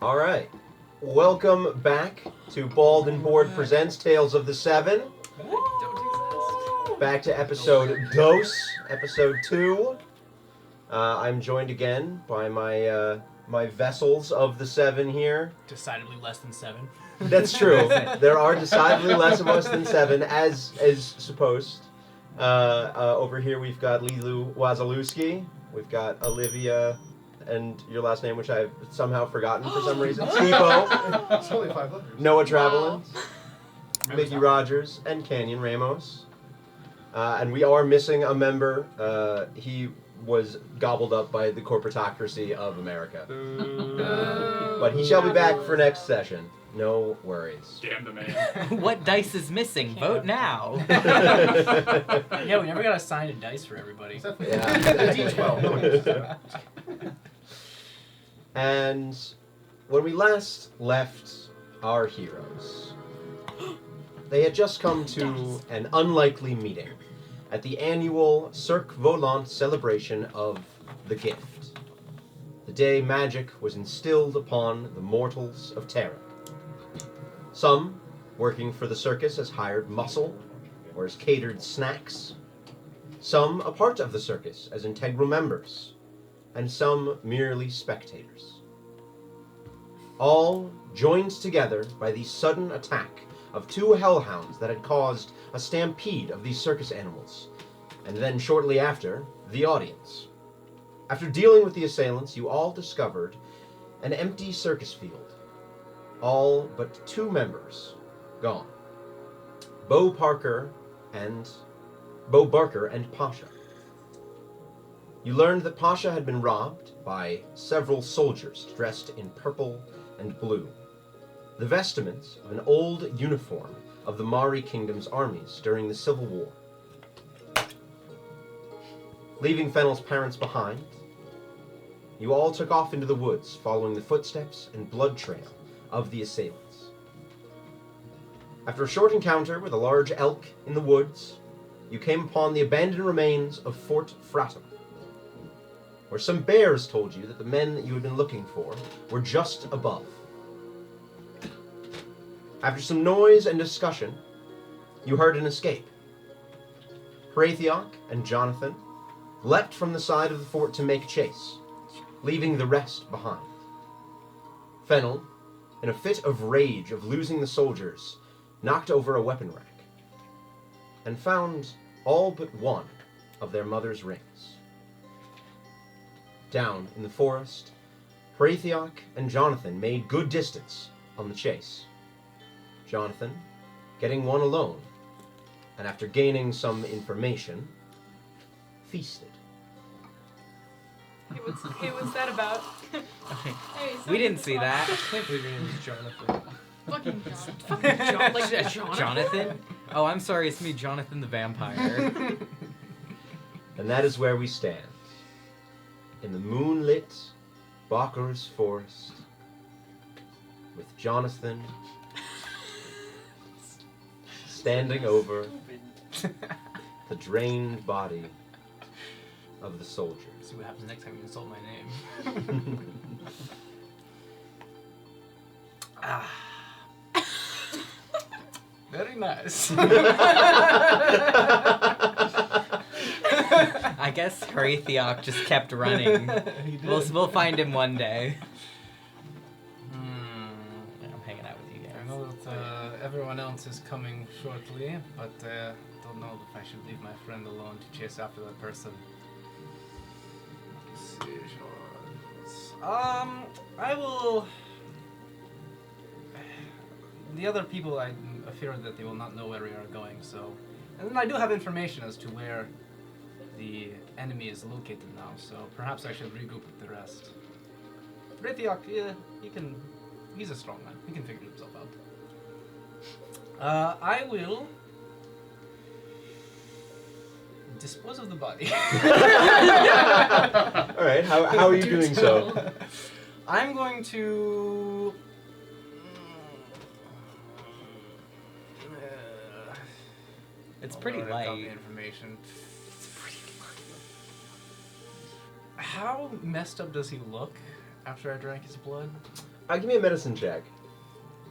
All right. Welcome back to Bald and Board Presents Tales of the Seven. Back to episode episode 2. I'm joined again by my vessels of the 7 here. Decidedly less than 7. That's true. There are decidedly less of us than 7, as supposed. Over here we've got Lilu Wazalewski. We've got Olivia, and your last name, which I've somehow forgotten for some reason. Steepo. It's only 5 letters. Noah Travelin, Mickey Rogers, and Canyon Ramos. And we are missing a member. He was gobbled up by the corporatocracy of America. But he shall be back for next session. No worries. Damn the man. What dice is missing? Vote now. Yeah, we never got assigned a dice for everybody. Yeah. D12. And when we last left our heroes, they had just come to an unlikely meeting at the annual Cirque Volant celebration of the Gift, the day magic was instilled upon the mortals of Terra. Some working for the circus as hired muscle or as catered snacks, some a part of the circus as integral members, and some merely spectators. All joined together by the sudden attack of 2 hellhounds that had caused a stampede of these circus animals, and then shortly after, the audience. After dealing with the assailants, you all discovered an empty circus field. All but 2 members gone. Bo Barker and Pasha. You learned that Pasha had been robbed by several soldiers dressed in purple and blue, the vestments of an old uniform of the Mari Kingdom's armies during the Civil War. Leaving Fennel's parents behind, you all took off into the woods, following the footsteps and blood trail of the assailants. After a short encounter with a large elk in the woods, you came upon the abandoned remains of Fort Fratum, where some bears told you that the men that you had been looking for were just above. After some noise and discussion, you heard an escape. Parathiok and Jonathan leapt from the side of the fort to make chase, leaving the rest behind. Fennel, in a fit of rage of losing the soldiers, knocked over a weapon rack and found all but one of their mother's rings. Down in the forest, Parathiok and Jonathan made good distance on the chase. Jonathan getting one alone, and after gaining some information, feasted. Hey, what's that about? Hey, We didn't see that. I can't believe your name is Jonathan. Fucking John, like Jonathan? Jonathan? Oh, I'm sorry, it's me, Jonathan the Vampire. And that is where we stand. In the moonlit Bakker's forest, with Jonathan standing over the drained body of the soldier. See what happens next time you insult my name. Very nice. I guess Parathiok just kept running. We'll find him one day. Yeah, I'm hanging out with you guys. I know that everyone else is coming shortly, but don't know if I should leave my friend alone to chase after that person. I will. The other people, I fear that they will not know where we are going. So, and then I do have information as to where the enemy is located now. So perhaps I should regroup with the rest. Raytheok, yeah, he's a strong man. He can figure himself out. I will dispose of the body. All right, how are you doing so? I'm going to. It's pretty I've got the light. information. How messed up does he look? after I drank his blood? Give me a medicine check.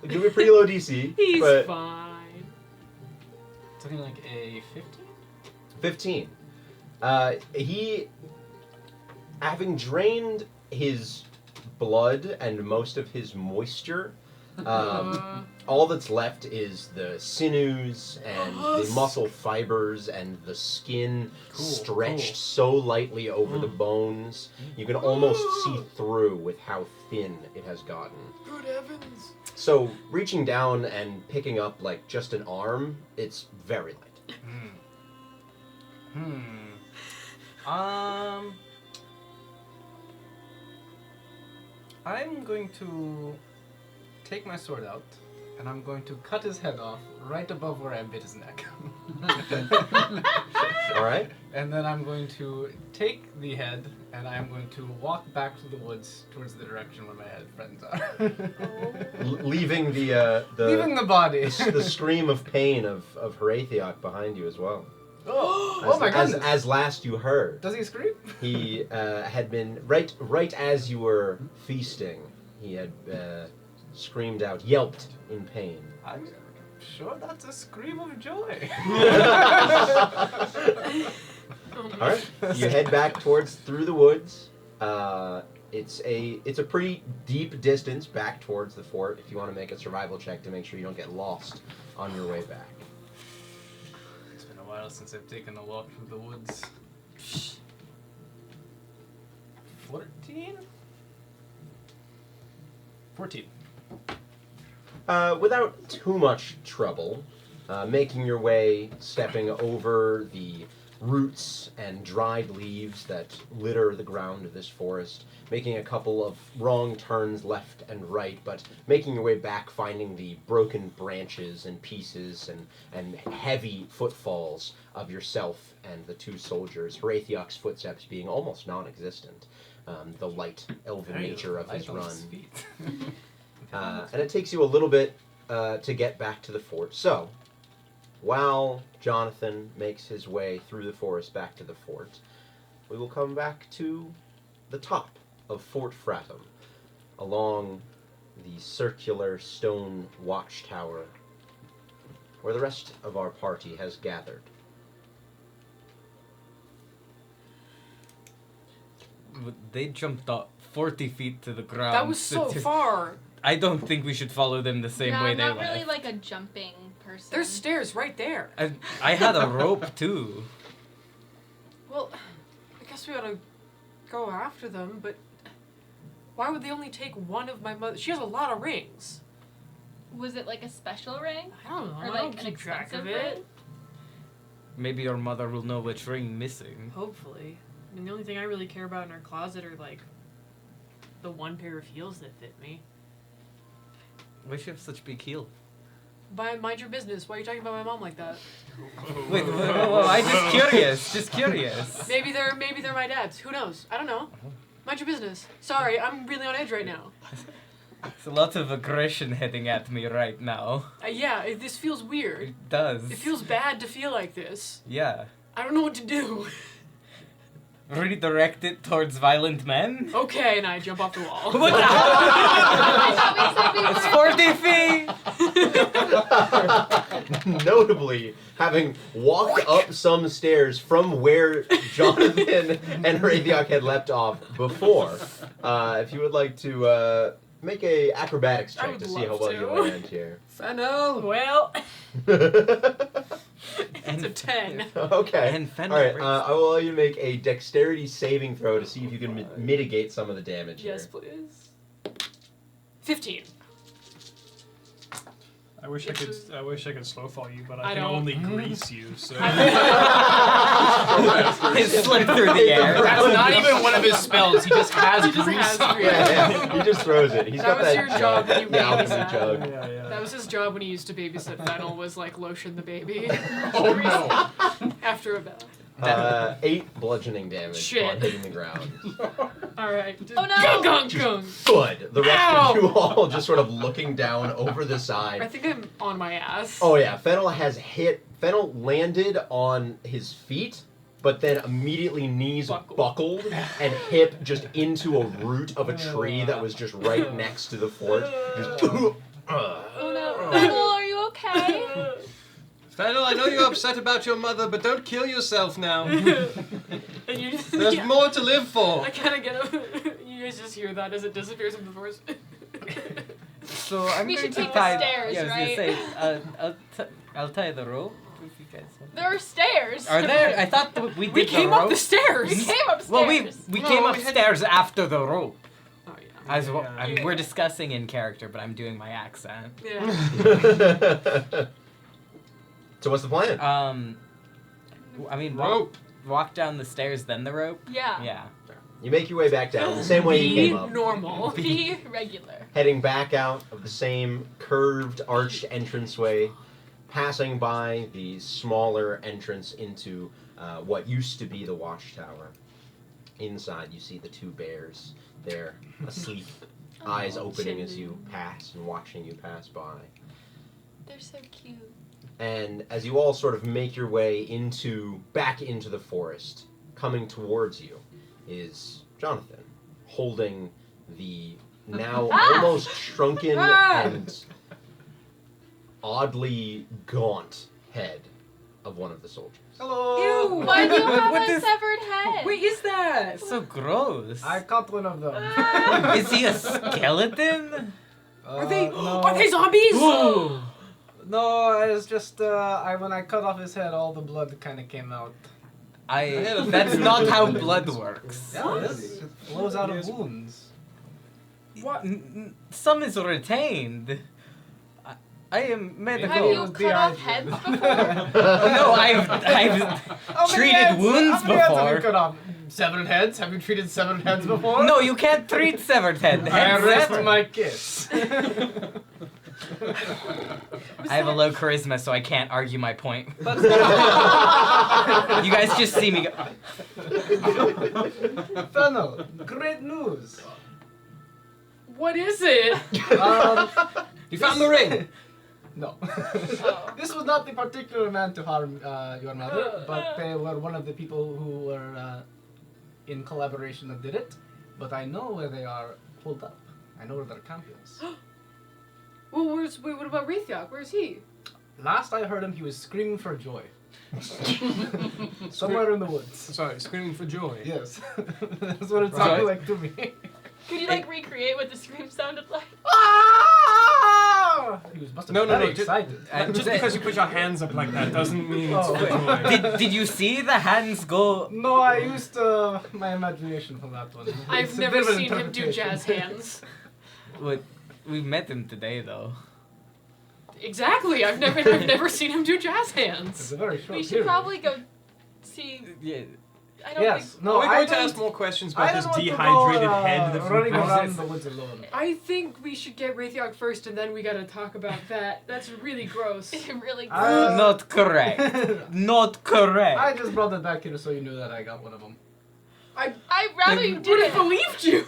Give me a pretty low DC. He's but fine. Something like a 15? 15. He, having drained his blood and most of his moisture, all that's left is the sinews and the muscle fibers and the skin stretched so lightly over the bones. You can almost see through with how thin it has gotten. Good heavens. So, reaching down and picking up like just an arm, it's very light. I'm going to take my sword out, and I'm going to cut his head off right above where I bit his neck. All right? And then I'm going to take the head, and I'm going to walk back to the woods towards the direction where my head friends are. Leaving the Leaving the body. the scream of pain of Horathiok behind you as well. Oh my goodness. As last you heard, Does he scream? he had been right as you were feasting. He had screamed out, yelped in pain. I'm sure that's a scream of joy. All right, you head back through the woods. It's a pretty deep distance back towards the fort. If you want to make a survival check to make sure you don't get lost on your way back. It's been a while since I've taken a walk through the woods. 14? 14. Without too much trouble, making your way, stepping over the roots and dried leaves that litter the ground of this forest, making a couple of wrong turns left and right, but making your way back, finding the broken branches and pieces and heavy footfalls of yourself and the two soldiers, Horathiok's footsteps being almost non-existent, the light elven nature of his run. And it takes you a little bit to get back to the fort. So, while Jonathan makes his way through the forest back to the fort, we will come back to the top of Fort Fratham, along the circular stone watchtower where the rest of our party has gathered. They jumped up 40 feet to the ground. That was so far. I don't think we should follow them the same way they I'm left. not really like a jumping person. There's stairs right there. I had a rope too. Well, I guess we ought to go after them, but why would they only take one of my mother? She has a lot of rings. Was it like a special ring? I don't know. Or I like don't an keep track expensive of it. ring? Maybe your mother will know which ring missing. Hopefully. I mean, the only thing I really care about in our closet are, like, the one pair of heels that fit me. Why should you have such big heel? Mind your business. Why are you talking about my mom like that? Wait, whoa, I just curious. Maybe they're my dad's. Who knows? I don't know. Mind your business. Sorry, I'm really on edge right now. There's a lot of aggression heading at me right now. This feels weird. It does. It feels bad to feel like this. Yeah. I don't know what to do. Redirect it towards violent men? Okay, and I jump off the wall. What the? It's 40 feet! Notably, having walked up some stairs from where Jonathan and Horathiok had left off before, if you would like to make a acrobatics I check would to see how love well to. you land here. Fennel. Well, it's a 10. Okay. And All right. I will allow you to make a dexterity saving throw to see if you can mitigate some of the damage Yes, here. please. 15. I wish I could slow fall you, but I I can don't. only grease you. So It slipped through the air. That's not even one of his spells. He just has grease on it. Yeah, he just throws it. He's That got was that your jug, job when you the alchemy babysat. jug. yeah. That was his job when he used to babysit Fennel, was like lotion the baby. Oh no. After a battle. 8 bludgeoning damage Shit. on hitting the ground. Alright. Oh no! Gung, gung, gung. Thud. The rest Ow! of you all just sort of looking down over the I side. think I'm on my ass. Oh yeah, Fennel landed on his feet, but then immediately knees buckled and hip just into a root of a tree that was just right next to the fort. Just, Oh no. Fennel, are you okay? Fennel, I know you're upset about your mother, but don't kill yourself now. And you just, There's more to live for. I kind of get it. You guys just hear that as it disappears from the forest. So I'm We going should to take the tie. stairs, yeah, I was right? gonna say, I'll tie the rope. If you guys want. There are stairs. Are there? I thought we did We the came rope. up the stairs. We came upstairs. Well, we No, came we upstairs after the rope. Oh yeah. As well, Yeah. I mean, we're discussing in character, but I'm doing my accent. Yeah. So what's the plan? I mean, Rope. walk down the stairs, then the rope. Yeah. Yeah. You make your way back down the same way you Be came up. normal. Be regular. Heading back out of the same curved, arched entranceway, passing by the smaller entrance into what used to be the watchtower. Inside, you see the two bears. They're asleep, eyes opening as you pass and watching you pass by. They're so cute. And as you all sort of make your way back into the forest, coming towards you is Jonathan, holding the now almost shrunken and oddly gaunt head of one of the soldiers. Hello. Ew, why do you have What a is- severed head? Wait, is that? That's so gross. I caught one of them. Is he a skeleton? Are they? No. Are they zombies? No, it's just when I cut off his head, all the blood kind of came out. That's not how blood works. Yeah, it is. It flows out of wounds. What? Some is retained. I am medical. Have you was cut off dehydrated. heads before? No, I've treated wounds How many heads have you before. cut off? Severed heads? Have you treated severed heads before? No, you can't treat severed head. I Head's rest severed. my kiss. I have a low charisma, so I can't argue my point. But You guys just see me go. Fennel, great news. What is it? You found the ring. No. Oh. This was not the particular man to harm your mother, but they were one of the people who were in collaboration that did it. But I know where they are pulled up. I know where their camp is. Well, wait, what about Raytheon? Where's he? Last I heard him, he was screaming for joy. Somewhere in the woods. Sorry, screaming for joy. Yes. That's what it Right. sounded like to me. Could you like recreate what the scream sounded like? Ah! He must have No, been no, very no, ju- excited. Just because you put your hands up like that doesn't mean it's Oh. for joy. Did you see the hands go? No, I used my imagination for that one. I've It's a never bit of an seen him do interpretation. jazz hands. What? We met him today, though. Exactly. I've never seen him do jazz It's hands. a very short We should period. probably go see. Yeah. I don't Yes. think. No, Are we I going to don't- ask more questions I about this don't want to dehydrated go, head that running we around the woods alone. I think we should get Raytheon first, and then we gotta talk about that. That's really gross. really Uh, Not correct. Not correct. I just brought it back here so you knew that I got one of them. I'd rather you Would did have it. believed you.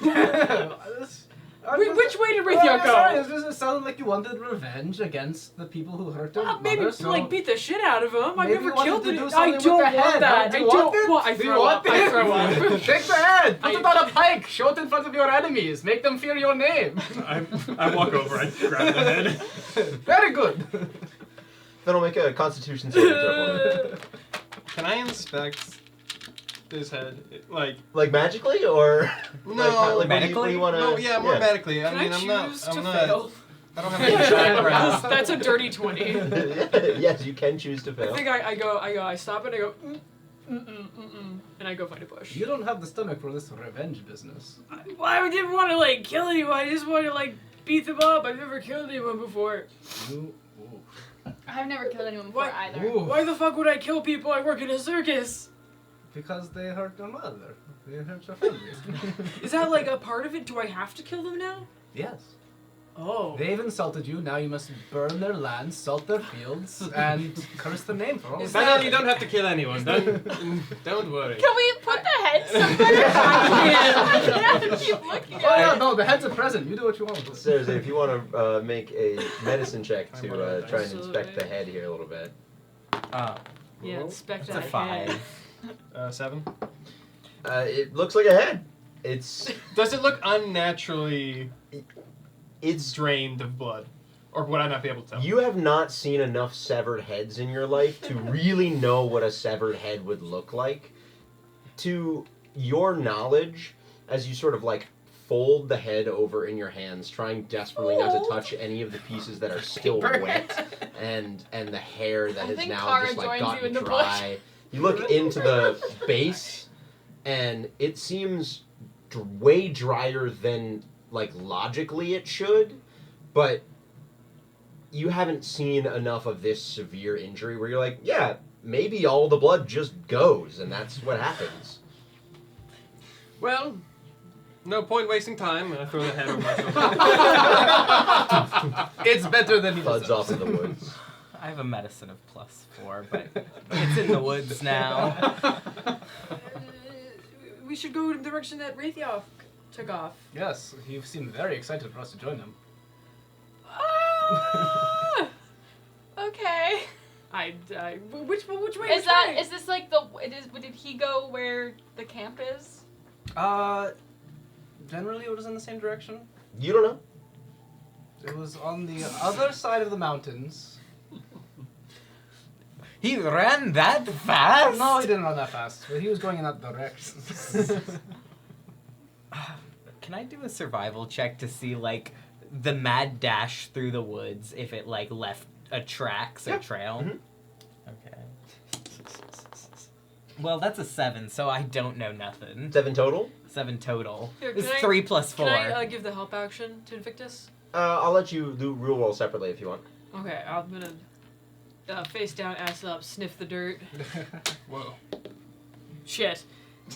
Wait, which way did Well, Raytheon go? sorry, it sounded like you wanted revenge against the people who hurt your Maybe mother, so like beat the shit out of him. I've maybe never you wanted killed to it. do I something with don't the want head, that. huh? I Do you don't want it? want. I Do you throw want up. I it? throw up. Take the head! Put I- it on a pike! Show it in front of your enemies! Make them fear your name! I walk over, I grab the head. Very good! Then I'll make a Constitution saving throw. Can I inspect his head? Like magically, or No, like medically? You wanna, No, yeah, more medically. Can I mean, I I'm choose not. to I'm not. fail? I don't have any background. That's a dirty 20. Yes, you can choose to I fail. think I stop and I go, and I go find a bush. You don't have the stomach for this revenge business. Well, I didn't want to like kill anyone. I just wanted to like beat them up. I've never killed anyone before. You, I've never killed anyone before What? either. ooh. Why the fuck would I kill people? I work in a circus. Because they hurt your mother. They hurt your family. Is that like a part of it? Do I have to kill them now? Yes. Oh. They've insulted you, now you must burn their lands, salt their fields, and curse their name for all Is time. Fennel, you don't have to kill anyone. Don't worry. Can we put the head somewhere? I have to keep looking Oh yeah, at it. no, the head's a present. You do what you want. Seriously, if you want to make a medicine check I'm to rolling try and dice. inspect the head here a little bit. Yeah, inspect It's a that 5. head. 7. It looks like a head. It's Does it look unnaturally it's drained of blood? Or would I not be able to tell? you have not seen enough severed heads in your life to really know what a severed head would look like. To your knowledge, as you sort of like fold the head over in your hands, trying desperately not to touch any of the pieces that are still wet and the hair that I has think now Kara just like joins you gotten in the dry. You look into the base, and it seems way drier than like logically it should, but you haven't seen enough of this severe injury where you're like, yeah, maybe all the blood just goes, and that's what happens. Well, no point wasting time. I throw the head over my shoulder. It's better than he Floods deserves. off in the woods. I have a medicine of +4, but it's in the woods now. We should go in the direction that Raytheon took off. Yes, he seemed very excited for us to join him. Ah! Okay. Which way? Is which that way? is this like the did he go where the camp is? Generally it was in the same direction. You don't know. It was on the other side of the mountains. He ran that fast? No, he didn't run that fast, but he was going in that direction. Can I do a survival check to see, like, the mad dash through the woods, if it, like, left a tracks or trail? Mhm. Okay. Well, that's a 7, so I don't know nothing. 7 total. 7 total. Here, It's can I- 3 plus 4. Can I give the help action to Invictus? I'll let you do rule roll separately if you want. Okay, I'm gonna face down, ass up, sniff the dirt. Whoa. Shit.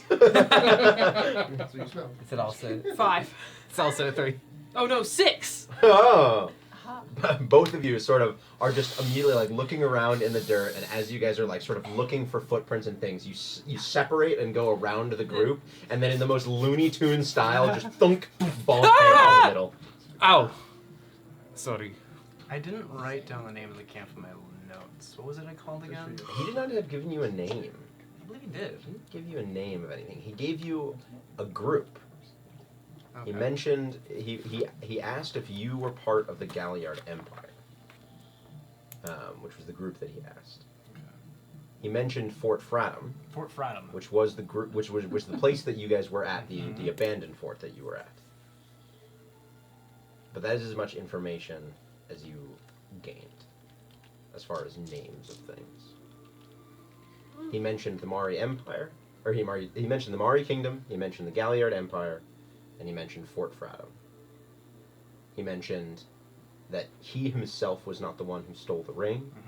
That's what you smell. Is it also? 5. It's also a 3. Oh no, 6. Oh. Both of you sort of are just immediately like looking around in the dirt, and as you guys are like sort of looking for footprints and things, you separate and go around the group, and then in the most Looney Tunes style, just thunk, bonk, head down the middle. Ow! Sorry. I didn't write down the name of the camp in my notes. What was it called again? He did not have given you a name. I believe he did. He didn't give you a name of anything. He gave you a group. Okay. He mentioned he asked if you were part of the Galliard Empire, which was the group that he asked. He mentioned Fort Fratum, Fort Fratum. which was the group, which was the place that you guys were at, the abandoned fort that you were at. But that is as much information as you gained, as far as names of things. He mentioned the Mari Empire, or he mentioned the Mari Kingdom. He mentioned the Galliard Empire. And he mentioned Fort Fratum. He mentioned that he himself was not the one who stole the ring, I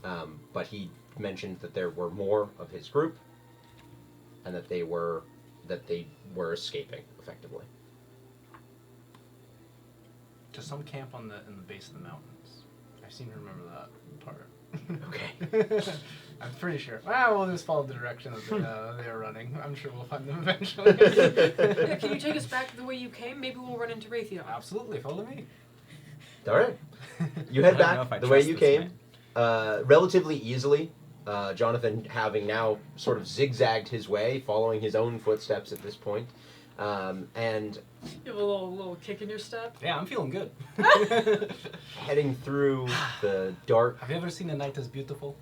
remember that. but he mentioned that there were more of his group, and that they were escaping effectively. To some camp in the base of the mountains. I seem to remember that part. Okay. I'm pretty sure. We'll just follow the direction that they are running. I'm sure we'll find them eventually. Yeah, can you take us back the way you came? Maybe we'll run into Raytheon. Absolutely, follow me. All right. You head I don't know if I back the way trust you this came, man. relatively easily. Jonathan having now sort of zigzagged his way, following his own footsteps at this point, and You have a little kick in your step. Yeah, I'm feeling good. heading through the dark, Have you ever seen A Night as Beautiful?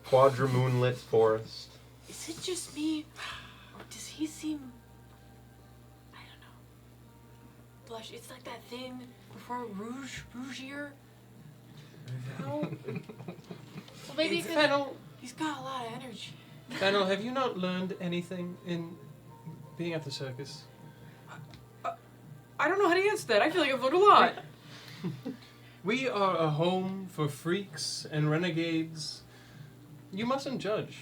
quadra-moonlit forest. Is it just me, or does he seem? I don't know. Blush. It's like that thing before Rougier. No, Well, maybe It's because Fennel. he's got a lot of energy. Fennel, have you not learned anything in being at the circus? I don't know how to answer that. I feel like I've learned a lot. We are a home for freaks and renegades. You mustn't judge.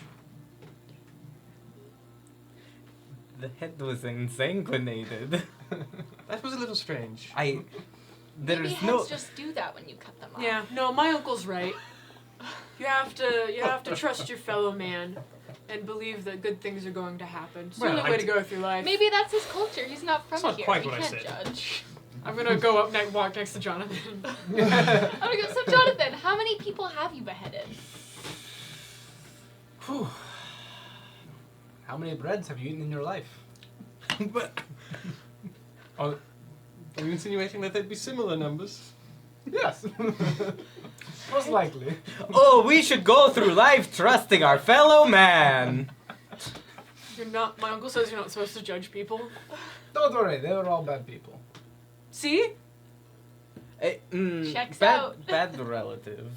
The head was insanguinated. That was a little strange. maybe There's heads no. just do that when you cut them off. Yeah. No, my uncle's right. You have to trust your fellow man, and believe that good things are going to happen. It's the Well, only way to go through life. Maybe that's his culture. He's not from That's not here. quite He what I can't said. judge. I'm gonna go up next, walk next to Jonathan. I'm gonna go. So, Jonathan, how many people have you beheaded? Whew. How many breads have you eaten in your life? But are you insinuating that they'd be similar numbers? Yes. Most likely. Oh, we should go through life trusting our fellow man. You're not. My uncle says you're not supposed to judge people. Don't worry, they were all bad people. See? Checks bad, out. Bad relative.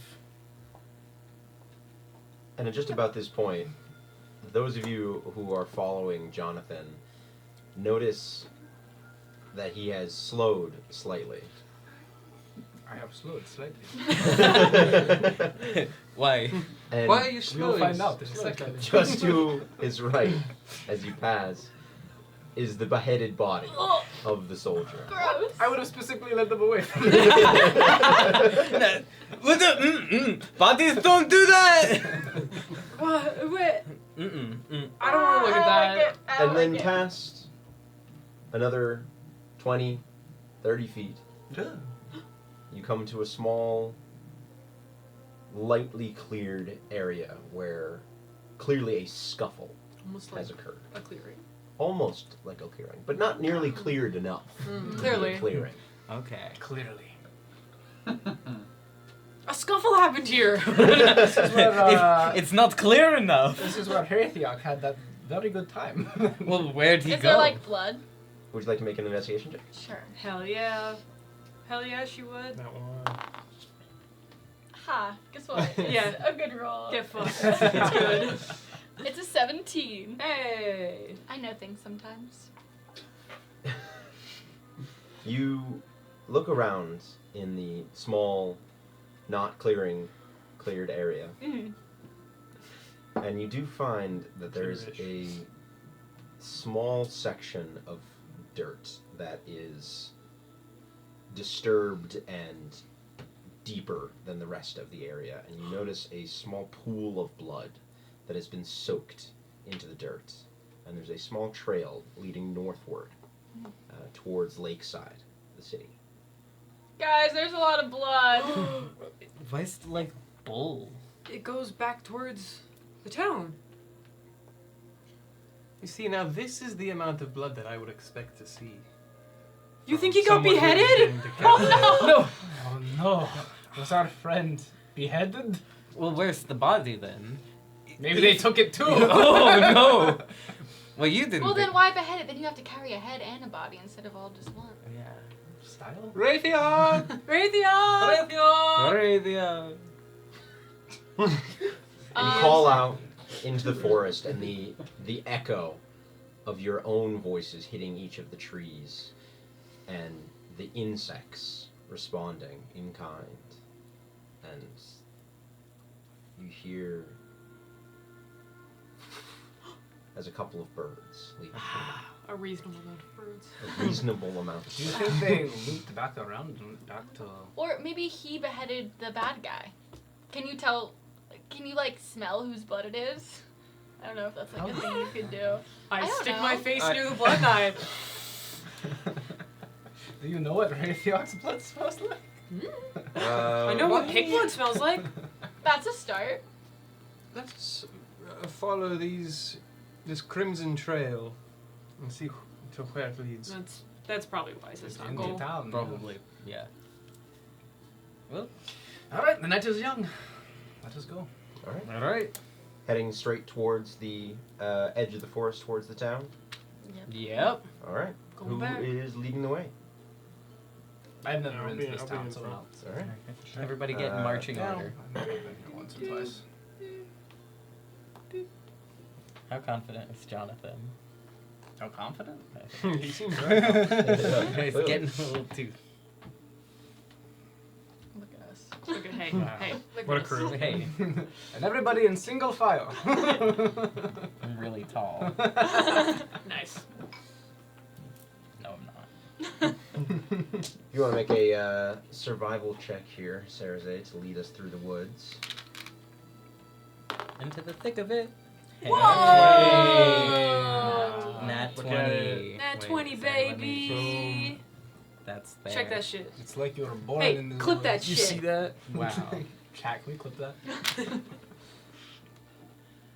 And at just about this point, those of you who are following Jonathan notice that he has slowed slightly. I have slowed slightly. Why? And Why are you We'll slowing? find out in a slightly? second. just to his right, as you pass, is the beheaded body of the soldier. Gross. I would have specifically led them away. What the? Bodies don't do that. What? Wait. I don't want to look at that. And then past another 20, 30 feet, you come to a small, lightly cleared area where clearly a scuffle Almost like has occurred. a clearing. Almost like a clearing, but not nearly cleared enough. to be a Clearly. clearing. Okay. Clearly. A scuffle happened here. This is where, It's not clear enough. this is where Harithiok had that very good time. Well, where'd he Is go? there like blood? Would you like to make an investigation check? Sure. Hell yeah. Hell yeah, she would. That one. Ha. Guess what? Yeah. It's a good roll. Get fucked. It's good. It's a 17. Hey. I know things sometimes. You look around in the small, not cleared area, Mm. and you do find that there's a small section of dirt that is disturbed and deeper than the rest of the area, and you notice a small pool of blood that has been soaked into the dirt, and there's a small trail leading northward towards Lakeside, the city. Guys, there's a lot of blood. Why is it like bull? It goes back towards the town. You see, now this is the amount of blood that I would expect to see. You from think he got someone who beheaded? has been decapitated. No. Oh no. Was our friend beheaded? Well, where's the body then? Maybe they took it too. Oh no! Well, you didn't. Well, then think- why behead it? Then you have to carry a head and a body instead of all just one. Yeah. Style? Raytheon! Raytheon! Arabia. And you call out into the forest, and the echo of your own voices hitting each of the trees, and the insects responding in kind, and you hear as a couple of birds leave A reasonable amount of birds. a reasonable amount of Do you sound. think they looped back around and back to... Or maybe he beheaded the bad guy. Can you tell? Can you like smell whose blood it is? I don't know if that's like a thing you could do. I don't stick know. my face near the blood knife. Do you know what Raytheon's blood smells like? I know what pig blood smells like. That's a start. Let's follow this crimson trail and see to where it leads. That's probably wise. It's not in goal. the town. Probably. Yeah. Well. Alright, the night is young. Let us go. All right, All right. heading straight towards the edge of the forest, towards the town. Yep. All right, Going who back. is leading the way? I've never I'll been be- to this I'll be town, in so front. no. All right. Everybody get in marching Yeah, order. I've never been here once or twice. How confident is Jonathan? How confident? He seems very confident. He's getting a little too. Look at us. Look at hey, Wow. hey, look What a at us. crew. Hey, And everybody in single file. I'm really tall. Nice. No, I'm not. You want to make a survival check here, Sarazay, to lead us through the woods. Into the thick of it. Hey. Whoa! Nat Look at 20. Nat Wait, 20, is that let me- baby. That's there. Check that shit. It's like you were born Hey, in the clip that woods. shit. You see that? Wow. Chat, can we clip that?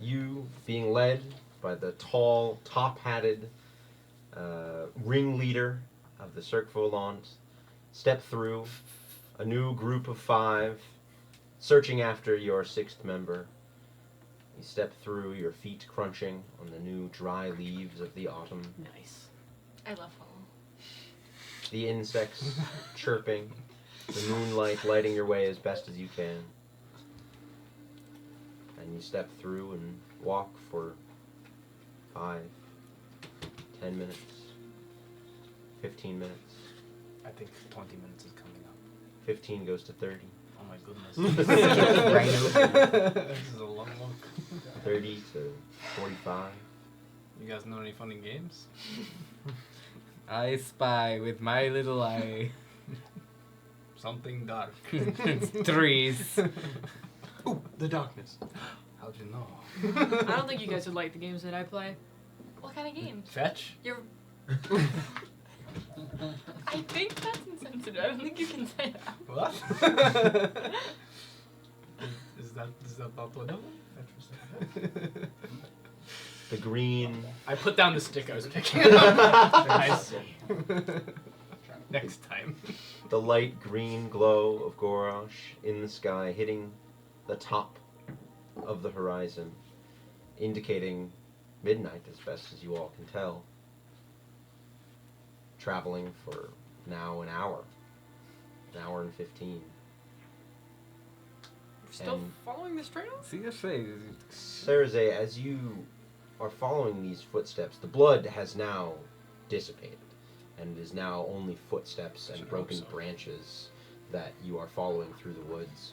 You being led by the tall, top-hatted ringleader of the Cirque Volant, step through a new group of 5, searching after your 6th member. You step through, your feet crunching on the new dry leaves of the autumn, Nice. I love fall. the insects chirping, the moonlight lighting your way as best as you can. And you step through and walk for 5, 10 minutes, 15 minutes. I think 20 minutes is coming up. 15 goes to 30. Oh my goodness. This is a long walk. 30 to 45. You guys know any funny games? I spy with my little eye. Something dark. It's trees. Ooh, the darkness. How'd you know? I don't think you guys would like the games that I play. What kind of games? Fetch? You're. I think that's insensitive. I don't think you can say that. What? is that not what? The green. I put down the stick I was picking up. I see. Next time. The light green glow of Gorosh in the sky hitting the top of the horizon, indicating midnight as best as you all can tell. Traveling for now an hour and 15. We're still And- following this trail? See your face. Cersei, as you are following these footsteps, the blood has now dissipated, and it is now only footsteps and Should broken hope so. branches that you are following through the woods.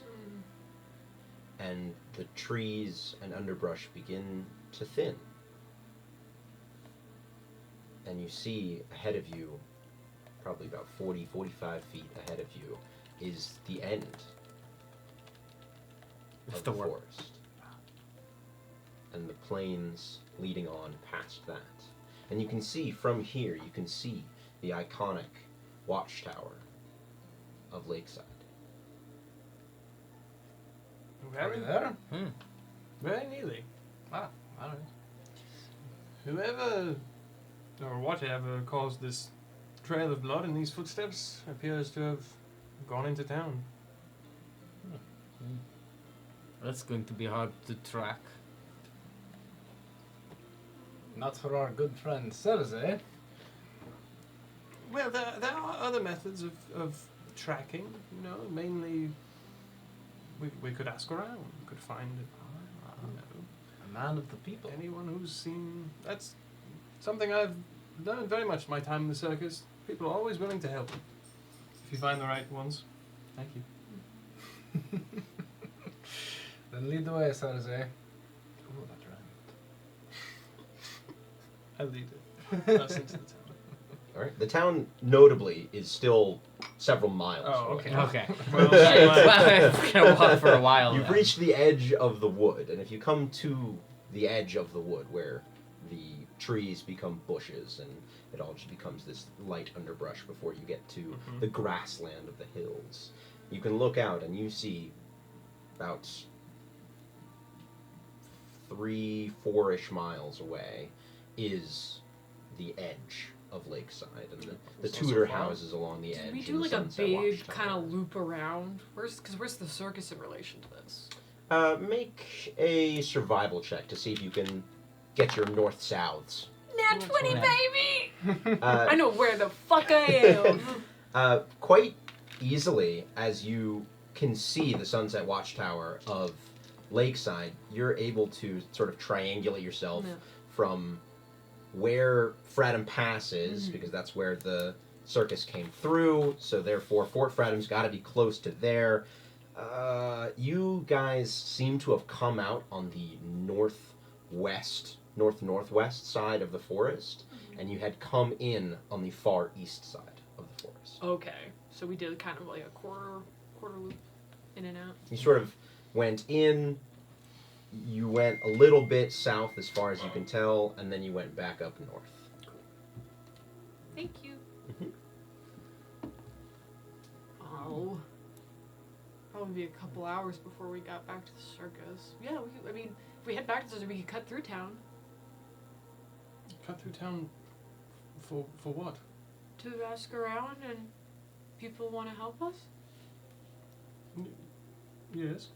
And the trees and underbrush begin to thin. And you see ahead of you, probably about 40, 45 feet ahead of you, is the end of the forest. And the plains leading on past that. And you can see from here, you can see the iconic watchtower of Lakeside. Are we Very, there? very nearly. Ah, alright. Whoever or whatever caused this trail of blood and these footsteps appears to have gone into town. That's going to be hard to track. Not for our good friend Cersei. Well, there are other methods of tracking, you know, mainly we could ask around, we could find you know, A man of the people. anyone who's seen. That's something I've learned very much in my time in the circus. People are always willing to help if you find the right ones. Thank you. Then lead the way, Cersei. Ooh, that rhymed. I'll lead it. Us into the town. All right. The town, notably, is still several miles Oh, away. okay. Okay. Well, It's gonna walk for a while. You've then. reached the edge of the wood, and if you come to the edge of the wood where the trees become bushes and it all just becomes this light underbrush before you get to the grassland of the hills, you can look out and you see about 3-4-ish miles away is the edge of Lakeside, and the Tudor houses along the edge. Did we and do the like a Sunset big Watchtower. kind of loop around? Where's the circus in relation to this? Make a survival check to see if you can get your north-souths. Nat 20, baby! I know where the fuck I am. Quite easily, as you can see the Sunset Watchtower of Lakeside, you're able to sort of triangulate yourself Yeah. from where Fradham Pass is, because that's where the circus came through, so therefore Fort Fradham's got to be close to there. You guys seem to have come out on the northwest side of the forest, and you had come in on the far east side of the forest. Okay, so we did kind of like a quarter loop in and out. You sort of went in, you went a little bit south as far as you can tell, and then you went back up north. Thank you. Oh. Probably be a couple hours before we got back to the circus. Yeah, I mean, if we head back to the circus, we could cut through town. Cut through town for what? To ask around and people want to help us? Yes.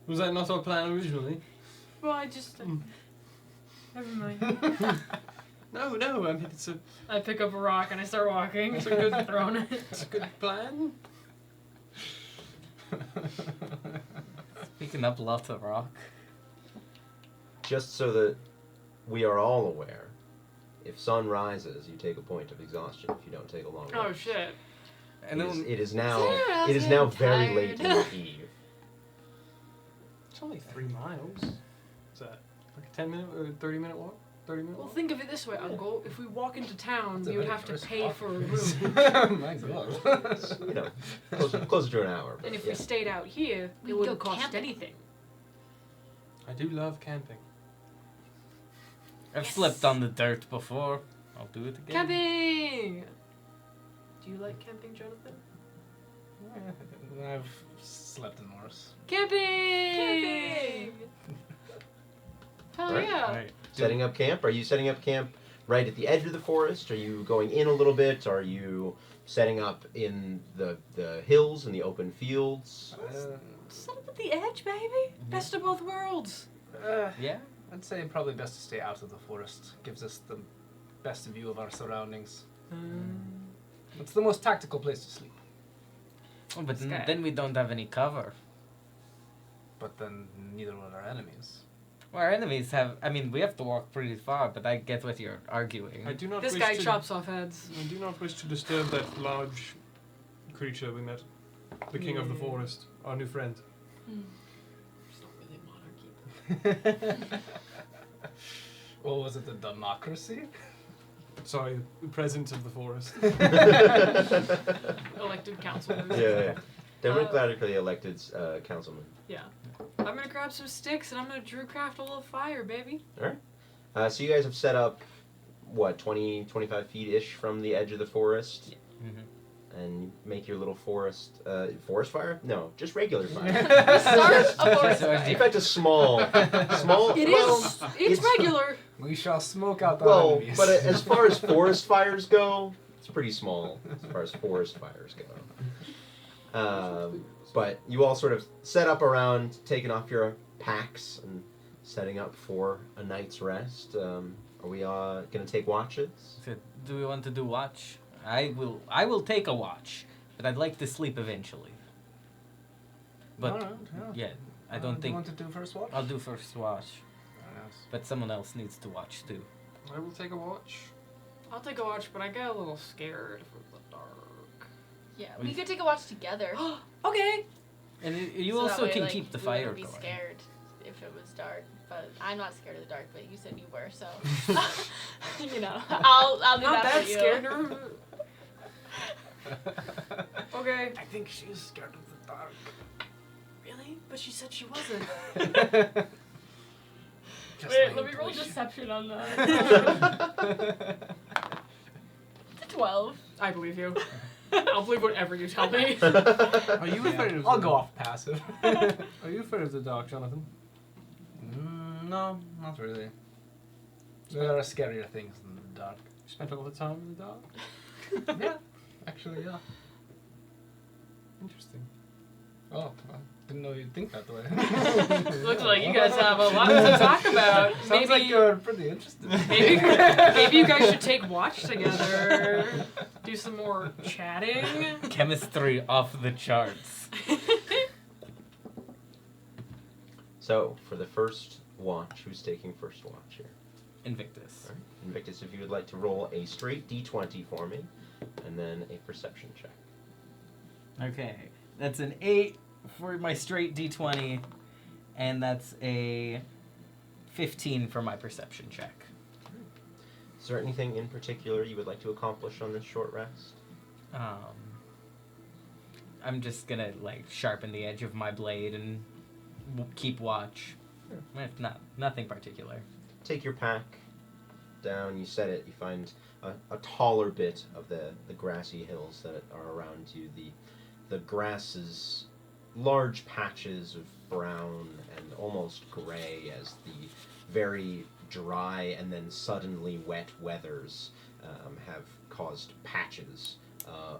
Was that not our plan originally? Well, I just. Never mind. No, I mean it's a I pick up a rock and I start walking. It's a good- throwing it. it's a good plan. Picking up lots of rock. Just so that we are all aware, if sun rises, you take a point of exhaustion. If you don't take a long Oh rest. shit. And then It is now. Yeah, It is I'm now very late tired. in the eve. It's only 3 miles. Is that like a 10-minute or 30-minute walk? 30-minute Well, walk? think of it this way, Uncle. If we walk into town, That's a we would very have to brisk pay walk. for a room. My god. It's, you know, closer to an hour. But And if yeah. we stayed out here, We it could wouldn't go cost camping. anything. I do love camping. I've Yes. slept on the dirt before. I'll do it again. Camping! Do you like camping, Jonathan? I've slept in worse. Camping! Hell Right. yeah! Alright. Setting up camp? Are you setting up camp right at the edge of the forest? Are you going in a little bit? Are you setting up in the hills and the open fields? Set up at the edge, baby! Best of both worlds! Yeah. I'd say probably best to stay out of the forest. Gives us the best view of our surroundings. It's the most tactical place to sleep. Oh, but Sky. then we don't have any cover. But then neither will our enemies. Well, our enemies have. I mean, we have to walk pretty far, but I get what you're arguing. I do not This wish guy to, chops off heads. I do not wish to disturb that large creature we met. The king of the Yeah. forest, our new friend. It's not really monarchy. Or was it the democracy? Sorry, the president of the forest. Elected councilman. Yeah. Democratically elected councilman. Yeah. I'm gonna grab some sticks and I'm gonna Drewcraft a little fire, baby. So you guys have set up, what, 20, 25 feet-ish from the edge of the forest? Mhm. And you make your little forest fire? No, just regular fire. Start a forest So I fire. In fact, a small. It well, is. It's regular. We shall smoke out our Well, enemies. but as far as forest fires go, it's pretty small as far as forest fires go. But you all sort of set up around, taking off your packs and setting up for a night's rest. Are we going to take watches? So, do we want to do watch? I will take a watch, but I'd like to sleep eventually. But Alright, yeah, I don't Do you think want to do first watch? I'll do first watch. Yes. But someone else needs to watch too. I will take a watch. I'll take a watch, but I get a little scared for the dark. Yeah, we could take a watch together. Okay. And you So that also way, can like, keep the we fire wouldn't be going. scared if it was dark, but I'm not scared of the dark. But you said you were, so you know, I'll I'm do not that that for you. scared. Okay. I think she is scared of the dark. Really? But she said she wasn't. Just Wait, my let me roll intuition. deception on that. It's a 12. I believe you. I'll believe whatever you tell me. Are you afraid of I'll the go off passive. Are you afraid of the dark, Jonathan? No, not really. There are scarier things than the dark. You spent a lot of time in the dark? Yeah, actually, yeah. Interesting. Oh, I didn't know you'd think that way. Looks like you guys have a lot to talk about. Sounds Maybe, like you're pretty interested. maybe you guys should take watch together. Do some more chatting. Chemistry off the charts. So, for the first watch, who's taking first watch here? Invictus. All right. Invictus, if you would like to roll a straight d20 for me, and then a perception check. Okay, that's an 8 for my straight d20, and that's a 15 for my perception check. Is there anything in particular you would like to accomplish on this short rest? I'm just gonna like sharpen the edge of my blade and keep watch. If not, nothing particular. Take your pack down, you set it, you find a taller bit of the grassy hills that are around you. The grass is large patches of brown and almost gray as the very dry and then suddenly wet weathers have caused patches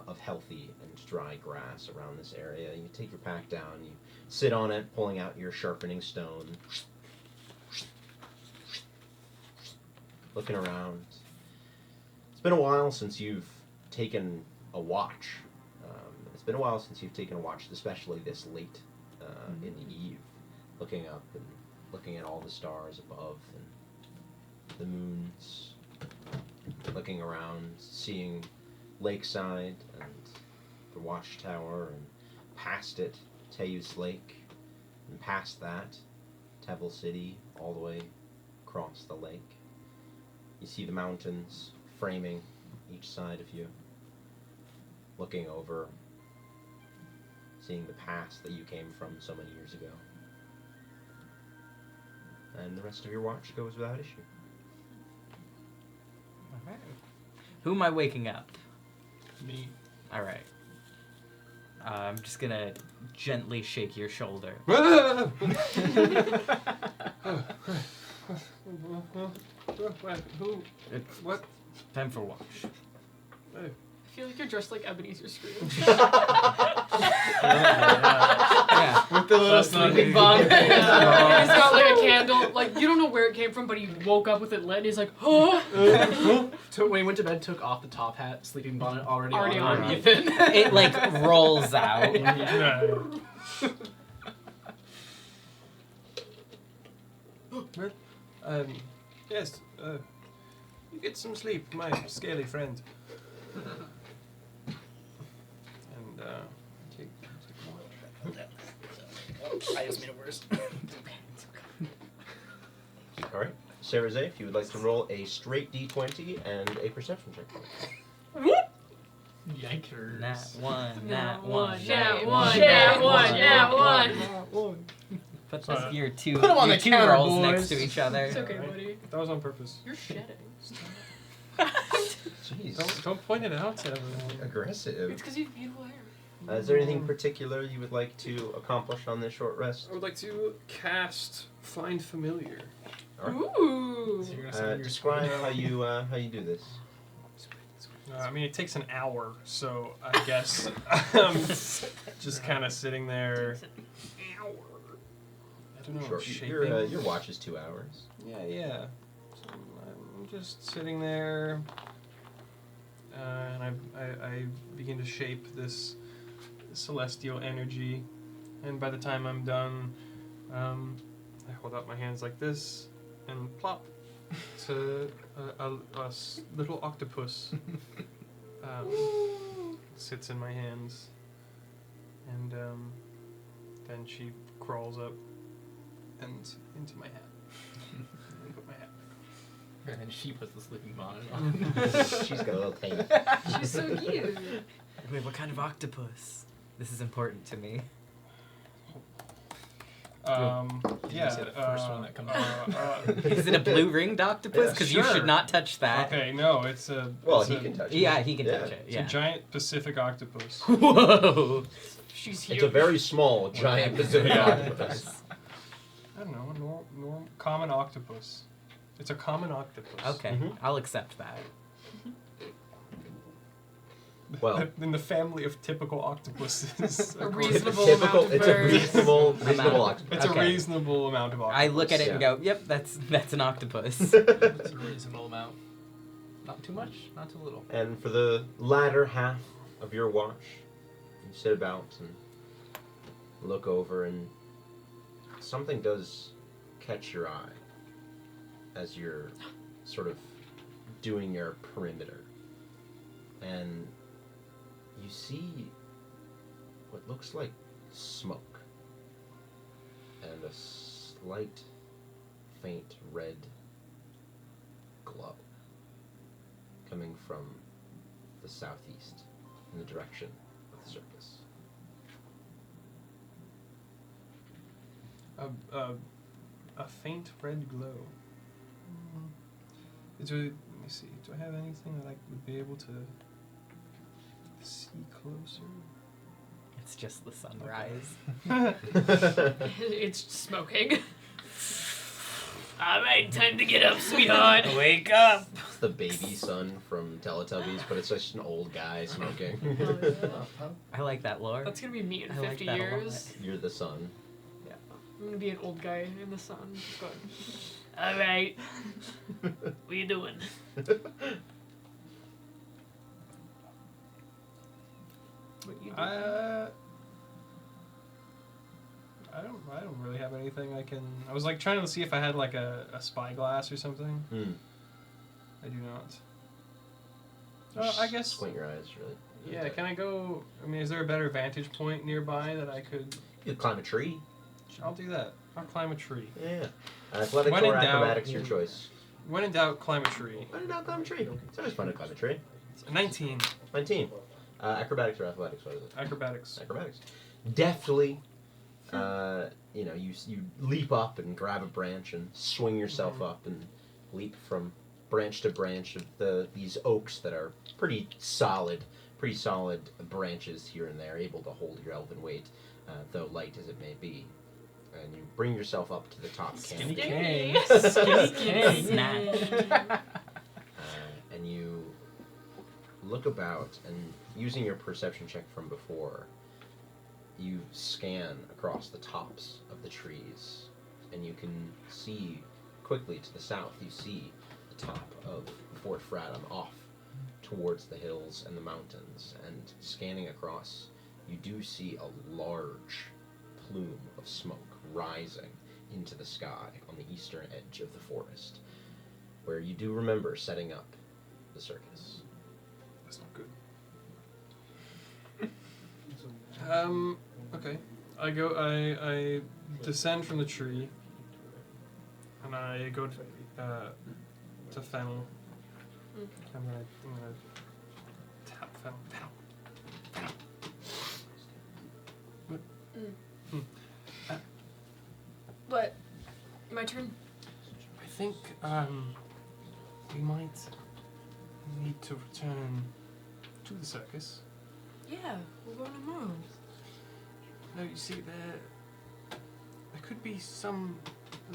of healthy and dry grass around this area. You take your pack down, you sit on it, pulling out your sharpening stone, looking around. It's been a while since you've taken a watch. It's been a while since you've taken a watch, especially this late in the eve, looking up and looking at all the stars above and the moons, looking around, seeing Lakeside and the watchtower, and past it, Teus Lake, and past that, Tevel City, all the way across the lake. You see the mountains framing each side of you, looking over, seeing the past that you came from so many years ago. And the rest of your watch goes without issue. Alright. Who am I waking up? Me. Alright. I'm just gonna gently shake your shoulder. Who? It's What? time for watch. I feel like you're dressed like Ebenezer Scrooge. Yeah. With the little That's not sleeping me. bomb. He's got like a candle. Like, you don't know where it came from, but he woke up with it lit and he's like, huh? So when he went to bed, took off the top hat, sleeping bonnet already Already on. on. underneath it. It like rolls out. Well, yes, you get some sleep, my scaly friend. And, take I just made it worse. Alright. Sarah Zay, if you would like to roll a straight d20 and a perception check. Yikers. Nat one, Nat nat one, one, nat nat one, one, nat nat one, one, nat nat one. Put Sorry. this, your two, Put 'em on your the two counter, rolls boys. next to each other. It's okay, buddy. That was on purpose. You're shedding. Jeez. Don't point it out to everyone. Aggressive. It's because you have beautiful hair. Is there anything particular you would like to accomplish on this short rest? I would like to cast Find Familiar. Ooh. So you're gonna summon your Describe squid. how you do this. I mean, it takes an hour, so I guess I'm just kind of sitting there. I don't know, Sure. shaping. Your watch is 2 hours. Yeah. So I'm just sitting there, and I begin to shape this celestial energy, and by the time I'm done, I hold out my hands like this, and plop, to a little octopus sits in my hands, and then she crawls up and into my hat. And put my hat back And then she puts the sleeping bonnet on. She's got a little tiny. She's so cute. Wait, what kind of octopus? This is important to me. on. Did you say the first one that comes Is it a blue ringed octopus? Yeah, Because you sure. should not touch that. Okay, no, it's a. Well, it's he a, can touch it. Yeah, he can Yeah. touch it. It's Yeah. a giant Pacific octopus. Whoa. She's huge. It's a very small, giant Pacific Yeah. octopus. I don't know, common octopus. It's a common octopus. Okay, Mhm. I'll accept that. Well, in the family of typical octopuses. A reasonable typical. amount of It's a birds. reasonable Amount. octopus. It's Okay. a reasonable amount of octopus. I look at it and yeah. go, "Yep, that's an octopus." It's a reasonable amount. Not too much, not too little. And for the latter half of your watch, you sit about and look over, and something does catch your eye as you're sort of doing your perimeter. And you see what looks like smoke and a slight, faint red glow coming from the southeast in the direction of the circus. A faint red glow. Is there, let me see. Do I have anything that I would be able to see closer? It's just the sunrise. It's smoking. All right, time to get up, sweetheart. Wake up! It's the baby son from Teletubbies, but it's just an old guy smoking. I like that lore. That's gonna be me in I like 50 that a years. You're the son. I'm gonna be an old guy in the sun. Just going, all right, what you doing? What you doing? I don't really have anything I can. I was like trying to see if I had like a spyglass or something. Hmm. I do not. I guess. Squint your eyes, really. Yeah. Can I go? I mean, is there a better vantage point nearby that I could? You could climb a tree. I'll do that. I'll climb a tree. Yeah. Athletics When in or doubt- acrobatics, your choice. When in doubt, climb a tree. Why did not climb a tree? It's always fun to climb a tree. 19. 19. Acrobatics or athletics, what is it? Acrobatics. Acrobatics. Deftly, you leap up and grab a branch and swing yourself up and leap from branch to branch of these oaks that are pretty solid branches here and there, able to hold your elven weight, though light as it may be. And you bring yourself up to the top Skinny canopy. King. Skinny King. Snatch. And you look about, and using your perception check from before, you scan across the tops of the trees, and you can see quickly to the south, you see the top of Fort Fratham off towards the hills and the mountains, and scanning across, you do see a large plume of smoke rising into the sky on the eastern edge of the forest, where you do remember setting up the circus. That's not good. Okay. I descend from the tree, and I go to Fennel. I'm gonna tap Fennel. Fennel. What? My turn? I think we might need to return to the circus. Yeah, we're going tomorrow. No, you see, there could be some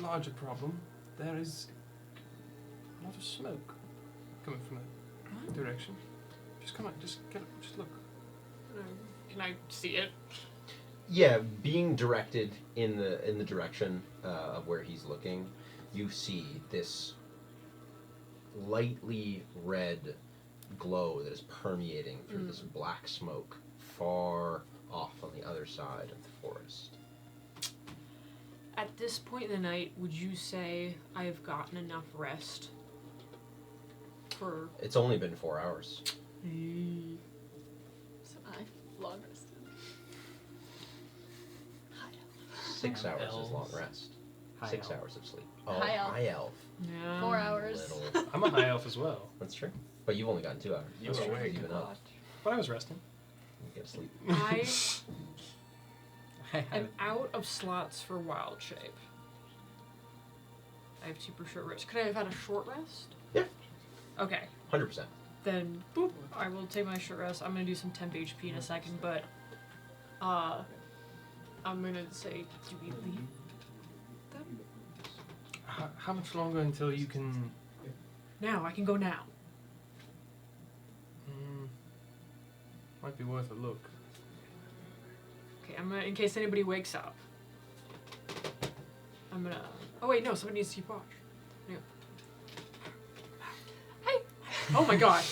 larger problem. There is a lot of smoke coming from that direction. Just come on, just look. Can I see it? Yeah, being directed in the direction of where he's looking, you see this lightly red glow that is permeating through this black smoke far off on the other side of the forest. At this point in the night, would you say I have gotten enough rest for... It's only been 4 hours. So I long rested. 6 hours is long Elves. rest. High 6 elf. hours of sleep. Oh, High elf. high elf. Yeah. 4 hours. Little. I'm a high elf as well, That's true. But you've only gotten 2 hours. You That's were true. awake. You've been up. but I was resting. You get sleep. I I am out of slots for wild shape. I have super short rest. Could I have had a short rest? Yeah. Okay. 100%. Then, boop, I will take my short rest. I'm gonna do some temp HP in a second, but, I'm gonna say, do we leave them? How much longer until you can? Now, I can go now. Might be worth a look. Okay, I'm gonna, in case anybody wakes up, I'm gonna, oh wait, no, somebody needs to keep watch. Yeah. Hey. Oh my god.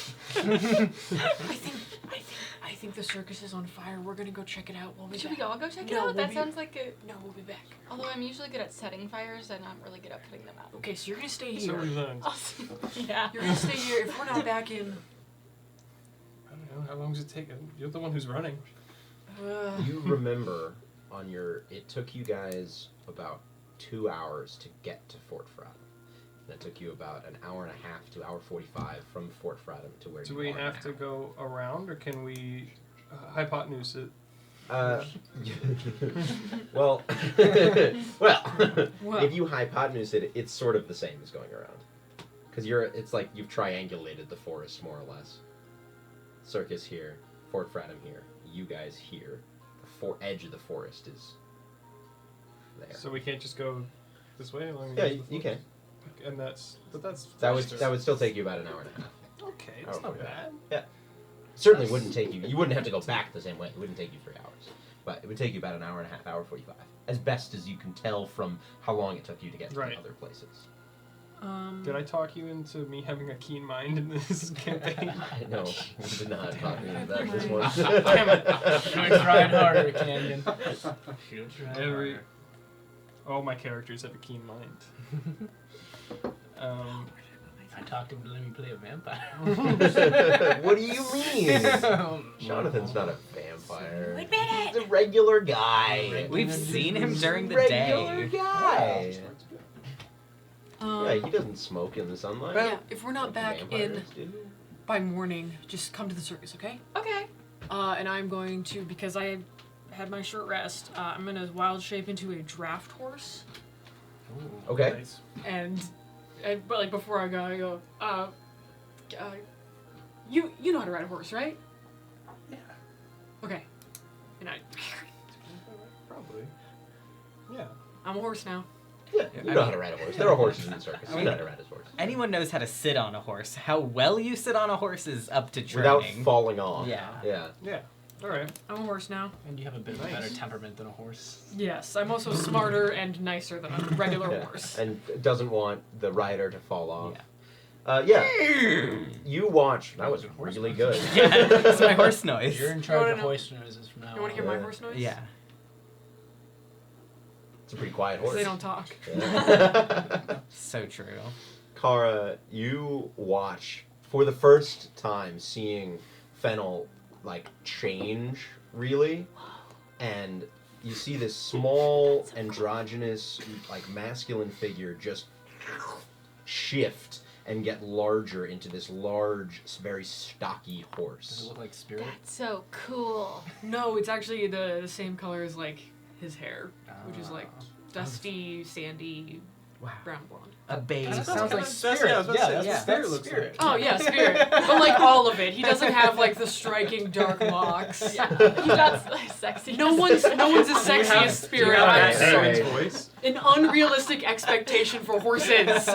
I think the circus is on fire. We're gonna go check it out. We'll be Should back. we all go check it No, out? we'll That be- sounds like a. No, we'll be back. Although I'm usually good at setting fires, I'm not really good at putting them out. Okay, so you're gonna stay So here. we learned. Yeah. You're gonna stay here. If we're not back in, I don't know. How long does it take? You're the one who's running. You remember on your... It took you guys about 2 hours to get to Fort Fratham. And it took you about an hour and a half to hour 45 from Fort Fratham to where Do you we are have now. to go around, or can we hypotenuse it? Well, Well. if you hypotenuse it, it's sort of the same as going around. Because it's like you've triangulated the forest, more or less. Circus here, Fort Fratham here, you guys here. The edge of the forest is there. So we can't just go this way? Along the Yeah, edge of the you forest? can. And that's That would still take you about an hour and a half. okay. That's Oh, not yeah. bad. Certainly wouldn't take you. You wouldn't have to go back the same way. It wouldn't take you 3 hours, but it would take you about an hour and a half, hour 45, as best as you can tell from how long it took you to get to Right. the other places. Did I talk you into me having a keen mind in this campaign? No, you did not talk me into that this one. Damn it. Should have tried harder, Canyon. Should have tried Every- harder. All my characters have a keen mind. I talked him to let me play a vampire. What do you mean? Jonathan's not a vampire. He's a regular guy. We've seen him during the Regular day. guy. Um, Yeah, he doesn't smoke in the sunlight. yeah, if we're not back in Vampires do. by morning, just come to the circus, okay? Okay. And I'm going to, because I had my short rest, I'm gonna wild shape into a draft horse. Okay. Nice. And but like before I go, you know how to ride a horse, right? Yeah. Okay. And Probably. Yeah. I'm a horse now. Yeah, you know how to ride a horse. There are horses in the circus. You know how to ride a horse. Anyone knows how to sit on a horse. How well you sit on a horse is up to Without training. falling off. Yeah. Yeah. Yeah. All right. I'm a horse now. And you have a bit of a Nice. better temperament than a horse. Yes, I'm also smarter and nicer than a regular Yeah. horse. And doesn't want the rider to fall off. Yeah. You watch. That was Horse really noise. good. Yeah, it's my horse noise. You're in charge wanna of know- hoist noises from now You want to hear on. my Yeah. horse noise? Yeah. It's a pretty quiet 'Cause horse. they don't talk. Yeah. So true. Kara, you watch for the first time seeing Fennel like change really, and you see this small androgynous like masculine figure just shift and get larger into this large, very stocky Does it horse. look like Spirit? That's so cool. No, it's actually the same color as like his hair, which is like Ah. dusty, sandy, Wow. brown blonde. A beige. That sounds like That's- Spirit. yeah, I was about to say, that's yeah. what Spirit That's looks Spirit. like. Oh yeah, spirit. But like all of it. He doesn't have like the striking dark locks. Yeah. He got sexy. No one's as sexy as spirit. have I'm that sorry. Damon's voice. An unrealistic expectation for horses.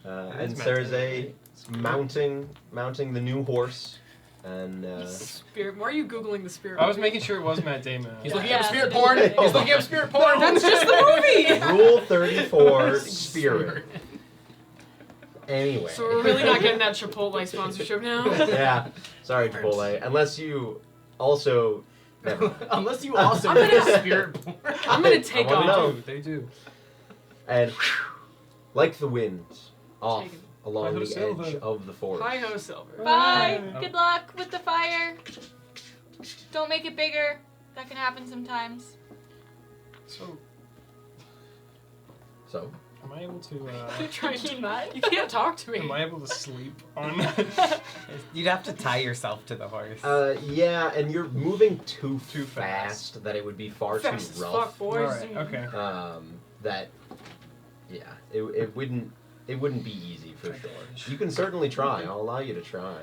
And It's Cersei mounting the new horse, and Spirit. Why are you googling the spirit? I was making sure it was Matt Damon. He's Yeah. looking up Yeah. spirit porn. He's looking up spirit porn. That's just the movie. Rule 34 spirit. Anyway. So we're really not getting that Chipotle sponsorship now. Yeah. Sorry, Chipotle. Unless you also. Never mind. Unless you also I'm look gonna- at spirit porn. I'm gonna take I wanna off. know. They do. And like the wind, off Taken. along Hi-ho, the Silver. edge of the forest. Hi ho, Silver. Bye. Oh. Good luck with the fire. Don't make it bigger. That can happen sometimes. So, So, am I able to? You're trying to. Mud? You can't talk to Am me. I able to sleep on? You'd have to tie yourself to the horse. yeah, and you're moving too Too fast that it would be far Fast too as rough. fuck, boys. Alright, okay. That, yeah, it wouldn't be ezy for sure. You can certainly try. I'll allow you to try.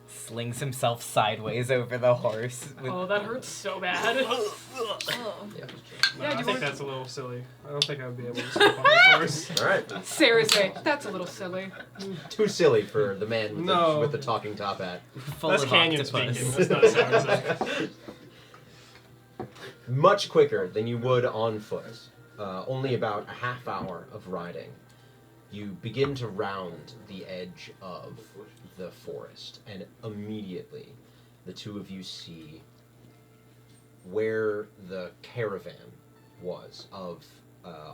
Slings himself sideways over the horse. With Oh, that hurts so bad. Oh. Yeah. No, Yeah, I do you think want- that's a little silly. I don't think I would be able to sleep on this horse. All right. Sarah's say that's a little silly. Too silly for the man with, No. with the talking top hat. full That's of Canyon octopus. speaking. That's not Sarah's. Much quicker than you would on foot. Only about a half hour of riding. You begin to round the edge of the forest, and immediately the two of you see where the caravan was of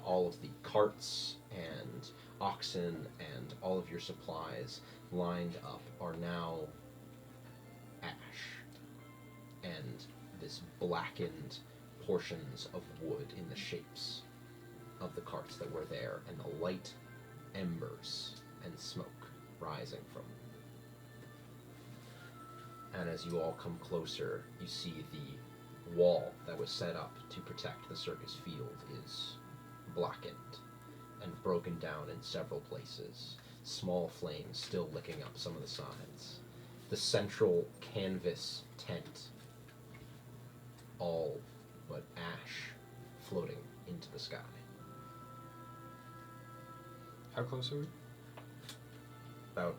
all of the carts and oxen and all of your supplies lined up are now ash and this blackened portions of wood in the shapes of the carts that were there, and the light embers and smoke rising from them. And as you all come closer, you see the wall that was set up to protect the circus field is blackened and broken down in several places, small flames still licking up some of the sides. The central canvas tent, all but ash floating into the sky. How close are we? About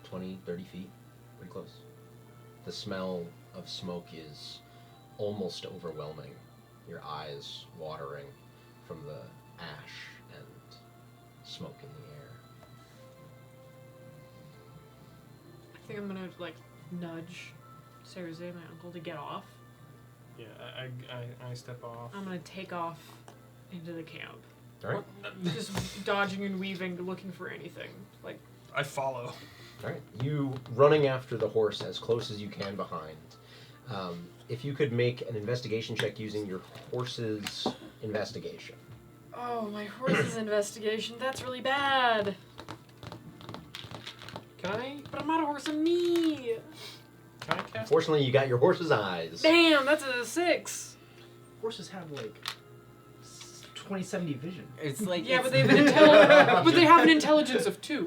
20, 30 feet. Pretty close. The smell of smoke is almost overwhelming. Your eyes watering from the ash and smoke in the air. I think I'm gonna like nudge Cersei, my uncle, to get off. Yeah, I step off. I'm gonna take off into the camp. Alright. Just dodging and weaving, looking for anything. Like, I follow. Alright. You running after the horse as close as you can behind. If you could make an investigation check using your horse's investigation. oh, my horse's investigation, that's really bad. Can I But I'm not a horse, I'm me. cast? Unfortunately, you got your horse's eyes. Damn, that's a 6. Horses have like 20/70 vision. It's like Yeah, it's, but they have an intelligence of 2.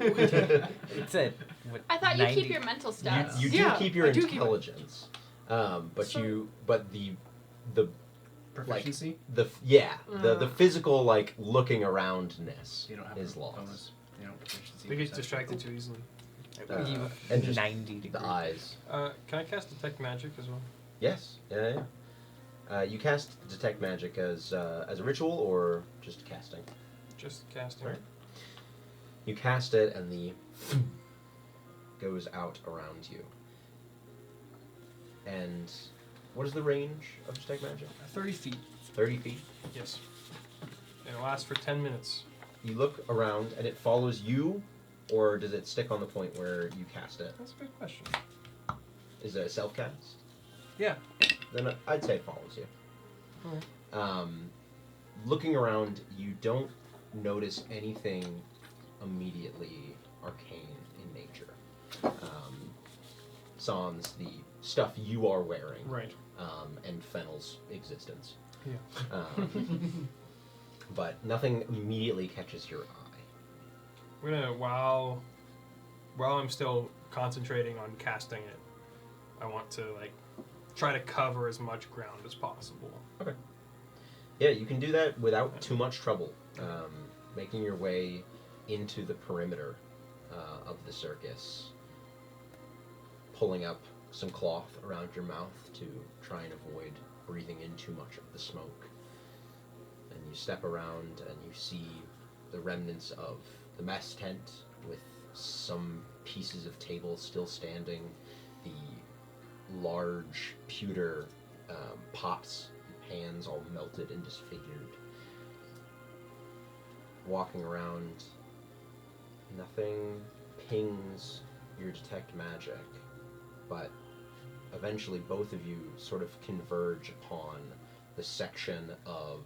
it's a what, I thought you 90? keep your mental You, stats. you do Yeah, keep your I do keep it. intelligence, but So- the Proficiency. the physical like looking aroundness You don't have is a lost. bonus. You know, proficiency. They get perception. distracted too easily. You And just 90 degrees. the eyes. Can I cast detect magic as well? Yes. Yeah. You cast detect magic as a ritual or just casting. Just casting. Right. You cast it, and the goes out around you. And what is the range of detect magic? 30 feet. 30 feet. Yes. And it lasts for 10 minutes. You look around, and it follows you, or does it stick on the point where you cast it? That's a good question. Is it a self cast? Yeah. Then I'd say it follows you. Alright. Looking around, you don't notice anything immediately arcane in nature. Sans the stuff you are wearing, Right. and Fennel's existence. Yeah. But nothing immediately catches your eye. I'm gonna while I'm still concentrating on casting it, I want to like try to cover as much ground as possible. Okay. Yeah, you can do that without too much trouble. Making your way into the perimeter of the circus, pulling up some cloth around your mouth to try and avoid breathing in too much of the smoke. And you step around and you see the remnants of the mess tent with some pieces of tables still standing, the large pewter pots and pans all melted and disfigured. Walking around, nothing pings your detect magic, but eventually both of you sort of converge upon the section of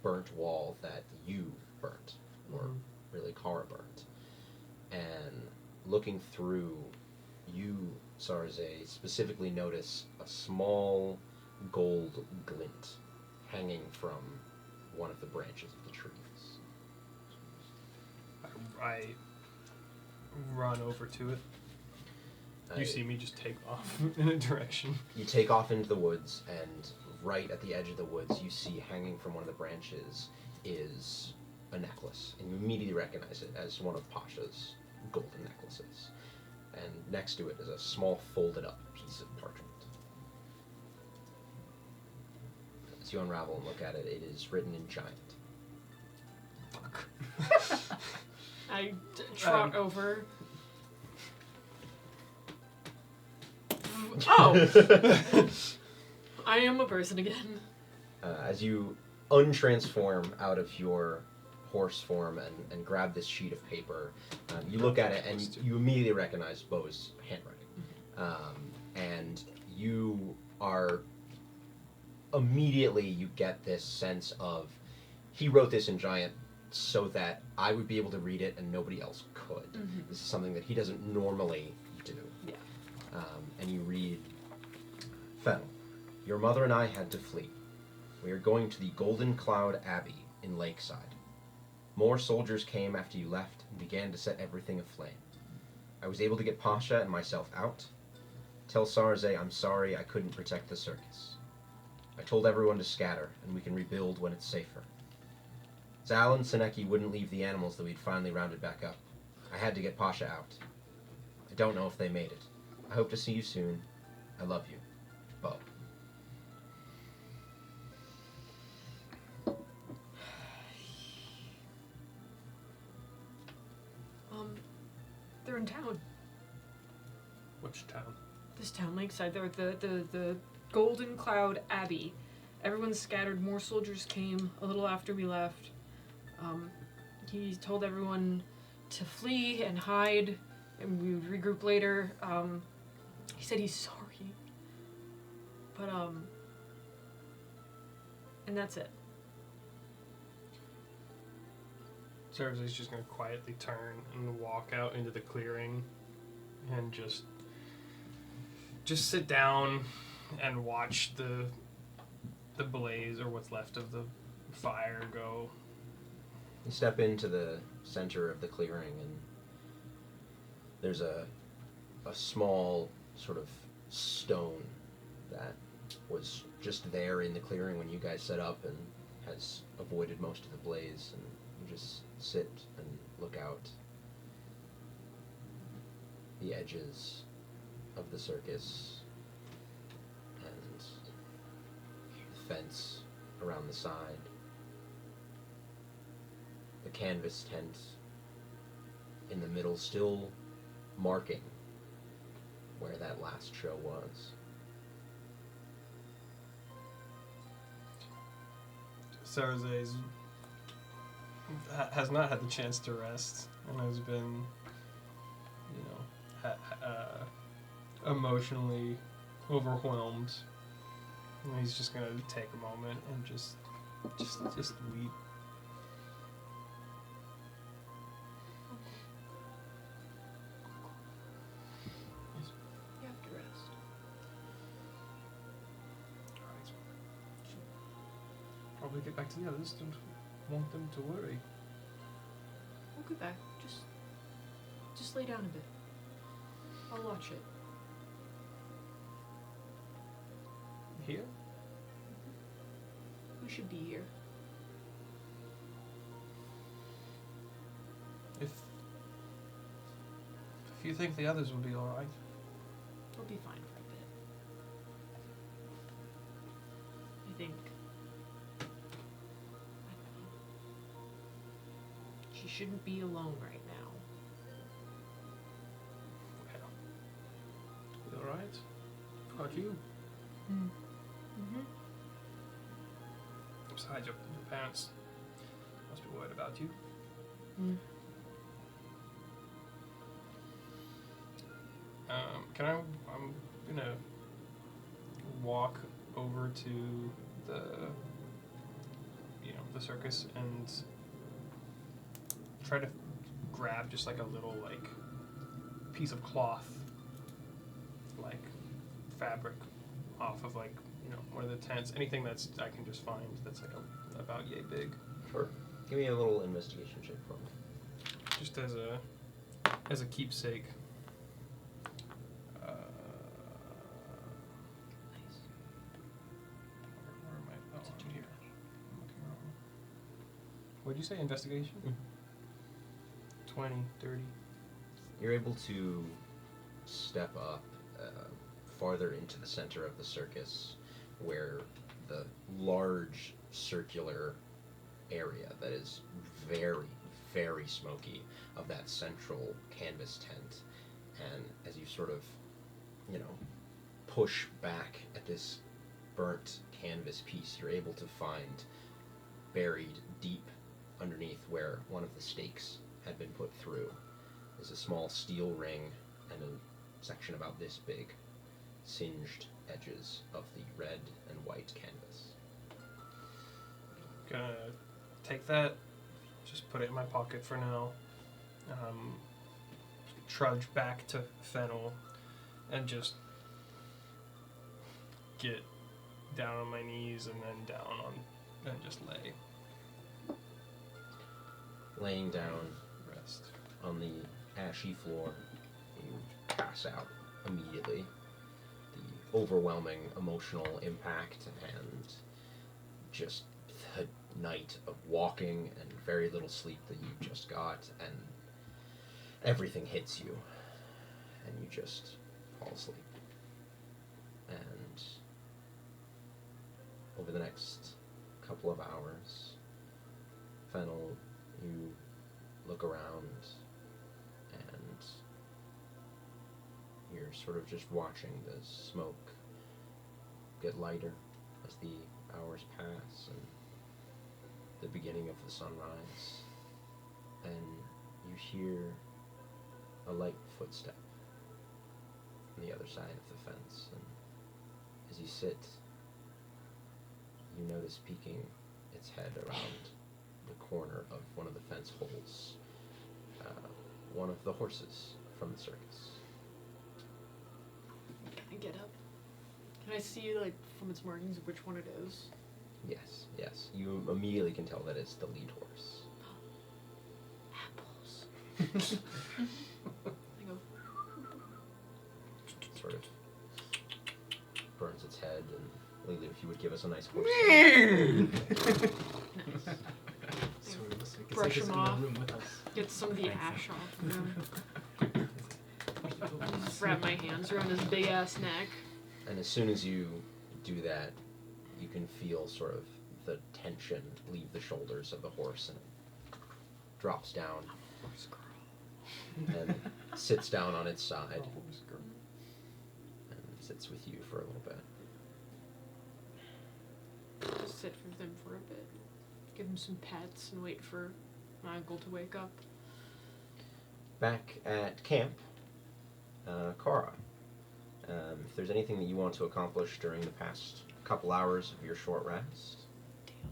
burnt wall that you burnt, or really Kara burnt. And looking through, you, Sarze, specifically notice a small gold glint hanging from one of the branches of the trees. I run over to it. You Uh, see me just take off in a direction. You take off into the woods, and right at the edge of the woods, you see hanging from one of the branches is a necklace, and you immediately recognize it as one of Pasha's golden necklaces. And next to it is a small folded up piece of parchment. As you unravel and look at it, it is written in giant. I trot over. Oh! I am a person again. As you untransform out of your horse form and grab this sheet of paper, you look at it and you immediately recognize Bo's handwriting. And you are immediately, you get this sense of, he wrote this in giant so that I would be able to read it and nobody else could. This is something that he doesn't normally do. Yeah. And you read, Fennel, your mother and I had to flee. We are going to the Golden Cloud Abbey in Lakeside. More soldiers came after you left and began to set everything aflame. I was able to get Pasha and myself out. Tell Sarze I'm sorry I couldn't protect the circus. I told everyone to scatter and we can rebuild when it's safer. Zal and Seneki wouldn't leave the animals that we'd finally rounded back up. I had to get Pasha out. I don't know if they made it. I hope to see you soon. I love you. Bo. They're in town. Which town? This town, Lakeside. They're at the Golden Cloud Abbey. Everyone's scattered. More soldiers came a little after we left. He told everyone to flee and hide, and we would regroup later. He said he's sorry. But, and that's it. Cersei's just gonna quietly turn and walk out into the clearing and just sit down and watch the blaze, or what's left of the fire, go. You step into the center of the clearing, and there's a small sort of stone that was just there in the clearing when you guys set up and has avoided most of the blaze, and you just sit and look out the edges of the circus and the fence around the side, the canvas tent in the middle still marking where that last show was. Cersei's has not had the chance to rest and has been, emotionally overwhelmed. And he's just gonna take a moment and just weep. You have to rest. Alright. Probably get back to the others. Don't want them to worry. We'll get back. Just lay down a bit. I'll watch it. Here? We should be here. If you think the others will be alright. We'll be fine for a bit. I think. I don't know. She shouldn't be alone right now. You alright? How about you? Mm-hmm. Besides, your parents must be worried about you. Mm. I'm gonna walk over to the circus and try to grab just like a little piece of cloth, like fabric off of one of the tents, anything that's I can just find that's about yay big. Sure. Give me a little investigation check for me. Just as a keepsake. Nice. Where am I? Oh, I'm here. I'm looking wrong. What'd you say? Investigation? 20, 30. You're able to step up farther into the center of the circus, where the large circular area that is very, very smoky of that central canvas tent. And as you sort of, push back at this burnt canvas piece, you're able to find buried deep underneath where one of the stakes had been put through is a small steel ring and a section about this big, singed edges of the red and white canvas. Gonna take that, just put it in my pocket for now. Trudge back to Fennel and just get down on my knees and then and just lay. Laying down Rest. on the ashy floor, you pass out immediately. The overwhelming emotional impact and just the night of walking and very little sleep that you just got, and everything hits you, and you just fall asleep. And over the next couple of hours, Fennel, you look around and you're sort of just watching the smoke get lighter as the hours pass and the beginning of the sunrise, and you hear a light footstep on the other side of the fence, and as you sit, you notice peeking its head around the corner of one of the fence holes, one of the horses from the circus. Can I get up? Can I see, like, from its markings which one it is? Yes, yes. You immediately can tell that it's the lead horse. Apples. I go, Sort of burns its head, and Lily, if you would give us a nice horse. So it's like Brush it's him in the off. room with us. get some of the ash off of him. Just wrap my hands around his big ass neck. And as soon as you do that, you can feel sort of the tension leave the shoulders of the horse, and it drops down and sits down on its side and sits with you for a little bit. Just sit with him for a bit. Give him some pets and wait for my uncle to wake up. Back at camp, Kara, if there's anything that you want to accomplish during the past couple hours of your short rest.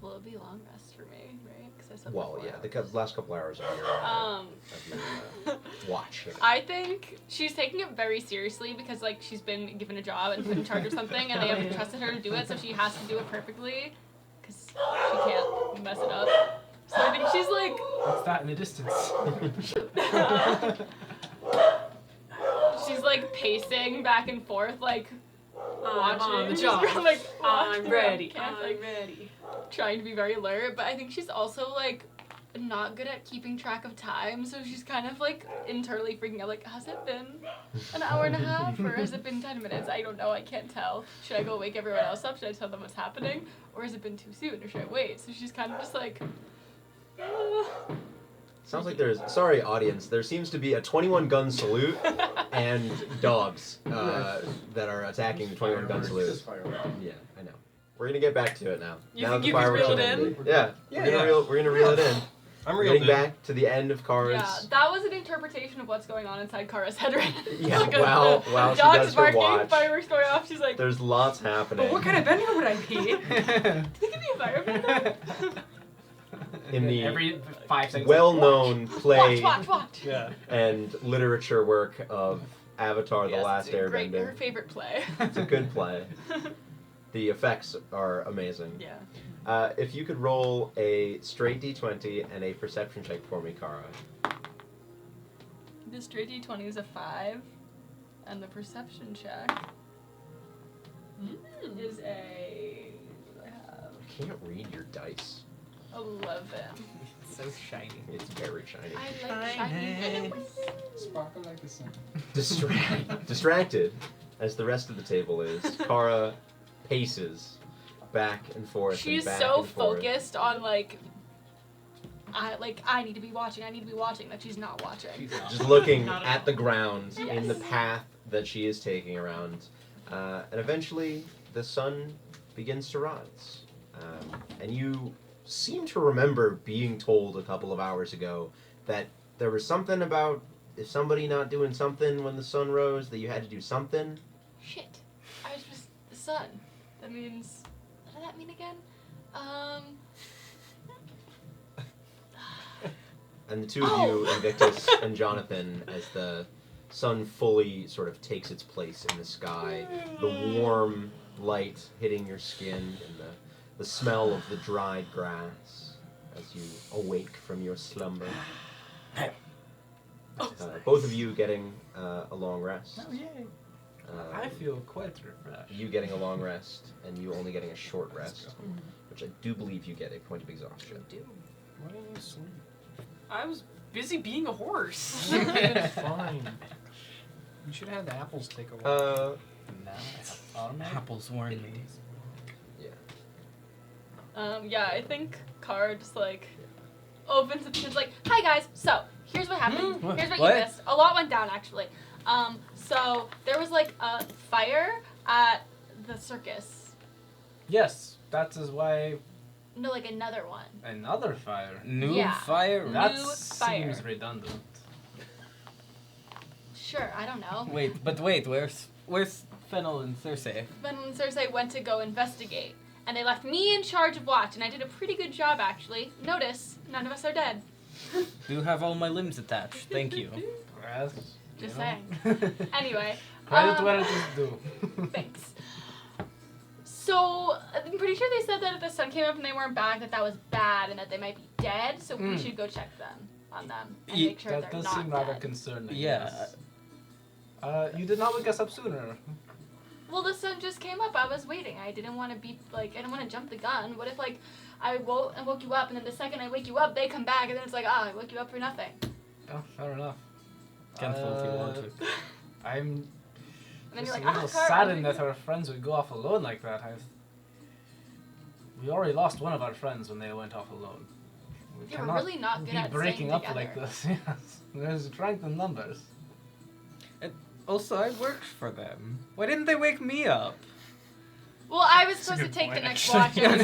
Will it be long rest for me, right? 'Cause I slept Well, for 4 yeah, hours. the last couple hours of your watch here. I think she's taking it very seriously because, like, she's been given a job and put in charge of something, and they haven't trusted her to do it, so she has to do it perfectly because she can't mess it up. So I think she's like, What's that in the distance? she's like pacing back and forth, like watching. on the She's job. like, I'm walking ready. around camp, I'm like, ready. trying to be very alert, but I think she's also like not good at keeping track of time, so she's kind of like internally freaking out, like, has it been an hour and a half or has it been 10 minutes? I don't know, I can't tell. Should I go wake everyone else up? Should I tell them what's happening? Or has it been too soon, or should I wait? So she's kind of just like Sounds like there's, sorry audience, there seems to be a 21 gun salute and dogs that are attacking the 21 gun salute. Yeah, I know. We're gonna get back to it now. You now think that you the can fireworks reel are it in? ended. Yeah, Yeah, we're gonna reel it in. I'm We're reeled getting in. back to the end of Kara's. yeah, that was an interpretation of what's going on inside Kara's head right now. Yeah, Like while she dogs does her barking, watch, fireworks going off, she's like, there's lots happening. But what kind of bender would I be? do you think it'd be a firebender? in the Every 5 seconds. well-known play Watch. Yeah. and literature work of Avatar: The Yes, Last it's a great, her Airbender. favorite play. It's a good play. The effects are amazing. Yeah. If you could roll a straight d20 and a perception check for me, Kara. The straight d20 is a 5, and the perception check is a. What do I have? I can't read your dice. 11. It's so shiny. It's very shiny. I like shiny. Sparkle like the sun. Distracted, as the rest of the table is, Kara paces back and forth. She's and back so and forth. focused on I need to be watching, that she's not watching. Just looking Not at at all. the ground Yes. in the path that she is taking around. And eventually, the sun begins to rise. And you seem to remember being told a couple of hours ago that there was something about if somebody not doing something when the sun rose, that you had to do something. Shit. I was just the sun. That means. What does that mean again? And the two of you, Invictus and Jonathan, as the sun fully sort of takes its place in the sky, the warm light hitting your skin and the smell of the dried grass as you awake from your slumber. Both of you getting a long rest. Oh, yay. I feel quite refreshed. You getting a long rest, and you only getting a short rest, which I do believe you get a point of exhaustion. Why don't you sleep? I was busy being a horse. It's fine. You should have the apples take a while. Now I have automatic. Apples warn me. Yeah, I think Kara just like opens up and is like, "Hi guys, so here's what happened. Here's what What? you missed. A lot went down actually. So there was like a fire at the circus. Yes, that is why No, like another one. another fire. New Yeah. fire? New That fire. seems redundant. Sure, I don't know. Wait, where's Fennel and Cersei? Then Cersei went to go investigate, and they left me in charge of watch, and I did a pretty good job actually. Notice, none of us are dead. You have all my limbs attached. Thank you. Yes. Just you know. saying. Anyway. Credit where it is due. Thanks. So, I'm pretty sure they said that if the sun came up and they weren't back, that was bad and that they might be dead, so we should go check on them and make sure That they're does not seem rather dead. concerning. Yeah. Yes. You did not wake us up sooner. Well, the sun just came up. I was waiting. I didn't want to be, I didn't want to jump the gun. What if, I woke you up, and then the second I wake you up, they come back, and then it's like, I woke you up for nothing. Oh, fair enough. Cancel if you want to. I'm And then just you're a like, little Kara, saddened that our friends would go off alone like that. We already lost one of our friends when they went off alone. We Yeah, we're cannot really not good be at breaking staying up together. like this. Yes, there's strength in numbers. Also, I worked for them. Why didn't they wake me up? Well, I was supposed to good take the point, next actually. watch.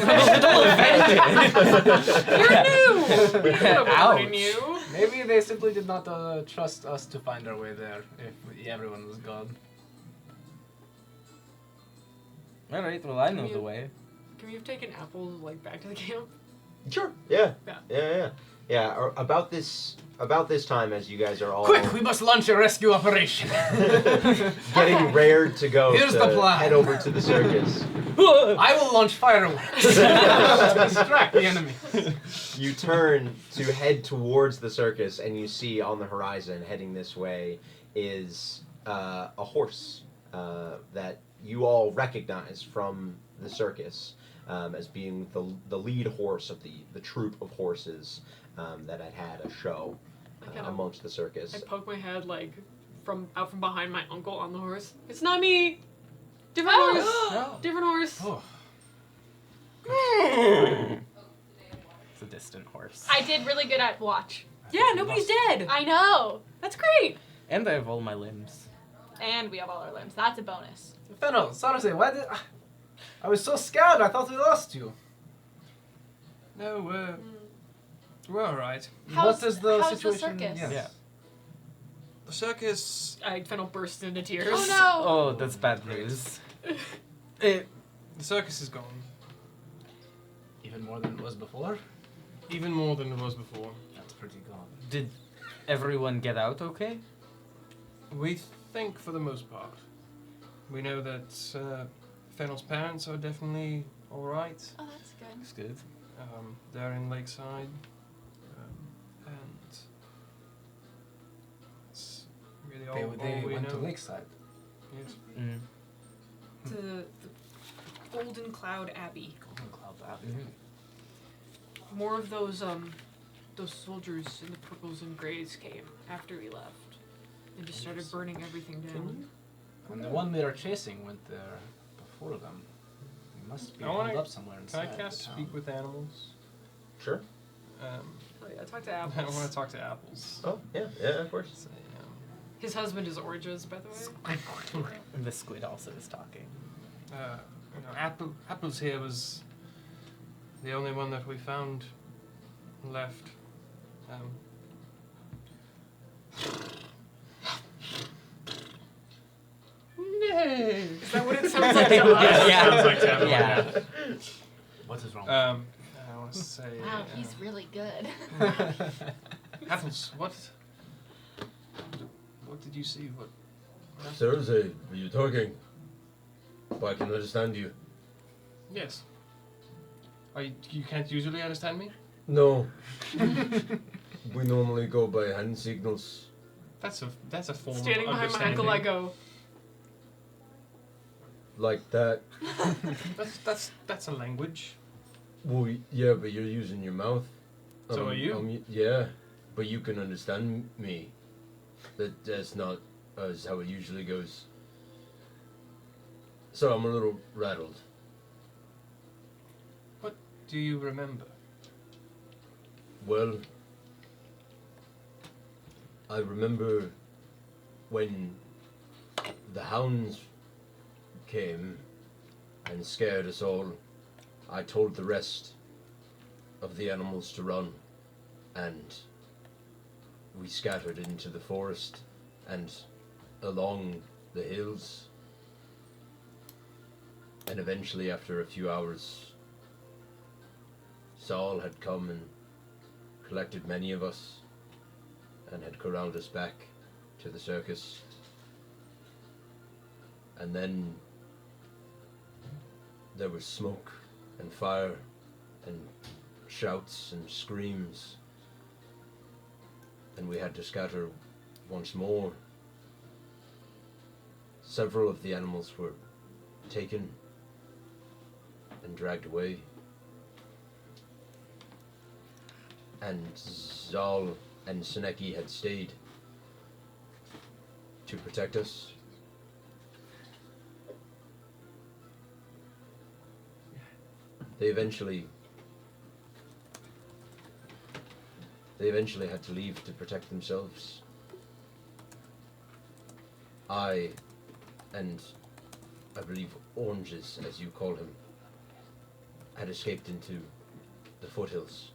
You're new! We could have Ouch. warned you. Maybe they simply did not trust us to find our way there if everyone was gone. Alright, well, I know the way. Can we have taken apples back to the camp? Sure. Yeah. Yeah. Yeah. About this time, as you guys are all Quick, we must launch a rescue operation. getting rared to go Here's to the plan. head over to the circus, I will launch fireworks to distract the enemy. you turn to head towards the circus, and you see on the horizon, heading this way, is a horse that you all recognize from the circus as being the lead horse of the troop of horses that had a show amongst the circus. I poke my head from behind my uncle on the horse. It's not me. Different horse. Different horse. Oh. It's a distant horse. I did really good at watch. Yeah, nobody's dead. I know. That's great. And I have all my limbs. And we have all our limbs. That's a bonus. Fennel, Cersei, why did I was so scared? I thought we lost you. No, we're alright. How's What is the how's situation? The circus? Yes. Yeah. The circus. Fennel burst into tears. Oh no. Oh, that's bad news. The circus is gone. Even more than it was before? Even more than it was before. That's pretty gone. Did everyone get out okay? We think for the most part. We know that Fennel's parents are definitely alright. Oh, that's good. That's good. They're in Lakeside. And that's really all, They all we went know. to Lakeside. Yes. Mm. The Golden Cloud Abbey. Golden Cloud Avenue. More of those soldiers in the purples and grays came after we left. And just started burning everything down. And the one they are chasing went there before them. He must be I wanna- holed up somewhere Can inside I cast the town. Speak with Animals? Sure. Oh yeah, talk to I Apples. want to talk to apples. Oh yeah, of course. Say, His husband is Orges, by the way. And the squid also is talking. Apples here was the only one that we found left. Is that what it sounds like to us? Yeah. Sounds like Tabitha, Yeah. What is wrong? I want to say. Wow, he's really good. Apples. What did you see? What? Cersei, are you talking? I can understand you. Yes. You can't usually understand me? No. We normally go by hand signals. That's a form Standing of behind my understanding. uncle, I go, like that. That's a language. Well, yeah, but you're using your mouth. So are you? Yeah, but you can understand me. That's not as how it usually goes. So I'm a little rattled. What do you remember? Well, I remember when the hounds came and scared us all. I told the rest of the animals to run, and we scattered into the forest and along the hills. And eventually, after a few hours, Saul had come and collected many of us and had corralled us back to the circus. And then there was smoke and fire and shouts and screams, and we had to scatter once more. Several of the animals were taken and dragged away, and Zal and Seneki had stayed to protect us. They eventually had to leave to protect themselves. I, and I believe Oranges, as you call him, had escaped into the foothills.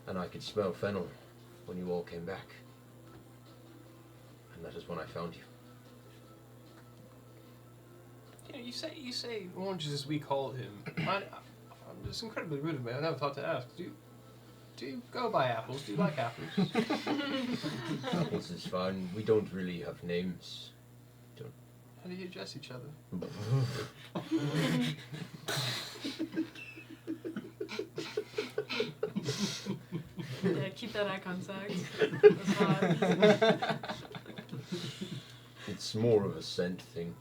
And I could smell fennel when you all came back. And that is when I found you. You know, you say Oranges as we call him. I'm just incredibly rude of me. I never thought to ask. Do you go by apples? Do you like apples? Apples is fine. We don't really have names. How do you address each other? Yeah, keep that eye contact. That's hot. It's more of a scent thing,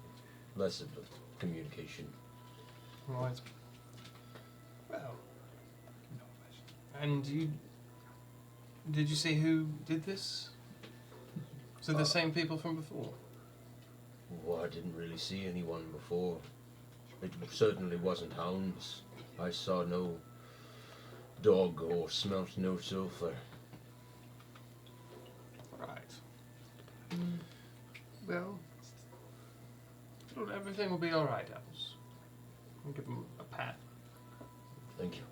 less of a communication. Right. Well. And did you say who did this? So the same people from before? Well, I didn't really see anyone before. It certainly wasn't hounds. I saw no dog or smelt no sulfur. Right. Well, everything will be alright, Apples. I'll give him a pat. Thank you.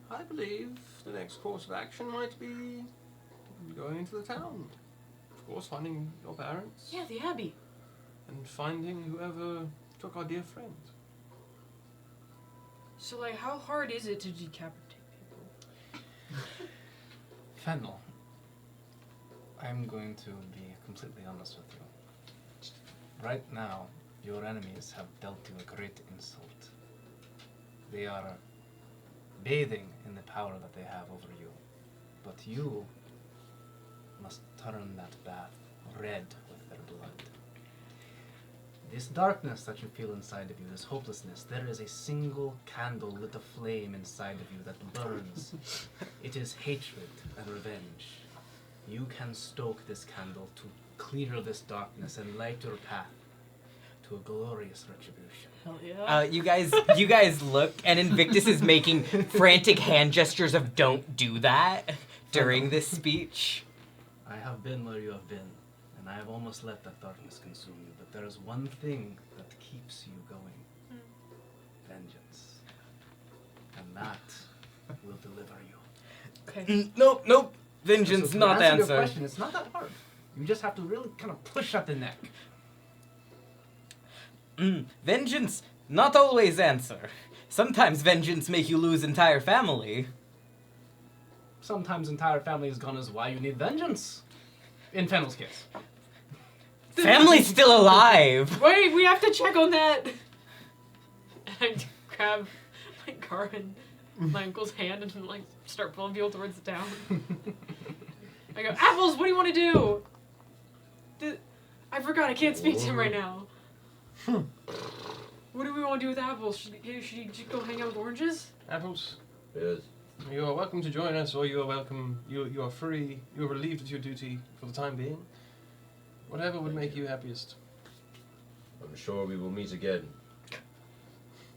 I believe the next course of action might be going into the town. Of course, finding your parents. Yeah, the Abbey. And finding whoever took our dear friend. So, like, how hard is it to decapitate people? Fennel, I'm going to be completely honest with you. Right now, your enemies have dealt you a great insult. They are bathing in the power that they have over you. But you must turn that bath red with their blood. This darkness that you feel inside of you, this hopelessness, there is a single candle lit aflame inside of you that burns. It is hatred and revenge. You can stoke this candle to clear this darkness and light your path to a glorious retribution. Hell yeah. You guys look, and Invictus is making frantic hand gestures of "don't do that" during this speech. I have been where you have been, and I have almost let that darkness consume you, but there is one thing that keeps you going. Vengeance. And that will deliver you. Okay. Nope. Vengeance, So not the to answer answer. your question, it's not that hard. You just have to really kind of push at the neck. Vengeance, not always answer. Sometimes vengeance make you lose entire family. Sometimes entire family is gone is why you need vengeance. In Fennel's case. Family's still alive. Wait, we have to check on that. I grab my card. my uncle's hand and like start pulling people towards the town. I go, Apples, what do you want to do? I forgot, I can't speak to him right now. What do we want to do with Apples? Should he go hang out with Oranges? Apples, Yes. you are welcome to join us, or you are welcome. You are free. You are relieved of your duty for the time being. Whatever would make you happiest. I'm sure we will meet again.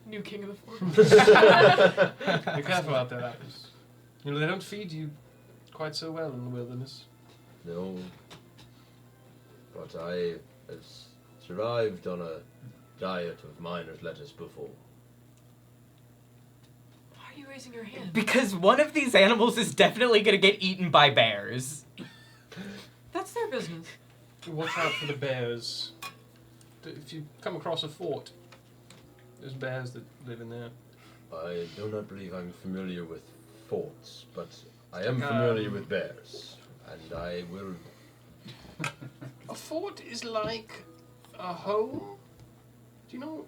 New king of the forest. Be careful out there, Apples. You know, they don't feed you quite so well in the wilderness. No. But I have survived on a diet of miner's lettuce before. Why are you raising your hand? Because one of these animals is definitely gonna get eaten by bears. That's their business. Watch out for the bears. If you come across a fort, there's bears that live in there. I do not believe I'm familiar with forts, but I am familiar with bears. And I will... A fort is like a home. Do you know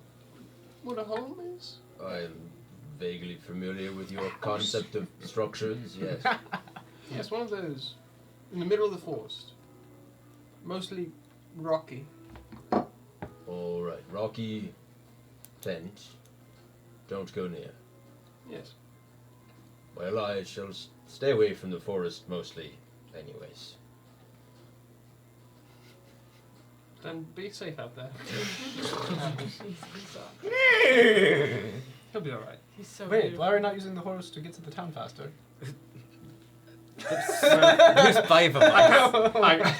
what a home is? I'm vaguely familiar with your concept of structures, yes. Yes, one of those. In the middle of the forest. Mostly rocky. All right, rocky tent. Don't go near. Yes. Well, I shall stay away from the forest mostly, anyways. Then be safe out there. He'll be alright. He's so Wait, beautiful. why are we not using the horse to get to the town faster? There's 5 of us.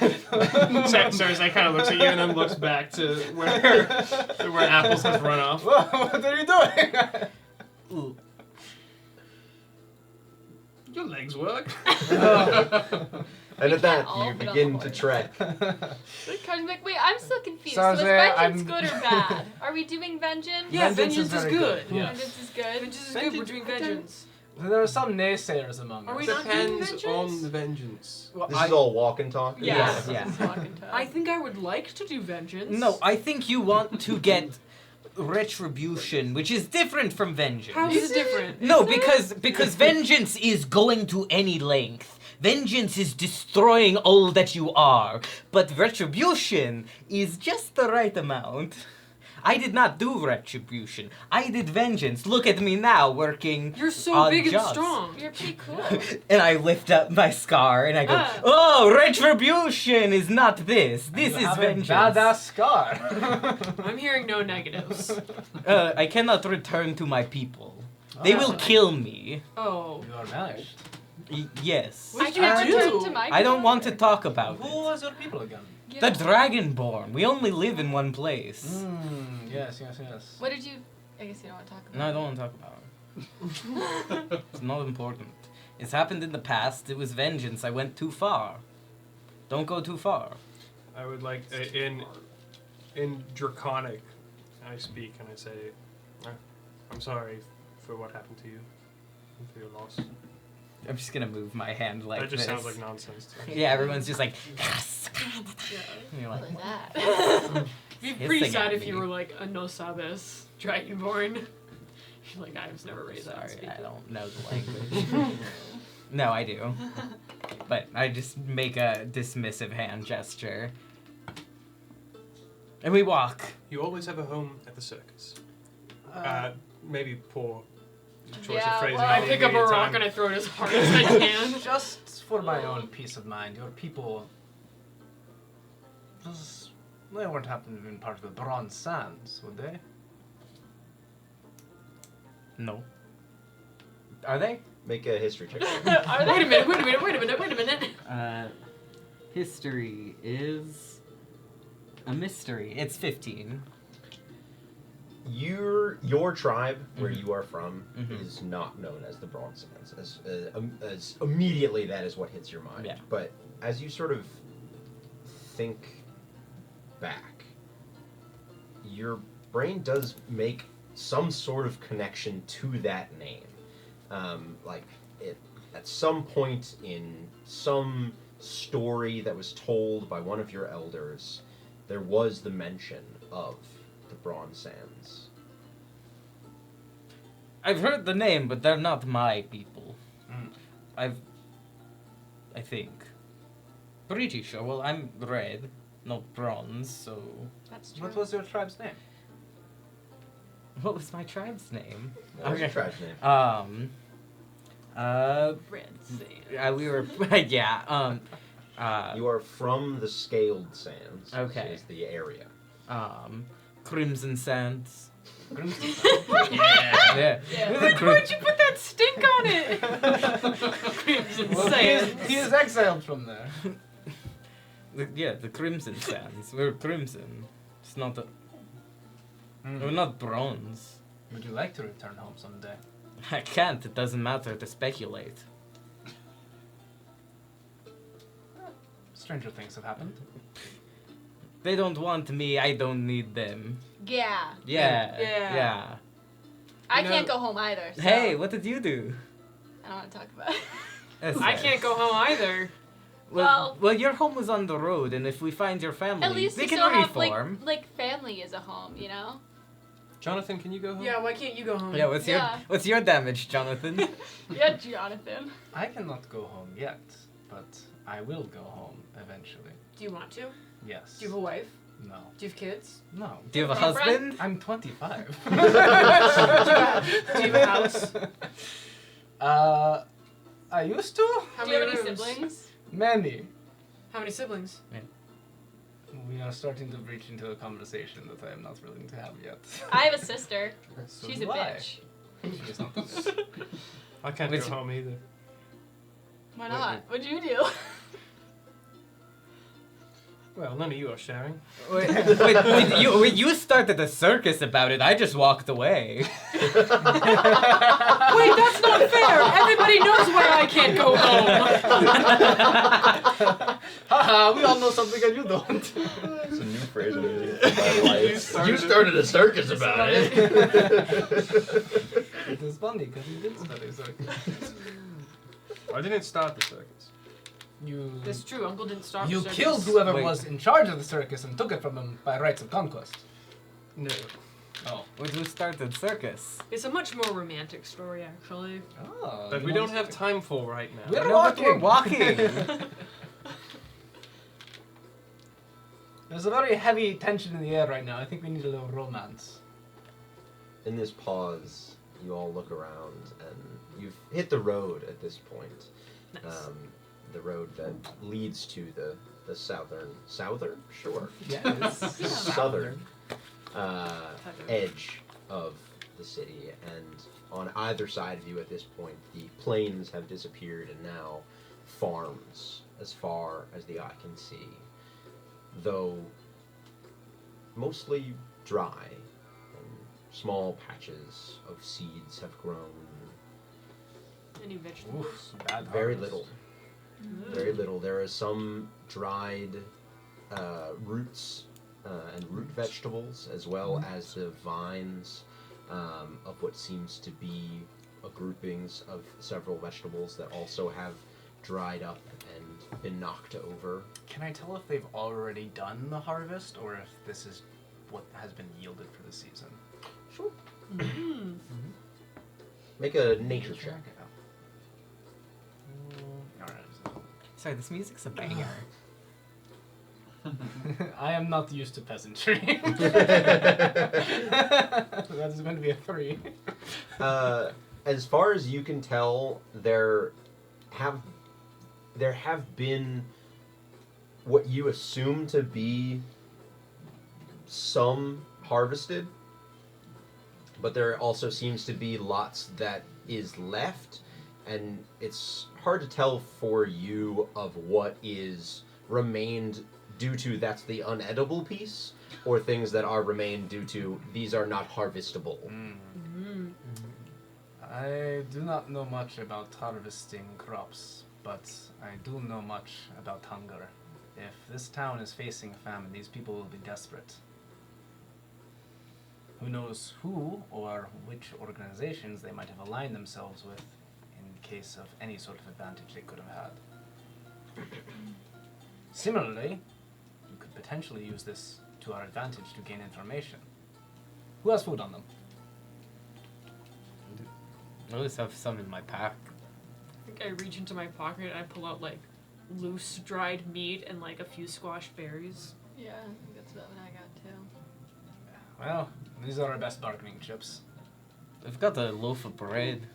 Cersei kind of looks at you and then looks back to where Apples has run off. Whoa, what are you doing? Your legs work. And We at that, can't all you fit on begin the to horse. trek. Wait, I'm still confused. So So is there, vengeance I'm- good or bad? Are we doing vengeance? Yeah, Vengeance is vengeance is very good. good, yeah. Vengeance is good. Vengeance is good. We're doing vengeance. There are some naysayers among Are us. we not doing Depends vengeance? on the vengeance. Well, This is all walk and talk? Yeah. Yeah. I think I would like to do vengeance. No, I think you want to get retribution, which is different from vengeance. How is it different? No, because vengeance is going to any length. Vengeance is destroying all that you are. But retribution is just the right amount. I did not do retribution. I did vengeance. Look at me now working. You're so odd big and jobs. strong. You're pretty cool. And I lift up my scar and I go, Ah. "Oh, retribution is not this. This You is have vengeance." a badass scar. I'm hearing no negatives. I cannot return to my people. They will kill me. Oh. You are vanished. Yes. What I did can't you return do? to my I don't people. want to talk about Who it. was your people again? The Dragonborn. We only live in one place. Yes. What did you? I guess you don't want to talk about. No, I don't want to talk about it. It's not important. It's happened in the past. It was vengeance. I went too far. Don't go too far. I would like in Draconic, I speak and I say, I'm sorry for what happened to you and for your loss. I'm just gonna move my hand like That just this. sounds like nonsense to me. Yeah, everyone's just like. Yeah. And you're What like, was that? It'd be Hissing pretty sad at if you me. were like a no sabes dragonborn. You're like, I've never raised that. sorry, I don't know the language. No, I do. But I just make a dismissive hand gesture. And we walk. You always have a home at the circus. Maybe poor choice Yeah, of phrasing. well, I at the pick up a immediate rock time. and I throw it as hard as I can. Just for my own peace of mind, your people. They weren't happening to be part of the Bronze Sands, would they? No. Are they? Make a history check. Wait a minute. History is a mystery. It's 15. Your tribe, where Mhm. you are from, Mhm. is not known as the Bronze Sands. As immediately that is what hits your mind. Yeah. But as you sort of think back, your brain does make some sort of connection to that name. Like at some point in some story that was told by one of your elders, there was the mention of the Bronze Sands. I've heard the name, but they're not my people. Mm. I think. Pretty sure. Well, I'm red, not bronze, so... That's true. What was your tribe's name? What was my tribe's name? What was your tribe's name? Red sand. We were... yeah, You are from the Scaled Sands. Okay. Which is the area. Crimson Sands. Grimstone. Yeah. Why'd you put that stink on it? Crimson Well, sand. he is exiled from there. The Crimson Sands. We're crimson. It's not the... Mm. We're not bronze. Would you like to return home someday? I can't. It doesn't matter to speculate. Stranger things have happened. They don't want me. I don't need them. Yeah. Yeah. Yeah. Yeah. I You know- can't go home either. So Hey, what did you do? I don't want to talk about it. That's I nice. can't go home either. Well, your home was on the road, and if we find your family, At least they you can still have reform. like family as a home, you know? Jonathan, can you go home? Yeah, why can't you go home? Yeah, what's your damage, Jonathan? Yeah, Jonathan. I cannot go home yet, but I will go home eventually. Do you want to? Yes. Do you have a wife? No. Do you have kids? No. Do you have a Girlfriend? husband? I'm 25. Do you have a house? I used to? How Do you have any rooms? siblings? Many. How many siblings? We are starting to breach into a conversation that I am not willing to have yet. I have a sister. So She's a do I. bitch. She is not a bitch. I can't Which- go home either. Why Wait, not? What'd you do? Well, none of you are sharing. Wait, you started a circus about it. I just walked away. Wait, that's not fair! Everybody knows why I can't go home! Haha, we all know something and you don't. It's a new phrase I'm using for my life. You started a circus about it. It is funny because you did study circus. I didn't start the circus. You That's true, Uncle didn't stop you the circus. killed whoever Wait. was in charge of the circus and took it from him by rights of conquest. No. Oh. Wait, who started circus? It's a much more romantic story, actually. Oh. That we don't have time for right now. We're No, but we're walking. walking. There's a very heavy tension in the air right now. I think we need a little romance. In this pause, you all look around, and you've hit the road at this point. Nice. The road that leads to the southern, sure, Yes. southern edge of the city, and on either side of you at this point, the plains have disappeared, and now farms as far as the eye can see, though mostly dry, and small patches of seeds have grown. Any vegetables? Oof, bad Very harvest. little. Very little. There are some dried roots and root vegetables, as well as the vines of what seems to be groupings of several vegetables that also have dried up and been knocked over. Can I tell if they've already done the harvest or if this is what has been yielded for the season? Sure. Mm. Make a nature check. Sorry, this music's a banger. I am not used to peasantry. That is going to be a 3. As far as you can tell, there have been what you assume to be some harvested, but there also seems to be lots that is left, and it's hard to tell for you of what is remained due to that's the unedible piece, or things that are remained due to these are not harvestable. Mm. I do not know much about harvesting crops, but I do know much about hunger. If this town is facing famine, these people will be desperate. Who knows who or which organizations they might have aligned themselves with in case of any sort of advantage they could have had. Similarly, we could potentially use this to our advantage to gain information. Who has food on them? I always have some in my pack. I think I reach into my pocket and I pull out like loose dried meat and like a few squashed berries. Yeah, I think that's about what I got too. Well, these are our best bargaining chips. I've got a loaf of bread.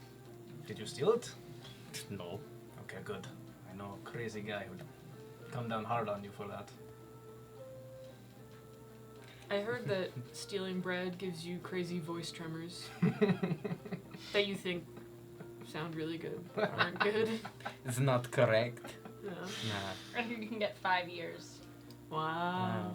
Did you steal it? No. Okay, good. I know a crazy guy who'd come down hard on you for that. I heard that stealing bread gives you crazy voice tremors that you think sound really good but aren't good. It's not correct. Yeah. Nah. I think you can get 5 years. Wow.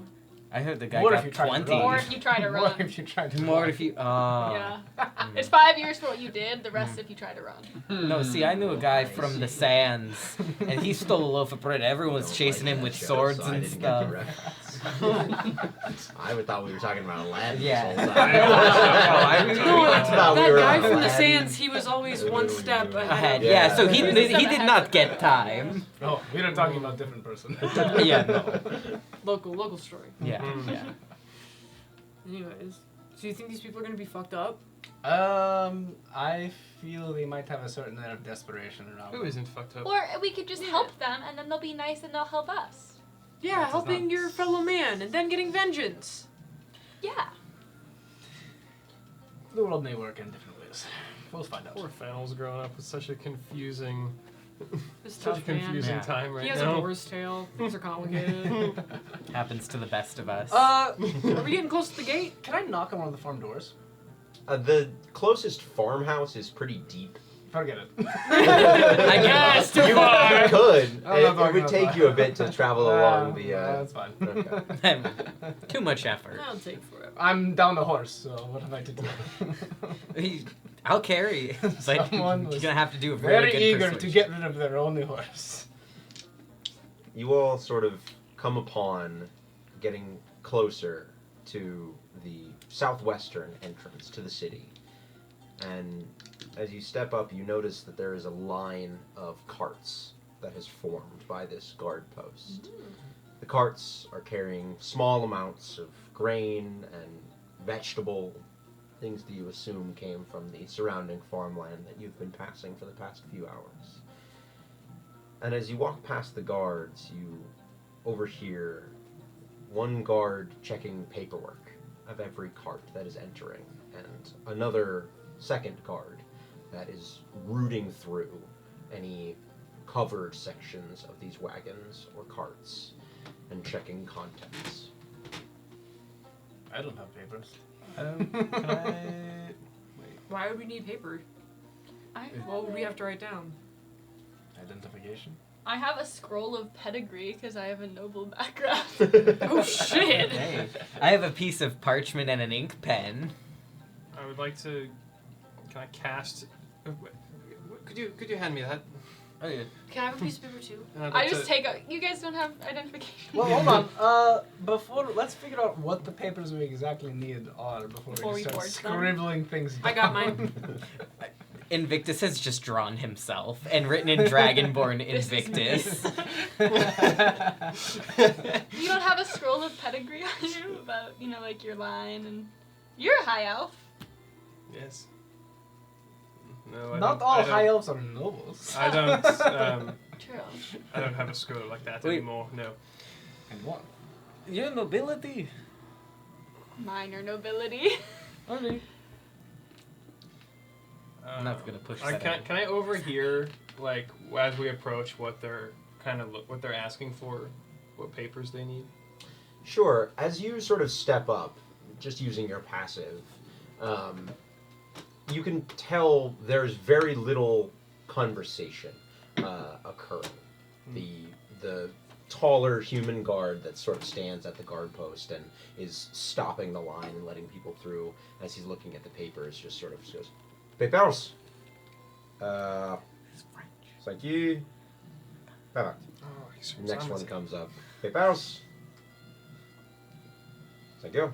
I heard the guy More if got you try to 20. run. Or if you try to More run. if you try to More run. if you. Yeah. Mm. It's 5 years for what you did, the rest if you try to run. No, see, I knew a guy from the sands, and he stole a loaf of bread. Everyone was Don't chasing like him that with show, swords so I and didn't get the stuff. reference. I would thought we were talking about Aladdin Yeah. this whole I time. really No, I thought we that were guy on from the Aladdin. sands, he was always one step Ahead. ahead. Yeah, so he Yeah. did not get time. Oh, we are talking about different person. Yeah, no. Local story. Yeah, Mm. yeah. Anyways, so you think these people are gonna be fucked up? I feel they might have a certain air of desperation around Who them. isn't fucked up? Or we could just help them and then they'll be nice and they'll help us. Yeah, That does helping not- your fellow man and then getting vengeance. Yeah. The world may work in different ways. We'll find out. Poor Fennel's growing up with such a confusing, This such a tough man. confusing Yeah. time right He has now. a horse tail. Things are complicated. Happens to the best of us. Are we getting close to the gate? Can I knock on one of the farm doors? The closest farmhouse is pretty deep. Forget it. I guess too You far. could. I'm not It talking would about take that. you a bit to travel along the. That's fine. Okay. Too much effort. That'll take forever. I'm down the horse, so what have I to do? I'll carry. But Someone you're was gonna have to do a very Very good eager to persuasion. get rid of their only horse. You all sort of come upon getting closer to the southwestern entrance to the city. And as you step up, you notice that there is a line of carts that has formed by this guard post. The carts are carrying small amounts of grain and vegetable, things that you assume came from the surrounding farmland that you've been passing for the past few hours. And as you walk past the guards, you overhear one guard checking paperwork of every cart that is entering, and another second guard that is rooting through any covered sections of these wagons or carts and checking contents. I don't have papers. Can I... Why would we need paper? What would we have to write down? Identification. I have a scroll of pedigree because I have a noble background. Oh shit! Hey, I have a piece of parchment and an ink pen. I would like to... Can I cast... Could you hand me that? Oh, yeah. Can I have a piece of paper too? And I'd I like just to- take a. You guys don't have identification. Well, hold on. Before let's figure out what the papers we exactly need are before we Before we start forge them. scribbling things down. I got mine. Invictus has just drawn himself and written in Dragonborn This is Invictus. You don't have a scroll of pedigree on you about like your line and you're a high elf. Yes. No, I Not don't- all I don't- high elves are nobles. I don't. True. I don't have a scroll like that Wait. anymore. No. And what? You're nobility. Minor nobility. Okay. I'm not gonna push that out. Can I overhear, like, as we approach, what they're what they're asking for, what papers they need? Sure. As you sort of step up, just using your passive, you can tell there's very little conversation occurring. The taller human guard that sort of stands at the guard post and is stopping the line and letting people through as he's looking at the papers just sort of goes, "Papers. Thank you. Perfect. Oh, he's from Next one Zamazan. comes up. Papers. Thank you.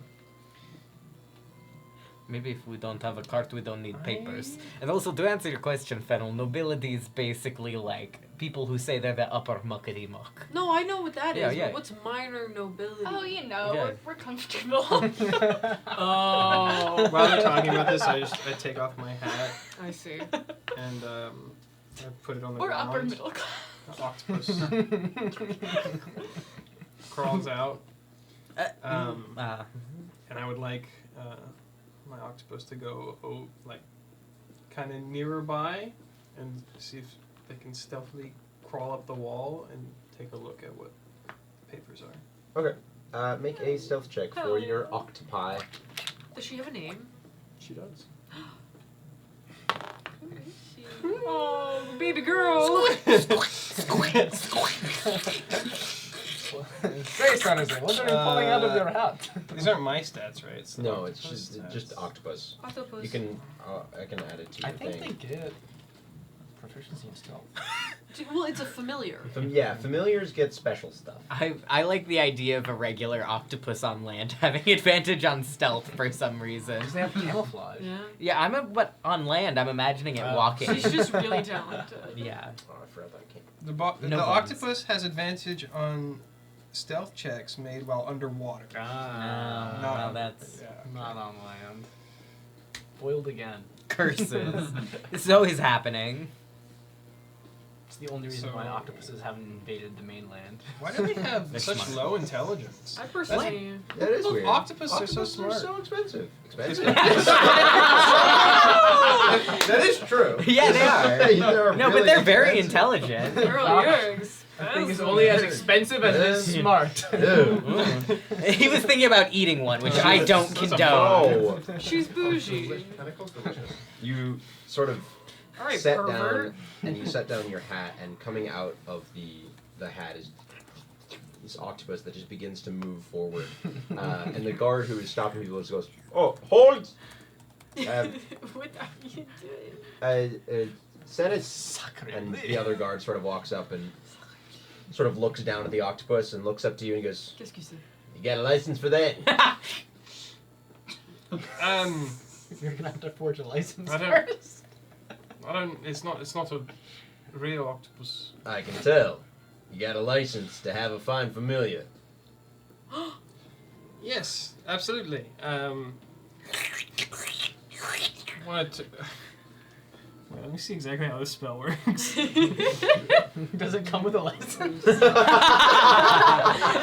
Maybe if we don't have a cart, we don't need papers. And also, to answer your question, Fennel, nobility is basically like people who say they're the upper muckety muck. No, I know what that is. Yeah, But yeah. what's minor nobility? Oh, you know, Yeah. we're comfortable. Oh. While they're talking about this, I take off my hat I see. and I put it on the We're ground. upper middle class. The octopus crawls out, and I would like my octopus to go kind of nearer by and see if they can stealthily crawl up the wall and take a look at what the papers are. Okay. Make a stealth check Hell for yeah. your octopi. Does she have a name? She does. Oh, baby girl. Great, Saturday. What are you pulling out of your hat? These aren't my stats, right? It's the No, it's octopus just stats. octopus. Octopus. You can I can add it to I your think thing. they get proficiency in stealth. Well, it's a familiar. Yeah, familiars get special stuff. I like the idea of a regular octopus on land having advantage on stealth for some reason. Because they have camouflage. Yeah. Yeah, but on land, I'm imagining it walking. She's just really talented. Yeah. Oh, I forgot that came. The No the bugs. octopus has advantage on stealth checks made while underwater. No, Not- that's Yeah. Not on land. Boiled again. curses. This is always happening. It's the only reason So- why octopuses haven't invaded the mainland. Why do they have They're such smart. low intelligence? I personally. That is Well, weird. octopus are so Octopuses smart. so expensive. That is true. Yeah, they are. They're No, but really they're very expensive. intelligent. Girl, you're That thing is only as expensive as it is smart. Ew. He was thinking about eating one, which I don't Those are condone. Oh. She's bougie. You sort of All right, set pervert. down and you set down your hat, and coming out of the hat is this octopus that just begins to move forward. And the guard who is stopping people just goes, "Oh, hold!" What are you doing? Senate. And the other guard sort of walks up and sort of looks down at the octopus and looks up to you and goes, Qu'est-ce que c'est? "You got a license for that?" You're gonna have to forge a license I don't- first. It's not a real octopus. I can tell. You got a license to have a fine familiar. Yes, absolutely. Wanted to. Wait, let me see exactly how this spell works. Does it come with a license?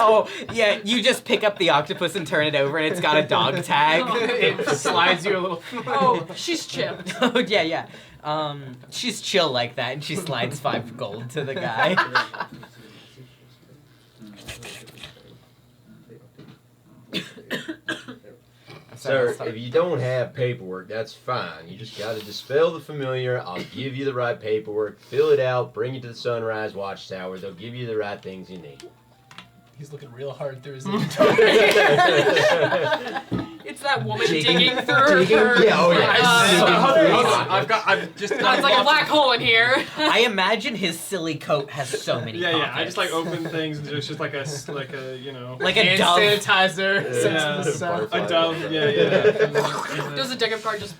Oh, yeah, you just pick up the octopus and turn it over and it's got a dog tag. It slides you a little. Oh, she's chipped. Oh, yeah. She's chill like that and she slides 5 gold to the guy. Sir, if you don't have paperwork, that's fine. You just gotta dispel the familiar. I'll give you the right paperwork. Fill it out. Bring it to the Sunrise Watchtower. They'll give you the right things you need. He's looking real hard through his inventory. It's that woman Digging- digging through her. Yeah, oh yeah. I've just. It's like a black hole in here. I imagine his silly coat has so many Yeah, pockets. yeah. I just like open things and there's just like a you know. Like a Hand dove. sanitizer. Yeah. sent to the cell. A dove. Yeah. Does a Jacob card just?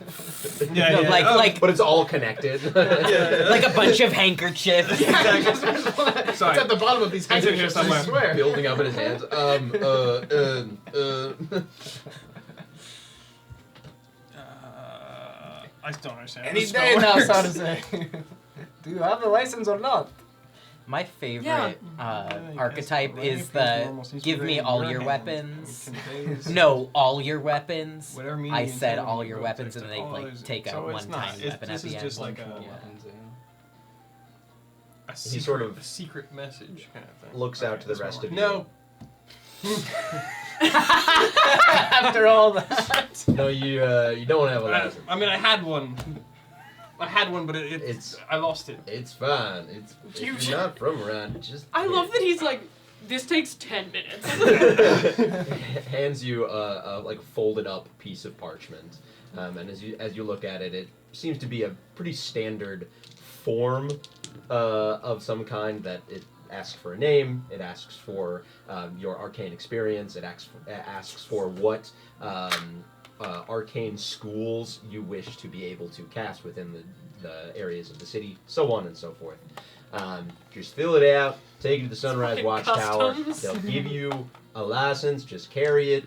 Yeah, No, yeah. like But it's all connected. Yeah. like a bunch of handkerchiefs. Sorry. It's at the bottom of these It's in here handkerchiefs, I somewhere. swear. Building up in his hands. I don't understand. Any how this spell day now, works. so to say. Do you have the license or not? My favorite Yeah. archetype is the give me all your weapons. No, all your weapons. Whatever I said all your weapons and they like take a one-time weapon at This the is end. just like Cool a weapons, yeah. He sort of a secret message kind of thing. looks out to the that's rest all. of you. No. After all that. No, you don't have a license. I mean, I had one. But It's- I lost it. It's fine. If you're not from around, just I love that he's like, this takes 10 minutes. hands you a like folded up piece of parchment, and as you look at it, it seems to be a pretty standard form of some kind. That it asks for a name, it asks for your arcane experience, it asks for what arcane schools you wish to be able to cast within the areas of the city, so on and so forth. Just fill it out, take it to the Sunrise fucking Watchtower. customs. They'll give you a license. Just carry it.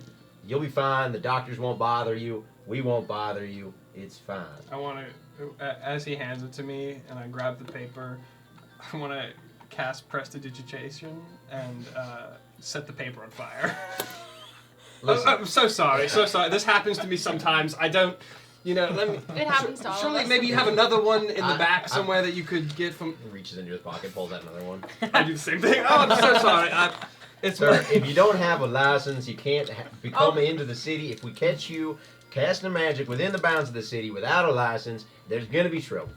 You'll be fine. The doctors won't bother you. We won't bother you. It's fine. I want to, as he hands it to me and I grab the paper, I want to cast Prestidigitation and set the paper on fire. Listen. I'm so sorry, so sorry. This happens to me sometimes. I don't, let me. It happens to all of Surely us. maybe you have another one in the I- back somewhere that you could get from. He reaches into his pocket, pulls out another one. I do the same thing. Oh, I'm so sorry. It's Sir, my- if you don't have a license, you can't come into the city. If we catch you casting magic within the bounds of the city without a license, there's gonna be trouble.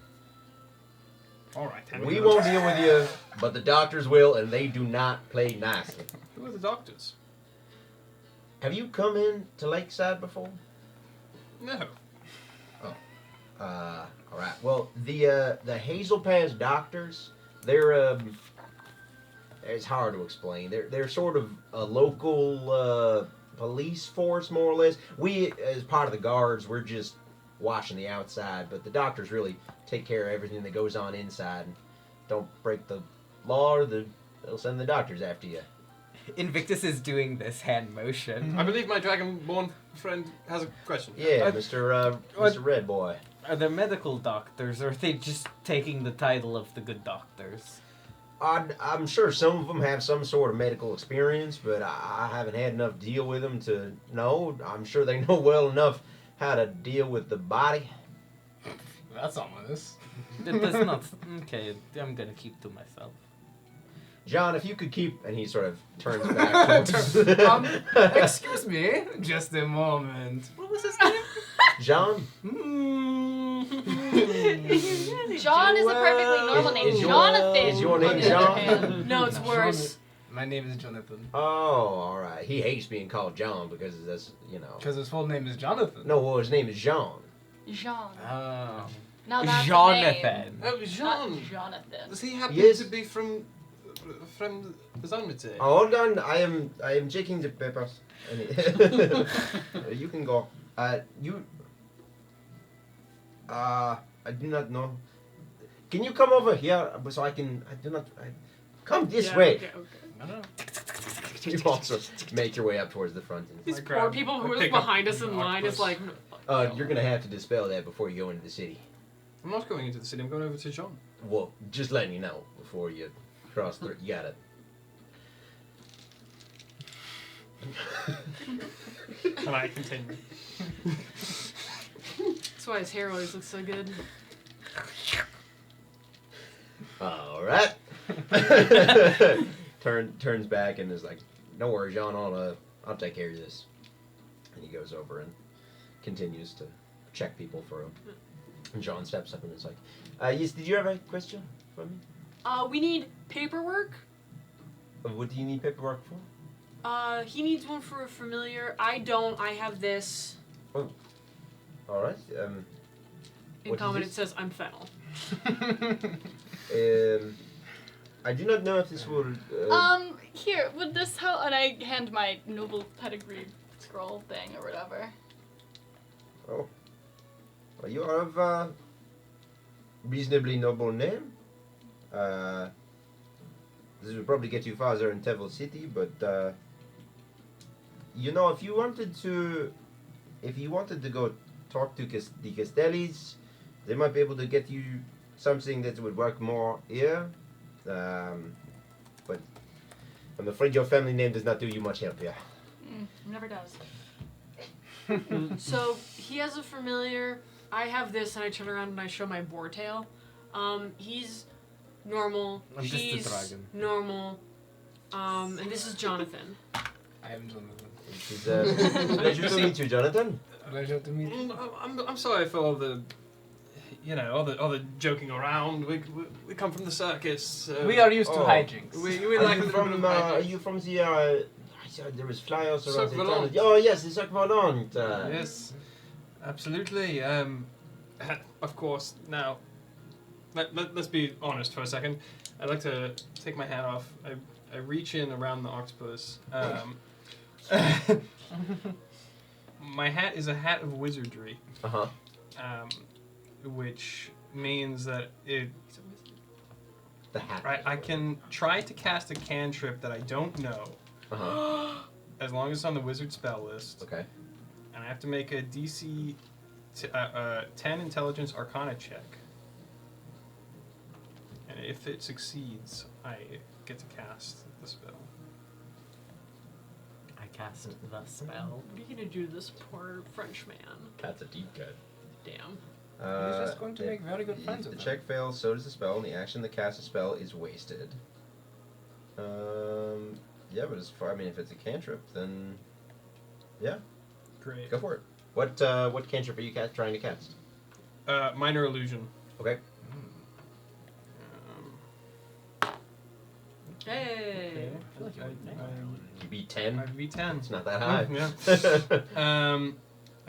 All right. then. We won't deal with you, but the doctors will, and they do not play nicely. Who are the doctors? Have you come in to Lakeside before? No. All right. Well, the Hazel Pass doctors, they're it's hard to explain. They're sort of a local police force, more or less. We, as part of the guards, we're just watching the outside, but the doctors really take care of everything that goes on inside. And don't break the law, or they'll send the doctors after you. Invictus is doing this hand motion. I believe my dragonborn friend has a question. Yeah, I- Mr. Red Boy. Are they medical doctors, or are they just taking the title of the good doctors? I'm sure some of them have some sort of medical experience, but I haven't had enough deal with them to know. I'm sure they know well enough how to deal with the body. That's ominous. That does not. Okay, I'm gonna keep to myself. John, if you could keep, and he sort of turns back towards Excuse me, just a moment. What was his name? John. John is a perfectly normal name. Is your- Jonathan. is your name on the other John? hand. No, it's worse. My name is Jonathan. Oh, all right. He hates being called John because that's, Because his full name is Jonathan. No, well, his name is Jean. Jean. Oh. Now that's Jonathan. A Oh, name. Jean. Not Jonathan. Does he happen Yes. to be from the Zonmite? Oh, hold on. I am checking the papers. You can go. I do not know. Can you come over here so I can? Come this Yeah, way. okay. No, no. You also make your way up towards the front. These I poor grab- people I who are pick behind up us in an line is octopus. like, You're gonna have to dispel that before you go into the city. I'm not going into the city. I'm going over to John. Well, just letting you know before you cross through. You got it. And I continue. that's why his hair always looks so good. All right. Turns back and is like, "Don't worry, John. I'll take care of this." And he goes over and continues to check people for him. And John steps up and is like, "Yes, did you have a question for me? We need paperwork. What do you need paperwork for?" He needs one for a familiar. I don't. I have this. All right. In What is common, it this? says I'm fennel. I do not know if this will. Here, would this help? And I hand my noble pedigree scroll thing or whatever. Oh. Well, you are of reasonably noble name. This will probably get you farther in Tevil City, but if you wanted to go talk to the Castellis, they might be able to get you something that would work more here. But I'm afraid your family name does not do you much help here. Never does. So he has a familiar. I have this, and I turn around and I show my boar tail. He's normal. I'm just a She's dragon. normal. And this is Jonathan. I am Jonathan. It's a pleasure to meet you, Jonathan. Pleasure to meet you. I'm sorry for all the, all the joking around. We come from the circus. So We are used to Oh. hijinks. We Are like you a little bit from? of Are hijinks. you from the? I saw there was flyers around the town. Cirque Oh yes, the Cirque Volant. Yes, absolutely. Of course. Now, let's be honest for a second. I'd like to take my hat off. I reach in around the octopus. My hat is a hat of wizardry, Uh huh. which means that it the hat. Right, I can try to cast a cantrip that I don't know, as long as it's on the wizard spell list. Okay. And I have to make a DC 10 Intelligence Arcana check. And if it succeeds, I get to cast the spell. I cast the spell. What are you gonna do to this poor French man? That's a deep cut. Damn. He's just going to make very good friends The with them. check fails, so does the spell, and the action to cast a spell is wasted. Yeah, but as far, I mean, if it's a cantrip, then yeah, Great. go for it. What cantrip are you trying to cast? Minor Illusion. Okay. Hey. I feel like You beat 10. I beat 10. It's not that high. Yeah. I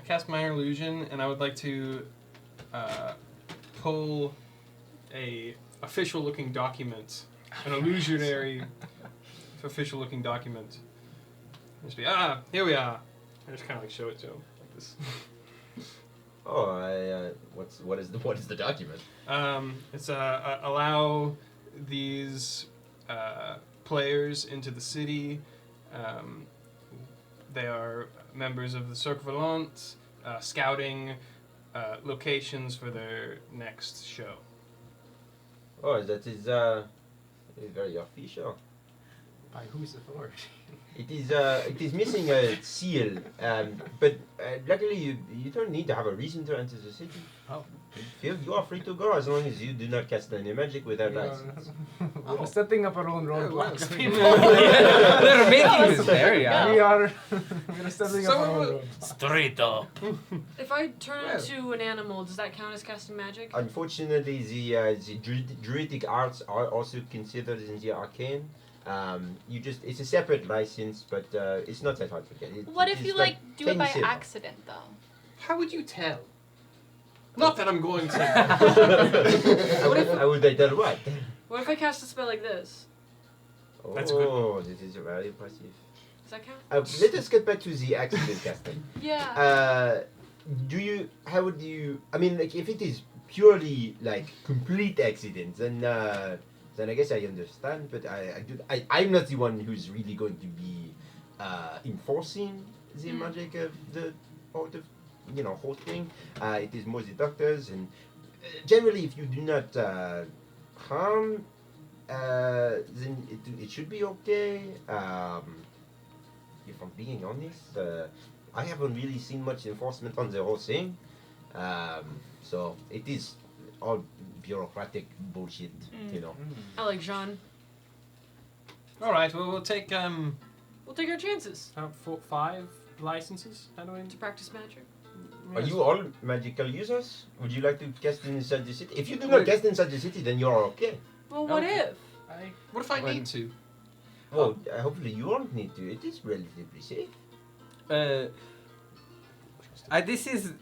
cast Minor Illusion, and I would like to pull a official-looking document, an illusionary official-looking document. Just be here we are. I just kind of like show it to him like this. Oh, what is the document? It's allow these players into the city. They are members of the Cirque Volant, scouting locations for their next show. Oh, that is very official. By whose authority? It is missing a seal, but luckily you don't need to have a reason to enter the city. Oh. You are free to go as long as you do not cast any magic without license. We're setting up our own roadblocks. They're making this very We are setting up our own roadblocks. straight up. If I turn into an animal, does that count as casting magic? Unfortunately, the druidic arts are also considered in the arcane. It's a separate license, but it's not that hard to get. What if you like do it by silver. accident though? How would you tell? Not that I'm going to. I would tell what? What if I cast a spell like this? Oh, That's a good one. this is very impressive. Does that count? Let us get back to the accident casting. Yeah. How would you? I mean, like, if it is purely like complete accident, then I guess I understand. But I'm not the one who's really going to be enforcing the magic of the whole thing. It is more the doctors, and generally, if you do not harm, then it should be okay. If I'm being honest, I haven't really seen much enforcement on the whole thing. So it is all bureaucratic bullshit, I like Jean. All right. Well, we'll take We'll take our chances 5 licenses. How do I? to practice magic. Are you all magical users? Would you like to cast inside the city? If you do not cast inside the city, then you're okay. Well, what Okay. if? What if I need to? Well, hopefully you won't need to. It is relatively safe. This is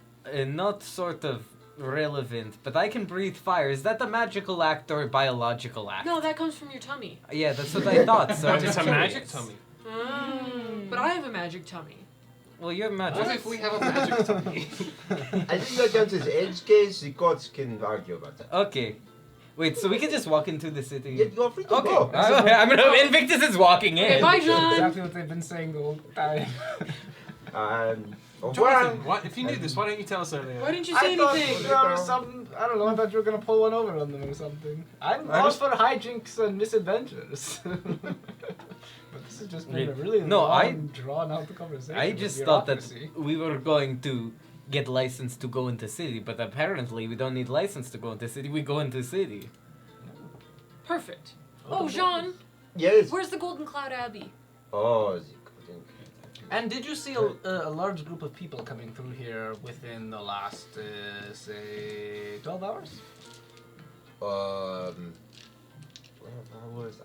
not sort of relevant, but I can breathe fire. Is that a magical act or a biological act? No, that comes from your tummy. Yeah, that's what I thought. So I'm It's just a curious. magic tummy. But I have a magic tummy. Well, you're magic. What if we have a magic tummy? I think that counts as edge case. The courts can argue about that. Okay. Wait, so we can just walk into the city? Yeah, you're free to Okay. go. I'm gonna. Invictus is walking in. Okay, bye, Jean. Exactly what they've been saying the whole time. Au revoir. Jonathan, what? If you knew this, why didn't you tell us earlier? Why didn't you say anything? there was some, I don't know, I thought you were going to pull one over on them or something. I'm all for hijinks and misadventures. But this has just been a really long, drawn-out conversation. I with just thought that bureaucracy. we were going to get license to go into city, but apparently we don't need license to go into city. We go into city. Perfect. Oh, Jean, Yes. where's the Golden Cloud Abbey? Oh, the golden. And did you see a large group of people coming through here within the last, say, 12 hours? Hours.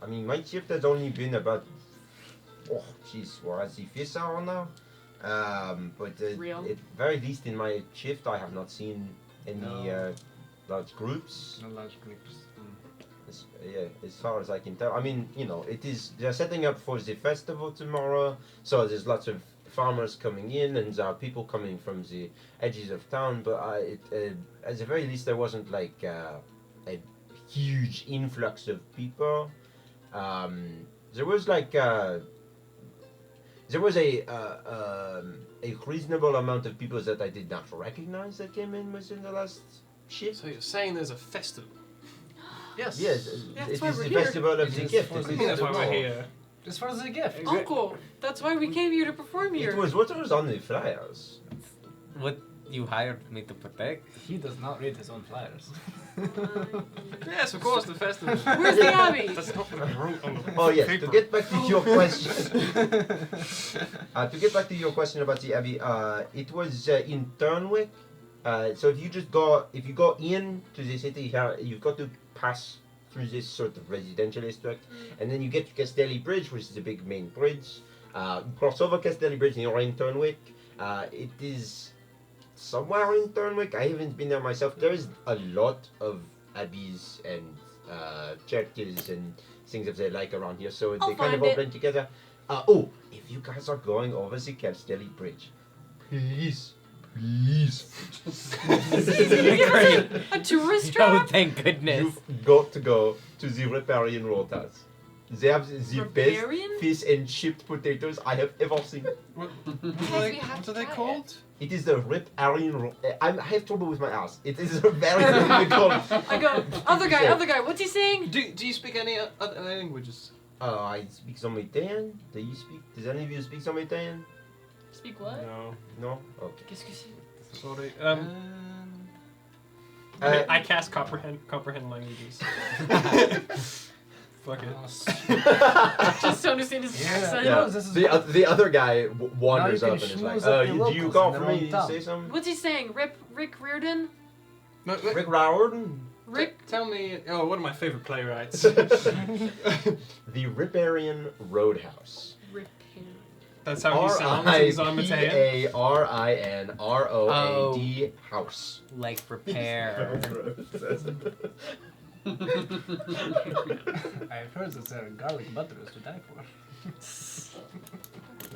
I mean, my shift has only been about. Oh, jeez, we're at the 5th hour now. But Real? at very least in my shift, I have not seen any large groups. No large groups. As far as I can tell. I mean, they're setting up for the festival tomorrow, so there's lots of farmers coming in and there are people coming from the edges of town, but at the very least there wasn't like a huge influx of people. There was like there was a reasonable amount of people that I did not recognize that came in within the last shift. So you're saying there's a festival? Yes. Yes, That's it why is we're the here. festival of It the is gift. for It the is That's why the we're law. here. Just for the gift. Uncle, that's why we came here to perform here. It was what was on the flyers. What you hired me to protect? He does not read his own flyers. Yes, of course, the festival. Where's the Abbey? That's not what I wrote on the Oh yes, paper. to get back to your question. To get back to your question about the Abbey, it was in Turnwick. So if you go in to the city, you've got to pass through this sort of residential district, and then you get to Castelli Bridge, which is the big main bridge. You cross over Castelli Bridge and you're in Turnwick. It is somewhere in Turnwick. I haven't been there myself. There is a lot of abbeys and churches and things of that like around here, so I'll they kind of find all it. blend together. If you guys are going over the Castelli Bridge, please. A tourist Oh, trap? thank goodness. You've got to go to the Riparian Rotas. They have the Riparian? best fish and chipped potatoes I have ever seen. What we have are to they try called? It is the Riparian. I have trouble with my ass. It is a very difficult. I go, other guy, what's he saying? Do you speak any other languages? I speak some Italian. Does any of you speak some Italian? Speak what? No. No? Okay. Qu'est-ce que c'est? Sorry. Uh, I cast comprehend languages. Fuck it. Just to understand his accent. Yeah. This is The other guy wanders Now you up can and is like, schmooze up your do you locals call in for their me own to tongue." say something? What's he saying? Rick Reardon? No, Rick Riordan? Rick? Tell me. Oh, one of my favorite playwrights. The Riparian Roadhouse. Repair. That's how he sounds in Zomataean. Riparianroad house. Like repair. I've heard that there are garlic butters to die for.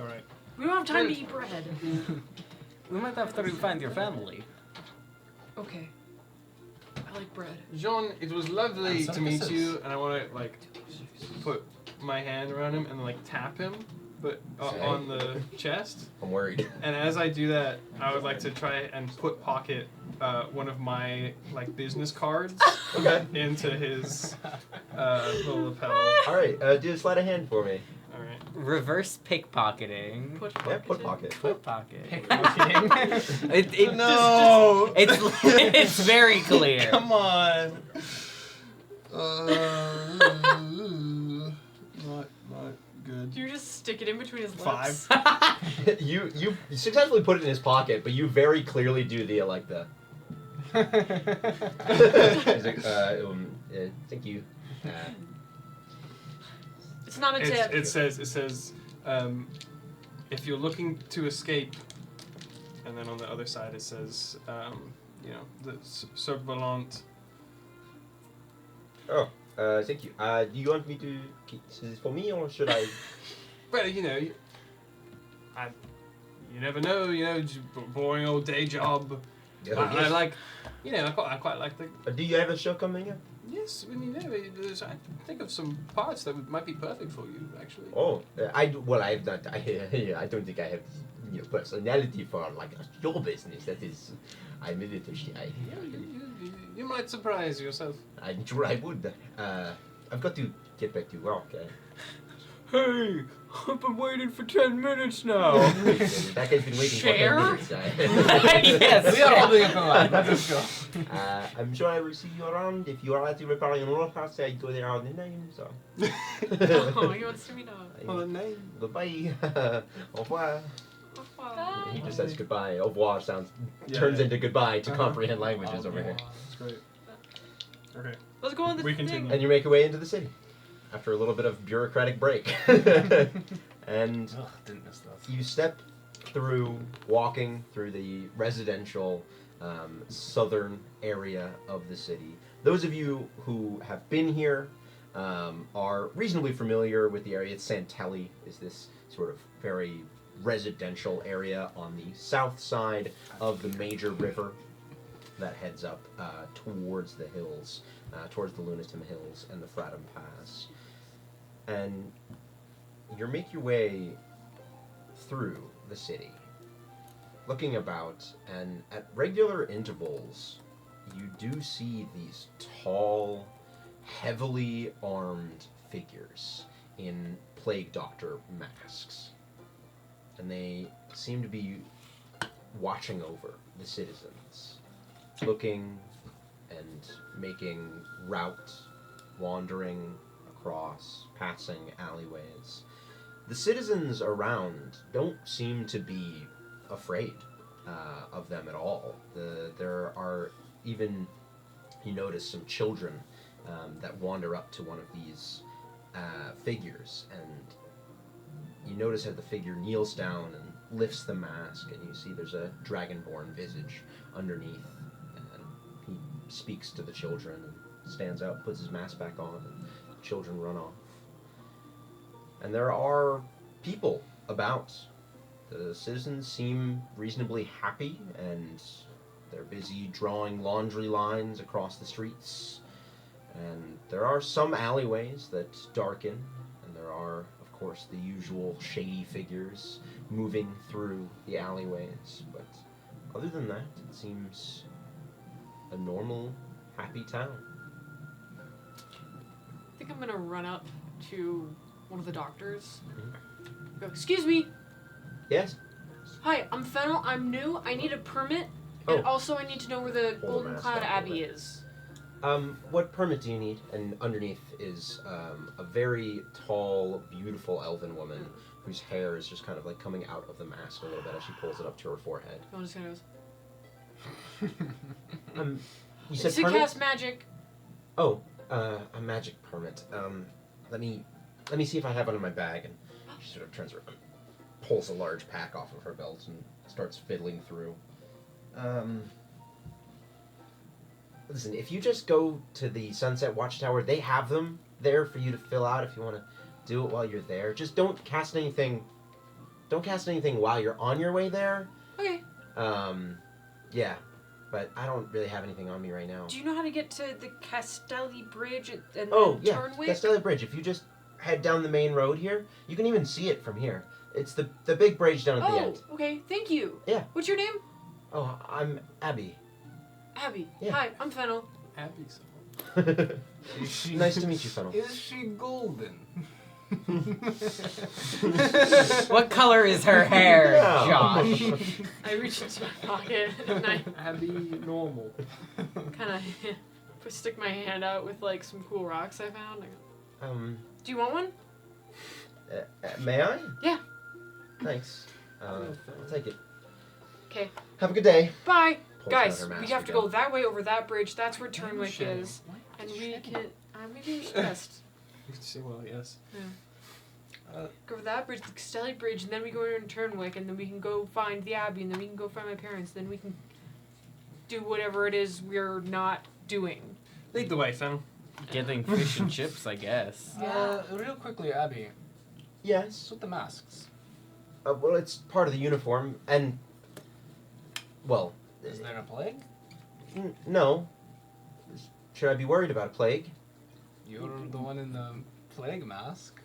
All right. We don't have time to eat bread. We might have to find your family. Okay. I like bread. Jean, it was lovely Some to meet kisses. you, and I want to like put my hand around him and like tap him, but on the chest. I'm worried. And as I do that, I would like to try and pocket one of my like business cards Okay. into his little lapel. All right. Do a sleight of hand for me. All right. Reverse pickpocketing. Put Yeah, put pocket. Pickpocket. Pickpocketing. No. It's very clear. Come on. Not good. Do you just stick it in between his 5. lips? you successfully put it in his pocket, but you very clearly do the like the. He's like, thank you. It's not a tip. It says, if you're looking to escape, and then on the other side it says, the surveillant. Thank you. Do you want me to? Is this for me or should I? Well, you never know. Just boring old day job. I like, I quite like the. Do you have a show coming up? Yes, I think of some parts that might be perfect for you, actually. Oh, I have not. I don't think I have personality for like your business. That is, I'm a little shy. You might surprise yourself. I'm sure I would. I've got to get back to work. Hey, I've been waiting for 10 minutes now. That guy's been waiting Share? for 10 minutes. Yes. We are holding up a line. Let us go. I'm sure I will see you around. If you are at the Riparian Roadhouse, I go there all the time. So. Oh, he wants to meet up. Well, name. Goodbye. Au revoir. Bye. He just says goodbye. Au revoir turns into goodbye to comprehend languages over here. That's great. Okay. Let's go on this We thing. continue. And you make your way into the city after a little bit of bureaucratic break. And Ugh, didn't miss that. you step through, walking through the residential southern area of the city. Those of you who have been here are reasonably familiar with the area. Santelli is this sort of very residential area on the south side of the major river that heads up towards the hills. towards the Lunatum Hills and the Fratum Pass. And you make your way through the city, looking about, and at regular intervals, you do see these tall, heavily armed figures in plague doctor masks. And they seem to be watching over the citizens, looking and making route, wandering across, passing alleyways. The citizens around don't seem to be afraid of them at all. There are even, you notice, some children that wander up to one of these figures, and you notice how the figure kneels down and lifts the mask, and you see there's a dragonborn visage underneath, and he speaks to the children and stands up, puts his mask back on, and the children run off. And there are people about. The citizens seem reasonably happy, and they're busy drawing laundry lines across the streets. And there are some alleyways that darken, and there are, of course, the usual shady figures moving through the alleyways. But other than that, it seems a normal, happy town. I think I'm gonna run up to one of the doctors. Go, excuse me. Yes? Hi, I'm Fennel. I'm new. I need a permit. And Oh. also I need to know where the Hold the Golden mask Cloud up a Abbey bit. is. What permit do you need? And underneath is a very tall, beautiful elven woman whose hair is just kind of like coming out of the mask a little bit as she pulls it up to her forehead. I'm just gonna You It's said to permit? cast magic. Oh, a magic permit. Let me see if I have one in my bag. And she sort of turns around, pulls a large pack off of her belt, and starts fiddling through. Listen, if you just go to the Sunset Watchtower, they have them there for you to fill out if you want to do it while you're there. Just don't cast anything. Don't cast anything while you're on your way there. Okay. Yeah, but I don't really have anything on me right now. Do you know how to get to the Castelli Bridge and then Oh, Turnwick? yeah, Castelli Bridge. If you just head down the main road here, you can even see it from here. It's the big bridge down at the Oh, end. okay. Thank you. Yeah. What's your name? Oh, I'm Abby. Abby. Yeah. Hi, I'm Fennel. Abby, Nice to meet you, Fennel. Is she golden? What color is her hair, No. Josh? I reach into my pocket and I Abby normal. kind of stick my hand out with like some cool rocks I found. I go, do you want one? May I? Yeah. Thanks. I'll take it. Okay. Have a good day. Bye. Pulls down Guys, her we mask have to again. go that way over that bridge. That's where Turnwick Shame. is. And we can. Maybe we should rest. Well, yes. Go over that bridge, the Castelli Bridge, and then we go into Turnwick, and then we can go find the Abbey, and then we can go find my parents. Then we can do whatever it is we're not doing. Lead the way, Fennel. Getting fish and chips, I guess. Real quickly, Abby. Yes. What's with the masks? Well, it's part of the uniform, and well, Is there a plague? no. Should I be worried about a plague? You're the one in the plague mask.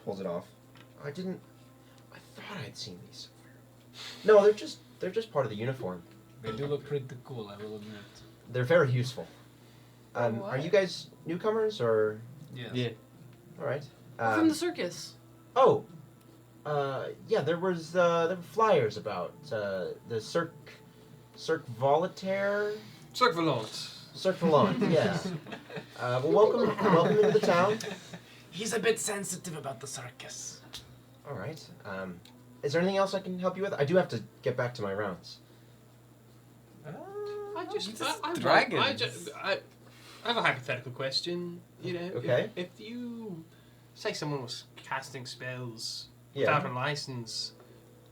Pulls it off. I thought I'd seen these somewhere. No, they're just part of the uniform. They do look pretty cool, I will admit. They're very useful. Are what? you guys newcomers or? Yes. Yeah. All right. We're from the circus. Oh, yeah. There were flyers about the Cirque Voltaire. Cirque Volant. Cirque Volant. Yeah. Well, welcome into the town. He's a bit sensitive about the circus. All right. Is there anything else I can help you with? I do have to get back to my rounds. I have a hypothetical question. You know, Okay. if you say someone was casting spells Yeah. without a license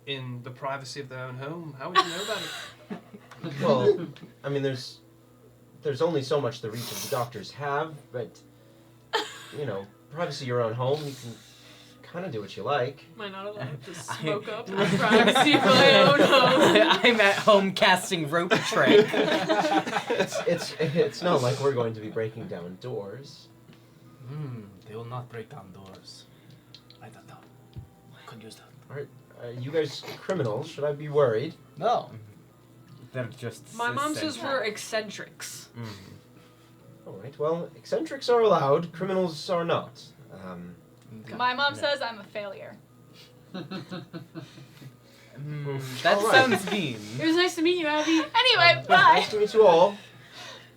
in the privacy of their own home, how would you know about it? Well, I mean, there's only so much the reach of the doctors have, but you know, privacy of your own home, you can kind of do what you like. Am I not allowed to smoke up in the privacy of my own home? I'm at home casting rope trick. It's not like we're going to be breaking down doors. They will not break down doors. Write that down. Could use that. All right, you guys criminals, should I be worried? No. They're just. My mom says we're eccentrics. All right, well, eccentrics are allowed, criminals are not. My mom says I'm a failure. That All right. sounds mean. It was nice to meet you, Abby. Anyway, bye. Nice to meet you all.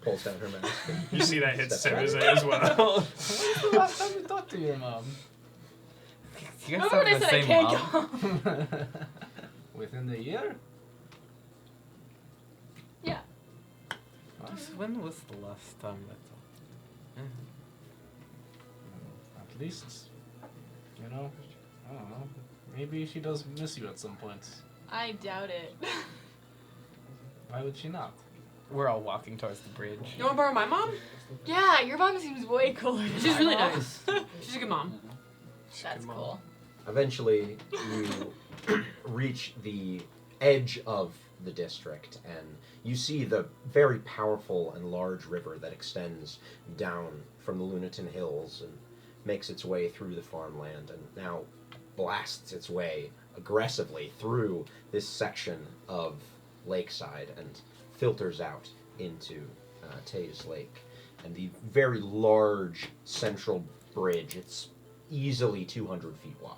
Pulls down her mask. You see that hits Step back. Semuza as well. When's the last time you talked to your mom? You guys Remember when I have the said I same can't mom? go? Within the year? Yeah. When was the last time that? At least, you know, I don't know. Maybe she does miss you at some point. I doubt it. Why would she not? We're all walking towards the bridge. You want to borrow my mom? Yeah, your mom seems way cooler. than She's my really mom. nice. She's a good mom. That's Good mom. cool. Eventually, you reach the edge of the district, and you see the very powerful and large river that extends down from the Lunaton Hills and makes its way through the farmland, and now blasts its way aggressively through this section of Lakeside and filters out into Taze Lake. And the very large central bridge, it's easily 200 feet wide.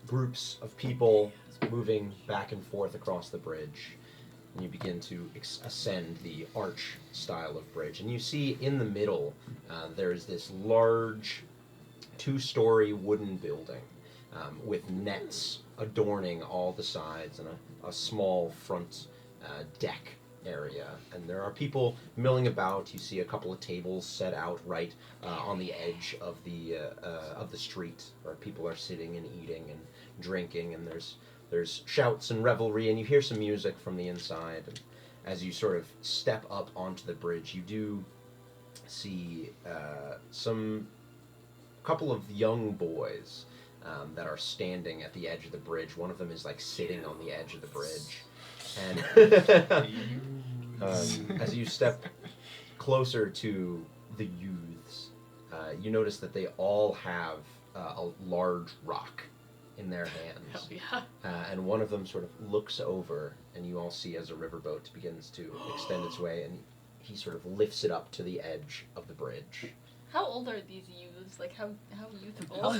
Groups of people moving back and forth across the bridge. And you begin to ascend the arch style of bridge. And you see in the middle, there's this large 2-story wooden building with nets adorning all the sides and a small front deck area. And there are people milling about. You see a couple of tables set out right on the edge of the street where people are sitting and eating and drinking, and there's shouts and revelry, and you hear some music from the inside. And as you sort of step up onto the bridge, you do see some couple of young boys that are standing at the edge of the bridge. One of them is like sitting on the edge of the bridge, and as you step closer to the youths, you notice that they all have a large rock in their hands. Hell yeah. And one of them sort of looks over, and you all see as a riverboat begins to extend its way, and he sort of lifts it up to the edge of the bridge. How old are these youths? Like, how youthful?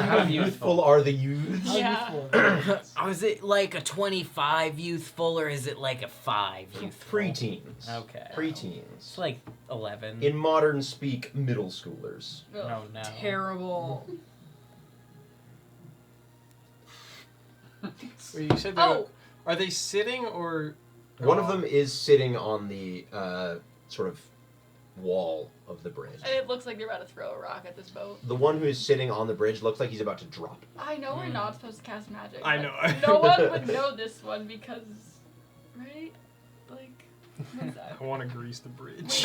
How youthful are the youths? Yeah. Is it like a 25 youthful, or is it like a 5 youthful? Preteens. Okay. Preteens. It's like 11. In modern speak, middle schoolers. No, no. Terrible. Wait, you said they Oh. are they sitting or? One of them is sitting on the sort of wall of the bridge. And it looks like they're about to throw a rock at this boat. The one who is sitting on the bridge looks like he's about to drop. I know we're not supposed to cast magic. I but know. No one would know this one because, right? Like, what's that? I want to grease the bridge.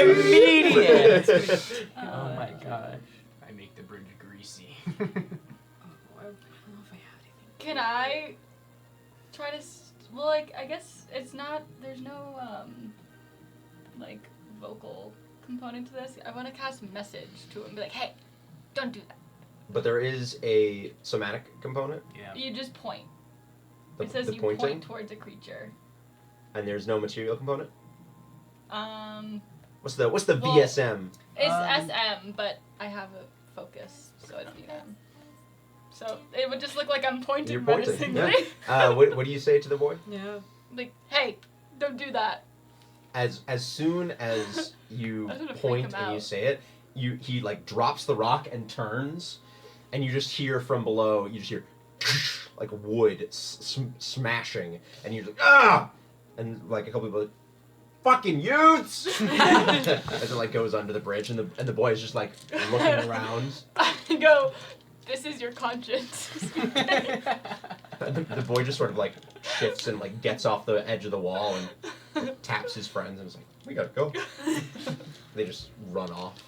Immediate! Uh, Oh my gosh. I make the bridge greasy. I don't know if I have anything. Can I try to? Well, like, I guess it's not. There's no like vocal component to this. I want to cast message to him. Be like, hey, don't do that. But there is a somatic component. Yeah. You just point. The, It says the you pointing, point towards a creature. and there's no material component. What's the Well, VSM? It's SM, but I have a focus, so I don't need M. So it would just look like I'm pointing You're pointing. menacingly. Yeah. What do you say to the boy? Yeah. Like, hey, don't do that. As soon as you I was gonna freak point him and you out. say it, he like drops the rock and turns, and you just hear from below. You just hear like wood smashing, and you're like ah, and like a couple people. Like, fucking youths! As it like goes under the bridge, and the boy is just like looking around. I go, this is your conscience. The boy just sort of like shifts and like gets off the edge of the wall and like, taps his friends and is like, "We gotta go." They just run off.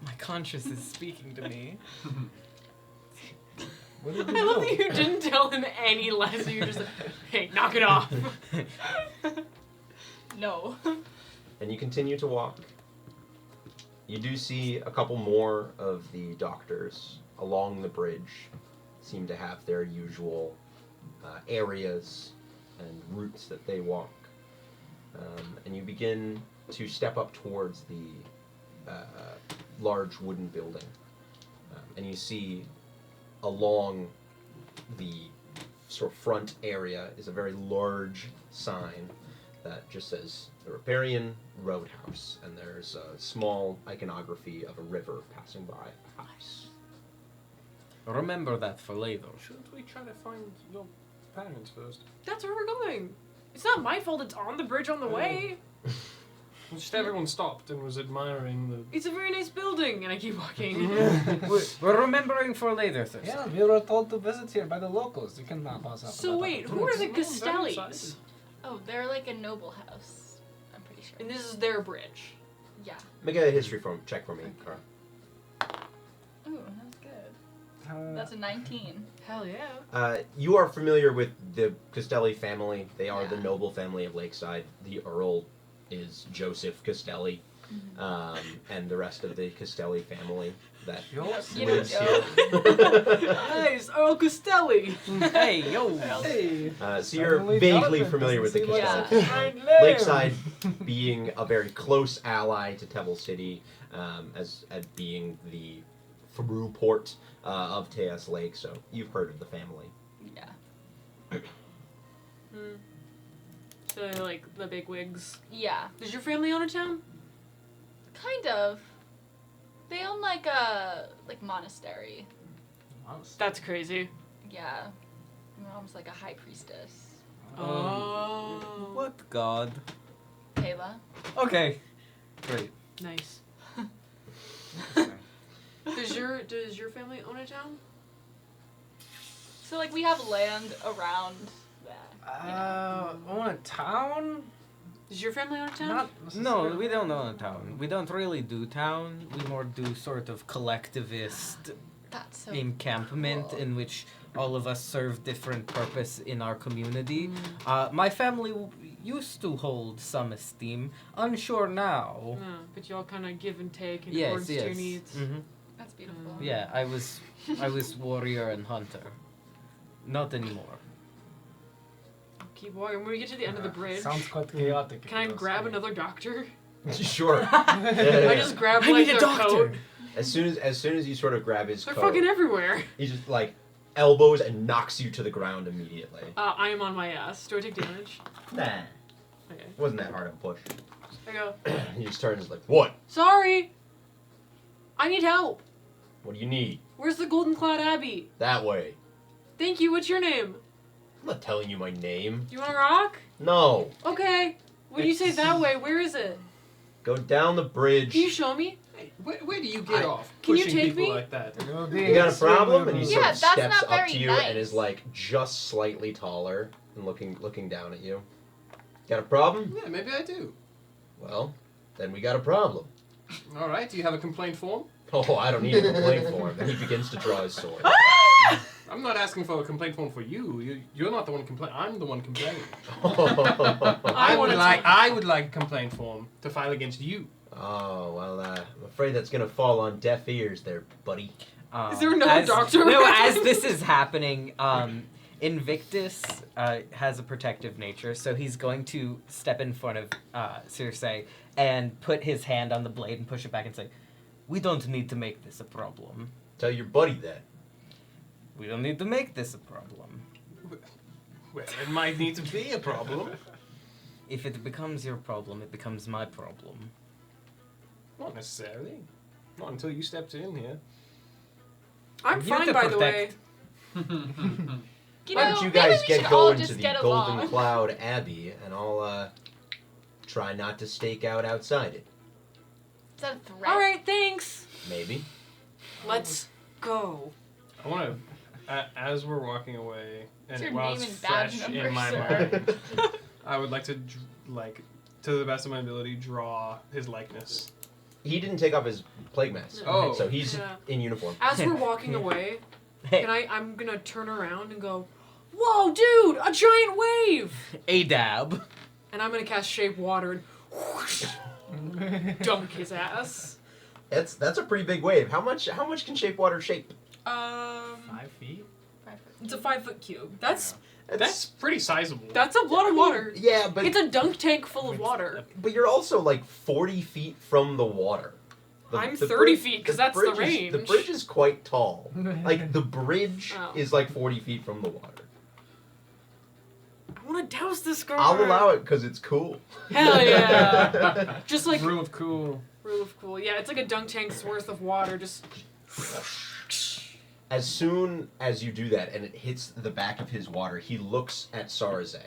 My conscience is speaking to me. What did I love that you didn't tell him any lesson. You're just like, hey, knock it off. No. And you continue to walk. You do see a couple more of the doctors along the bridge. Seem to have their usual areas and routes that they walk. And you begin to step up towards the large wooden building. And you see along the sort of front area is a very large sign that just says the Riparian Roadhouse, and there's a small iconography of a river passing by a house. Remember that for later. Shouldn't we try to find your parents first? That's where we're going. It's not my fault it's on the bridge on the way. Just everyone stopped and was admiring the... It's a very nice building, and I keep walking. We're remembering for later, sir. Yeah, we were told to visit here by the locals. You can map us up. So wait, who are the Castellis? Oh, they're like a noble house. I'm pretty sure. And this is their bridge. Yeah. Make a history check for me, Kara. Ooh, that was good. That's a 19. Hell yeah. You are familiar with the Castelli family. They are the Yeah. noble family of Lakeside. The Earl is Joseph Castelli, and the rest of the Castelli family that You lives know, here. Nice, Earl Castelli. Hey, yo. Hey. So you're Suddenly vaguely Jonathan familiar with the doesn't seem like Castelli Yeah. family. Right there. Lakeside being a very close ally to Tebble City, as being the through port of Teos Lake, so you've heard of the family. Yeah. So like the big wigs. Yeah. Does your family own a town? Kind of. They own like a monastery. That's crazy. Yeah. My mom's like a high priestess. Oh. What god? Kayla. Okay. Great. Nice. Does your family own a town? So like we have land around that. Own a town? Does your family own a town? Not No, we don't own a town. We don't really do town. We more do sort of collectivist That's so encampment cool. in which all of us serve different purpose in our community. My family used to hold some esteem. Unsure now. No, but y'all kind of give and take in Yes, accordance to your yes. needs. Hmm. That's beautiful. Yeah, I was warrior and hunter. Not anymore. Keep walking. When we get to the end of the bridge, Sounds quite chaotic. can I grab another doctor? Sure. I just grab I like need a their doctor. coat. As soon as you sort of grab his They're coat, fucking everywhere. he just like elbows and knocks you to the ground immediately. I am on my ass. Do I take damage? Nah, Okay. wasn't that hard of a push. I go, He just turns like, what? sorry. I need help. What do you need? Where's the Golden Cloud Abbey? That way. Thank you. What's your name? I'm not telling you my name. You want a rock? No. Okay. When you say that way, where is it? Go down the bridge. Can you show me? Hey, where do you get off Can you pushing take people me? like that? You got a problem? And he sort Yeah, of that's steps not up very to you nice. and is like just slightly taller and looking down at you. Got a problem? Yeah, maybe I do. Well, then we got a problem. All right, do you have a complaint form? Oh, I don't need a complaint form. And he begins to draw his sword. I'm not asking for a complaint form for you. You're not the one complaining. I'm the one complaining. I would wanna like a complaint form to file against you. Oh, well, I'm afraid that's going to fall on deaf ears there, buddy. Is there another doctor No, around? as this is happening, Invictus has a protective nature, so he's going to step in front of Circe and put his hand on the blade and push it back and say, "We don't need to make this a problem. Tell your buddy that. We don't need to make this a problem. Well, it might need to be a problem. If it becomes your problem, it becomes my problem." Not necessarily. Not until you stepped in here. I'm I'm here fine, to by the way. protect. You Why know, don't you maybe guys we get should all going just to the get Golden along. Cloud Abbey, and I'll try not to stake out outside it. Is that a threat? All right, thanks. Maybe. Let's go. I want to, as we're walking away, What's and your while name it's and badge fresh number, in my sir? mind, I would like to, to the best of my ability, draw his likeness He didn't take off his plague mask. Oh. So he's Yeah. in uniform. As we're walking away, Hey, I'm gonna turn around and go, "Whoa, dude! A giant wave!" A-dab. And I'm gonna cast Shape Water and whoosh, dunk his ass. That's a pretty big wave. How much can shape water shape? 5 feet? It's a 5-foot cube. That's pretty sizable. a lot of water. Yeah, but It's a dunk tank full of water. but you're also like 40 feet from the water. I'm 30 feet, 'cause that's the bridge range. The bridge is quite tall. Like the bridge Oh. is like 40 feet from the water. I want to douse this girl. I'll allow it because it's cool. Hell yeah! Just like Rule of cool. rule of cool. Yeah, it's like a dunk tank's worth of water. Just As soon as you do that and it hits the back of his water, he looks at Sarze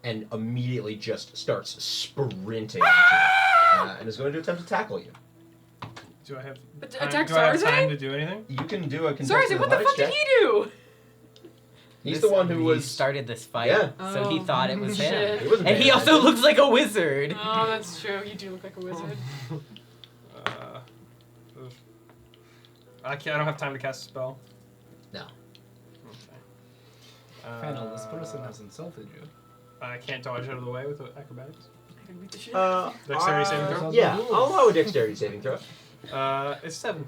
and immediately just starts sprinting at you, and is going to attempt to tackle you. Do I have attack do I have Sarze? time to do anything? You can do a Sorry, contested what the athletics fuck did check. he do? He's the one who He was. started this fight, Yeah. so he Oh, thought it was him. shit. He wasn't And he bad. also looks like a wizard. Oh, that's true. You do look like a wizard. Oof. I don't have time to cast a spell. No. Okay. Fennel, this person has insulted you. I can't dodge out of the way with acrobatics. I can beat the shit. Dexterity saving throw? Yeah, I'll allow a dexterity saving throw, It's 7.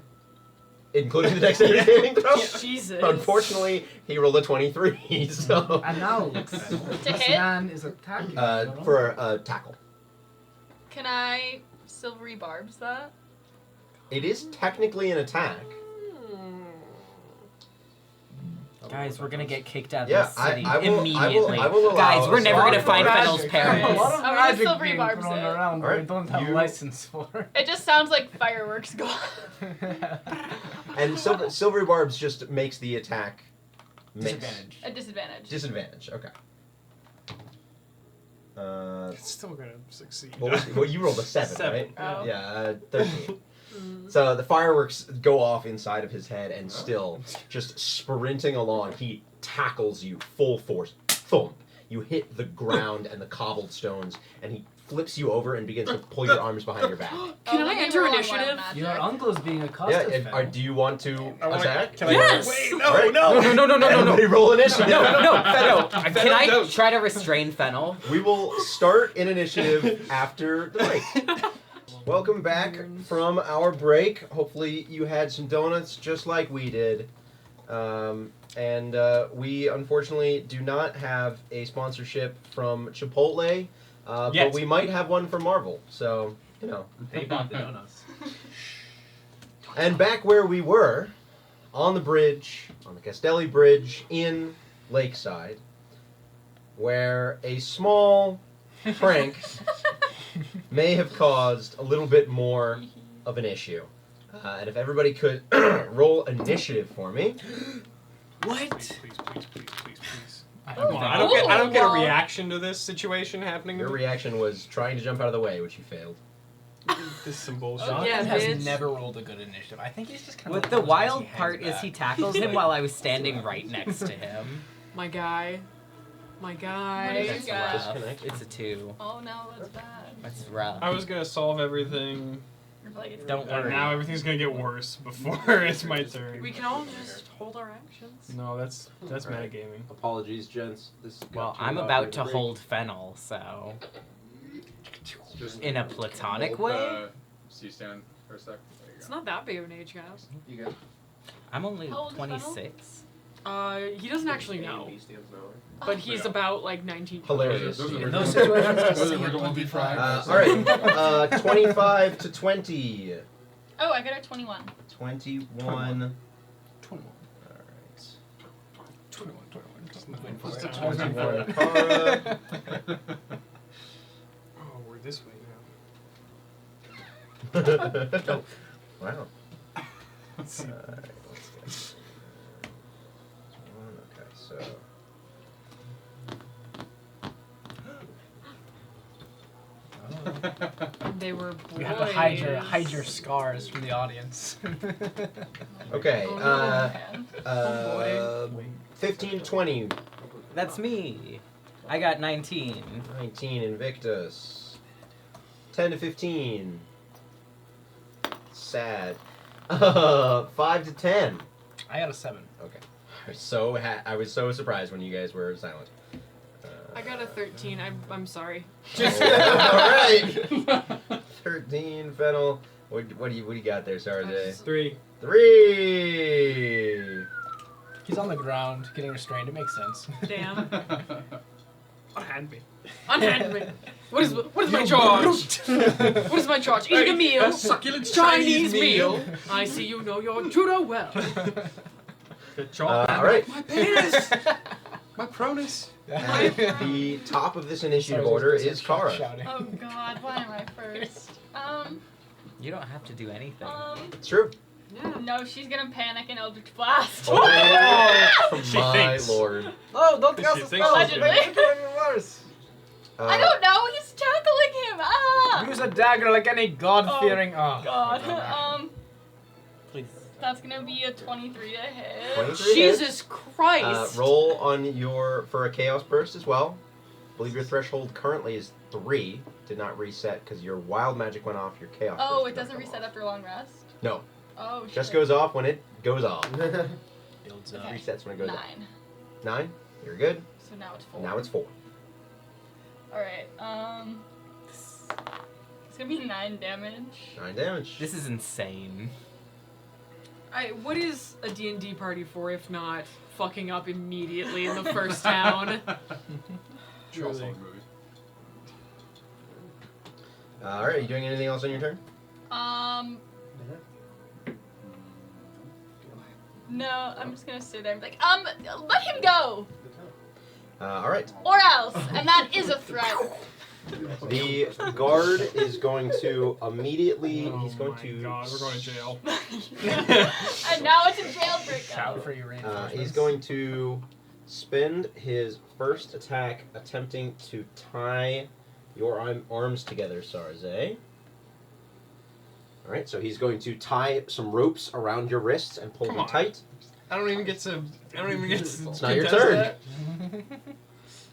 including the dexterity saving throw. Jesus. Unfortunately, he rolled a 23, so And now this hit? man is attacking. for a tackle. Can I silvery barbs that? It is technically an attack. Guys, we're gonna get kicked out of Yeah, the city I will immediately. allow Guys, we're a never small gonna find magic. Fennel's A parents. lot of I'm gonna magic silvery being barbs thrown it. around, but Alright, we don't have you- license for. It just sounds like fireworks go off. And silvery barbs just makes the attack Disadvantage. A disadvantage. Disadvantage. Okay. It's still gonna succeed. Well, you rolled a 7, right? Oh. Yeah, 13. So the fireworks go off inside of his head, and still, just sprinting along, he tackles you full force. Thump! You hit the ground and the cobblestones, and he flips you over and begins to pull your arms behind your back. Can I let me enter roll on initiative? wild magic. Your uncle is being Yeah, accosted. and, do you want to attack? Can I Yes! Wait, All right. No, no, no, no, no, no, no. Everybody roll initiative. No, Fennel. Can I don't. try to restrain Fennel? We will start an initiative after the break. Welcome back from our break. Hopefully you had some donuts just like we did. And we unfortunately do not have a sponsorship from Chipotle, but Yet. we might have one from Marvel. So, you know. They bought the donuts. And back where we were, on the bridge, on the Castelli Bridge in Lakeside, where a small prank may have caused a little bit more of an issue. And if everybody could roll initiative for me. What? Please. I Come on, don't I don't get a Ooh. reaction to this situation happening. Your reaction was trying to jump out of the way, which you failed. This is some bullshit. Oh, Jonathan Yeah, has bitch. never rolled a good initiative. I think he's just kind What of. the wild part is he tackles him while I was standing right next to him. My guy. My What guy. is That's you got? rough. Disconnect. It's a 2. Oh no, that's bad. That's rough. I was gonna solve everything, I feel like it's Don't and worry. now everything's gonna get worse before it's my turn. We can all just hold our actions. No, that's Alright. metagaming. Apologies, gents. This got Well, too I'm loud about during to the break. hold Fennel, so Just in a platonic hold, way. C-stand for a sec. There you It's go. not that big of an age gap. You got I'm only How old is Fennel? 26. He doesn't actually know, A&B stands now, right? but he's about like 19. Hilarious. Those are the In regular- those situations, those are just the say regular it would be 1v5. Alright, 25 to 20. Oh, I got a 21. 21. 21. Alright. 21. Just a 21 Kara. Oh, we're this way Wow. Let's see. Alright, let's get one. Okay, so. They were boys. You have to hide your scars from the audience. Okay, Oh, uh, 15, 20, That's me. I got 19. 19 Invictus, 10 to 15, sad. 5 to 10. I got a 7. Okay. I was so surprised when you guys were silent. I got a 13. I'm sorry. All right. 13, Fennel. What do you got there, Sarjay? 3. 3. He's on the ground, getting restrained. It makes sense. Damn. Unhand me. Unhand me. What is my charge? What is my charge? Eating a meal. A succulent Chinese meal. I see you know your judo well. Good job. All right. My penis. My pronus. The top of this initiative Sorry, order just is Kara. shouting. Oh God, why am I first? You don't have to do anything. It's true. Yeah. No, she's gonna panic and Eldritch Blast. Oh, She my thinks. lord. Oh, don't She cast a thinks spell. she's It's doing making it even worse. I don't know. He's tackling him. Ah! Use a dagger like any god-fearing. Oh, God. Please. That's gonna be a 23 to hit. 23 Jesus hits. Christ. Roll on for a Chaos Burst as well. I believe your threshold currently is 3. Did not reset because your wild magic went off. Your Chaos Oh, Burst it doesn't did not reset go after a long rest. off. No, Oh shit. just goes off when it goes off. Builds Okay. up. Resets when it goes 9. off. 9. You're good. So now it's 4. Now it's 4. All right. It's gonna be 9 damage. 9 damage. This is insane. What is a D&D party for if not fucking up immediately in the first town? You also have a movie. All right. Are you doing anything else on your turn? No, I'm just gonna sit there and be like, let him go, All right. or else, and that is a threat. The guard is going to immediately. He's going my to. God, we're going to jail. And now it's a jailbreak. Shout for your reinforcements. He's going to spend his first attack attempting to tie your arms together, Sarze. All right, so he's going to tie some ropes around your wrists and pull Come them on. tight. I don't even get to. It's not your contest turn. that.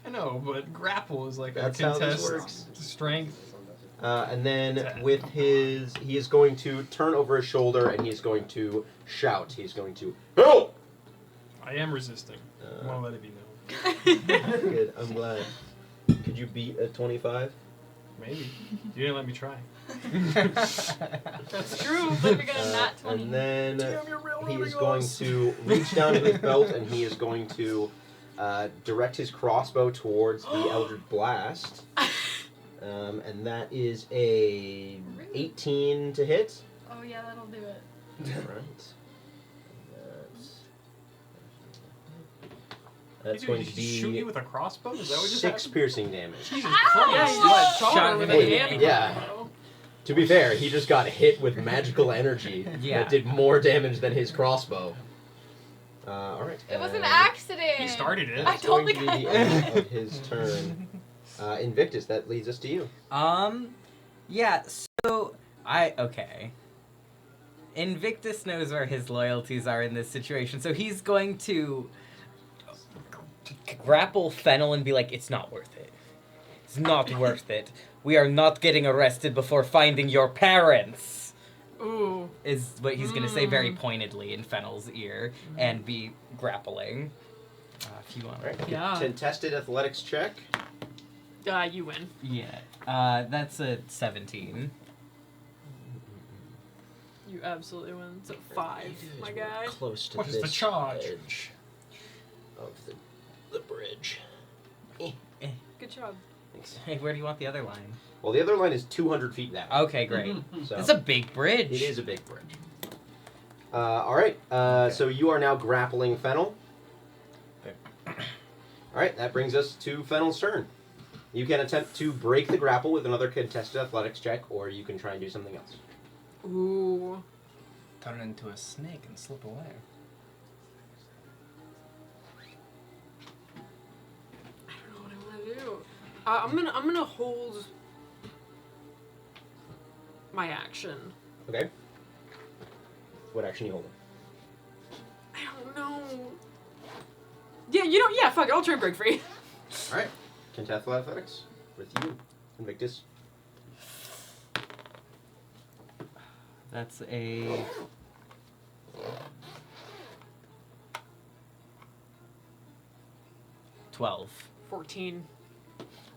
I know, but grapple is like That's a how this contest works. strength. And then with he is going to turn over his shoulder and he's going to shout. He's going to help. I am resisting. I want to let it be known. Good. I'm glad. Could you beat a 25? Maybe. You didn't let me try. That's true, but we got a nat 20. And then he is going to reach down to his belt and he is going to direct his crossbow towards the Eldritch Blast. And that is a 18 to hit. Oh yeah, that'll do it. Right. That's going to shoot you be with a crossbow? Is that what just 6 happened? piercing damage. Jesus Ow! Christ. Yeah, he just shot Shot her with him a in the hand. yeah. To be fair, he just got hit with magical energy Yeah. that did more damage than his crossbow. All right. It was an and accident. He started it. I That's going don't to think be I the end of his turn. Invictus, that leads us to you. Yeah, so okay. Invictus knows where his loyalties are in this situation, so he's going to grapple Fennel and be like, it's not worth it. It's not worth it. We are not getting arrested before finding your parents. Ooh. Is what he's going to say very pointedly in Fennel's ear and be grappling. If you want. All right. Yeah. Contested athletics check. You win. Yeah. That's a 17. You absolutely win. It's a 5, my guy. Close to What is this the charge? edge of the bridge. Good job. Thanks. Hey, where do you want the other line? Well, the other line is 200 feet down. Okay, great. So It's a big bridge. it is a big bridge. All right. So you are now grappling Fennel. All right. That brings us to Fennel's turn. You can attempt to break the grapple with another contested athletics check, or you can try and do something else. Ooh. Turn into a snake and slip away. I don't know what I want to do. I'm gonna hold my action. Okay. What action are you holding? I don't know. Yeah, you know, yeah, fuck it, I'll turn break free. All right. Contested athletics with you, Invictus. That's a 12. 14.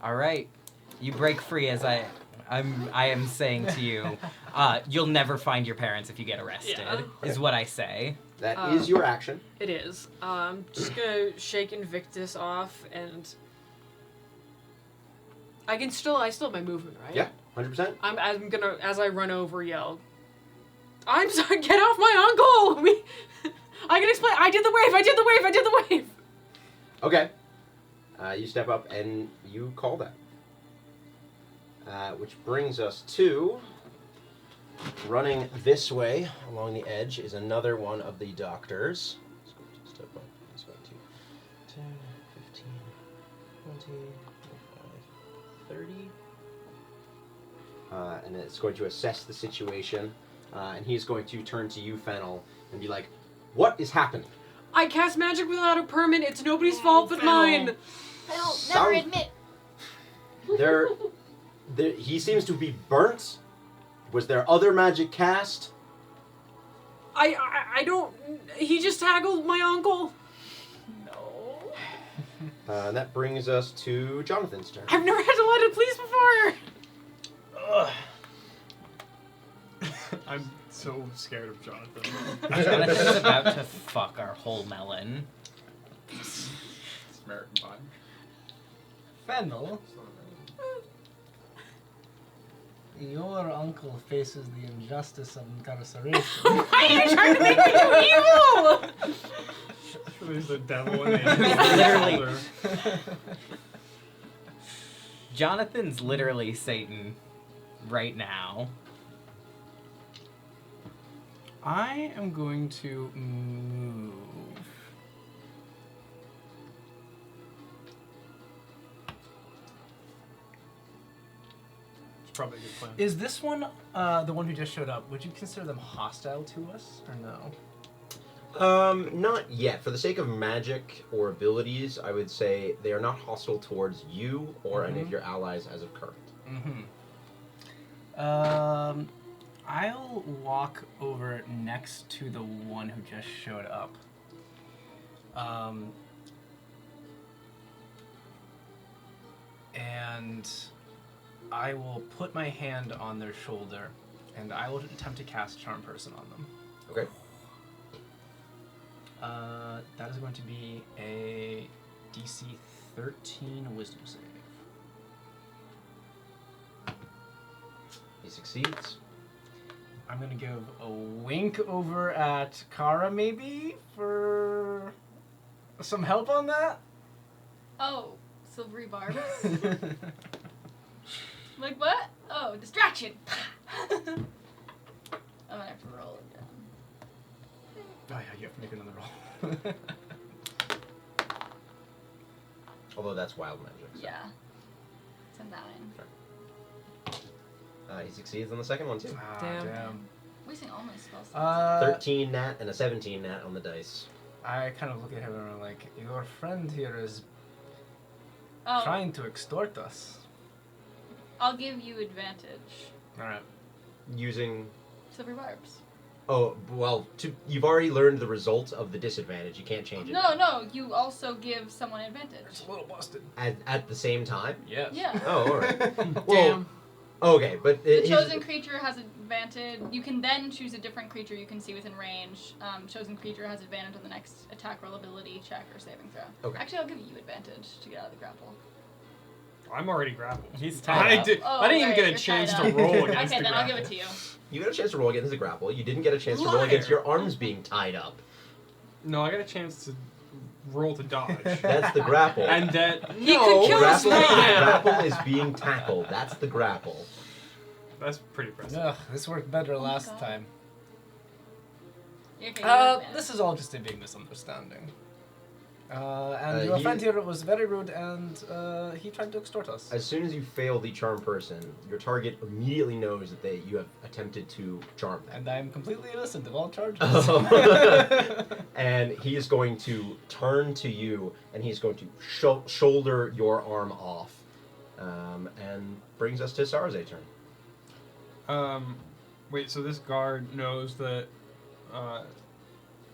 All right, you break free as I am saying to you. You'll never find your parents if you get arrested. Yeah. Is what I say. That is your action. It is. I'm just gonna shake Invictus off, and I still have my movement, right? Yeah, 100%. I'm gonna, as I run over, yell, "I'm sorry! Get off my uncle! I can explain. I did the wave. I did the wave. I did the wave." Okay. You step up and you call that. Which brings us to running this way along the edge is another one of the doctors. He's going to step up. He's going to 10, 15, 20, 25, 30. And it's going to assess the situation. And he's going to turn to you, Fennel, and be like, "What is happening?" I cast magic without a permit. It's nobody's fault but mine. I'll never Sound- admit. There, he seems to be burnt. Was there other magic cast? I don't. He just tackled my uncle. No. And that brings us to Jonathan's turn. I've never had to let a police before. I'm so scared of Jonathan. Jonathan's about to fuck our whole melon. American Pie. Fennel, your uncle faces the injustice of incarceration. Why are you trying to make me do evil? There's the devil in Literally. Jonathan's literally Satan right now. I am going to move. It's probably a good plan. Is this one the one who just showed up? Would you consider them hostile to us or no? Not yet. For the sake of magic or abilities, I would say they are not hostile towards you or any of your allies as of current. Mm-hmm. I'll walk over next to the one who just showed up. And I will put my hand on their shoulder, and I will attempt to cast Charm Person on them. Okay. That is going to be a DC 13 Wisdom save. He succeeds. I'm gonna give a wink over at Kara, maybe, for some help on that. Oh, silvery barbs. Like what? Oh, distraction. I'm gonna have to roll again. Oh yeah, you have to make another roll. Although that's wild magic. So. Yeah. It's a 9. He succeeds on the second one too. Damn. Wasting all my spell slots. 13 nat and a 17 nat on the dice. I kind of look at him and I'm like, your friend here is Oh, trying to extort us. I'll give you advantage. Alright. Using. Silvery barbs. Oh, well, you've already learned the result of the disadvantage. You can't change it. No, you also give someone advantage. It's a little busted. At the same time? Yes. Yeah. Oh, alright. Well, Damn. okay, but. The chosen creature has advantage. You can then choose a different creature you can see within range. Chosen creature has advantage on the next attack roll, ability check, or saving throw. Okay. Actually, I'll give you advantage to get out of the grapple. I'm already grappled. He's tied up. Oh, I didn't even right, get a you're chance tied to up. roll against Okay, the then I'll give it grapple. to you. You got a chance to roll against the grapple. You didn't get a chance to roll Liar. against your arms being tied up. No, I got a chance to roll to dodge. That's the grapple. And that He could kill us grapple, right now. grapple is being tackled. That's the grapple. that's pretty impressive. Ugh, this worked better last God. time. Okay, you have advantage. This is all just a big misunderstanding. And your he- friend here was very rude, and he tried to extort us. As soon as you fail the charm person, your target immediately knows that you have attempted to charm them. And I'm completely innocent of all charges. And he is going to turn to you, and he's going to shoulder your arm off. And brings us to Sar's turn. Wait, so this guard knows that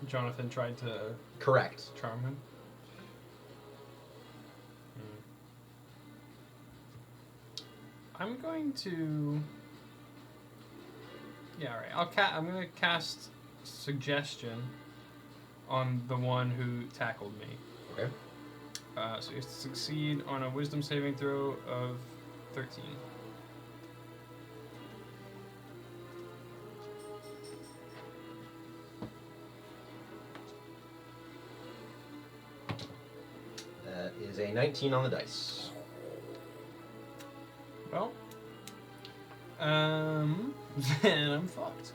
Jonathan tried to Correct. charm him? I'm going to... Yeah, alright. I'm going to cast Suggestion on the one who tackled me. Okay. So you have to succeed on a Wisdom saving throw of 13. That is a 19 on the dice. Well, then I'm fucked.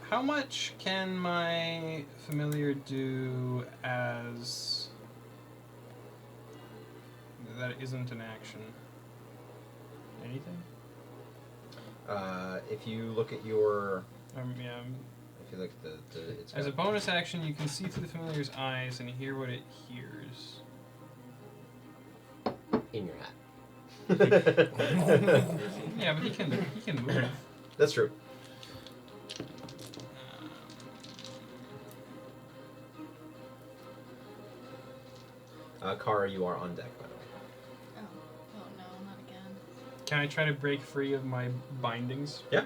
How much can my familiar do as that isn't an action? Anything? If you look at your... Yeah. If you look at the it's As a got- bonus action, you can see through the familiar's eyes and hear what it hears. in your hat. Yeah, but he can move. That's true. Kara, you are on deck, by the way. Oh no, not again. Can I try to break free of my bindings? Yeah.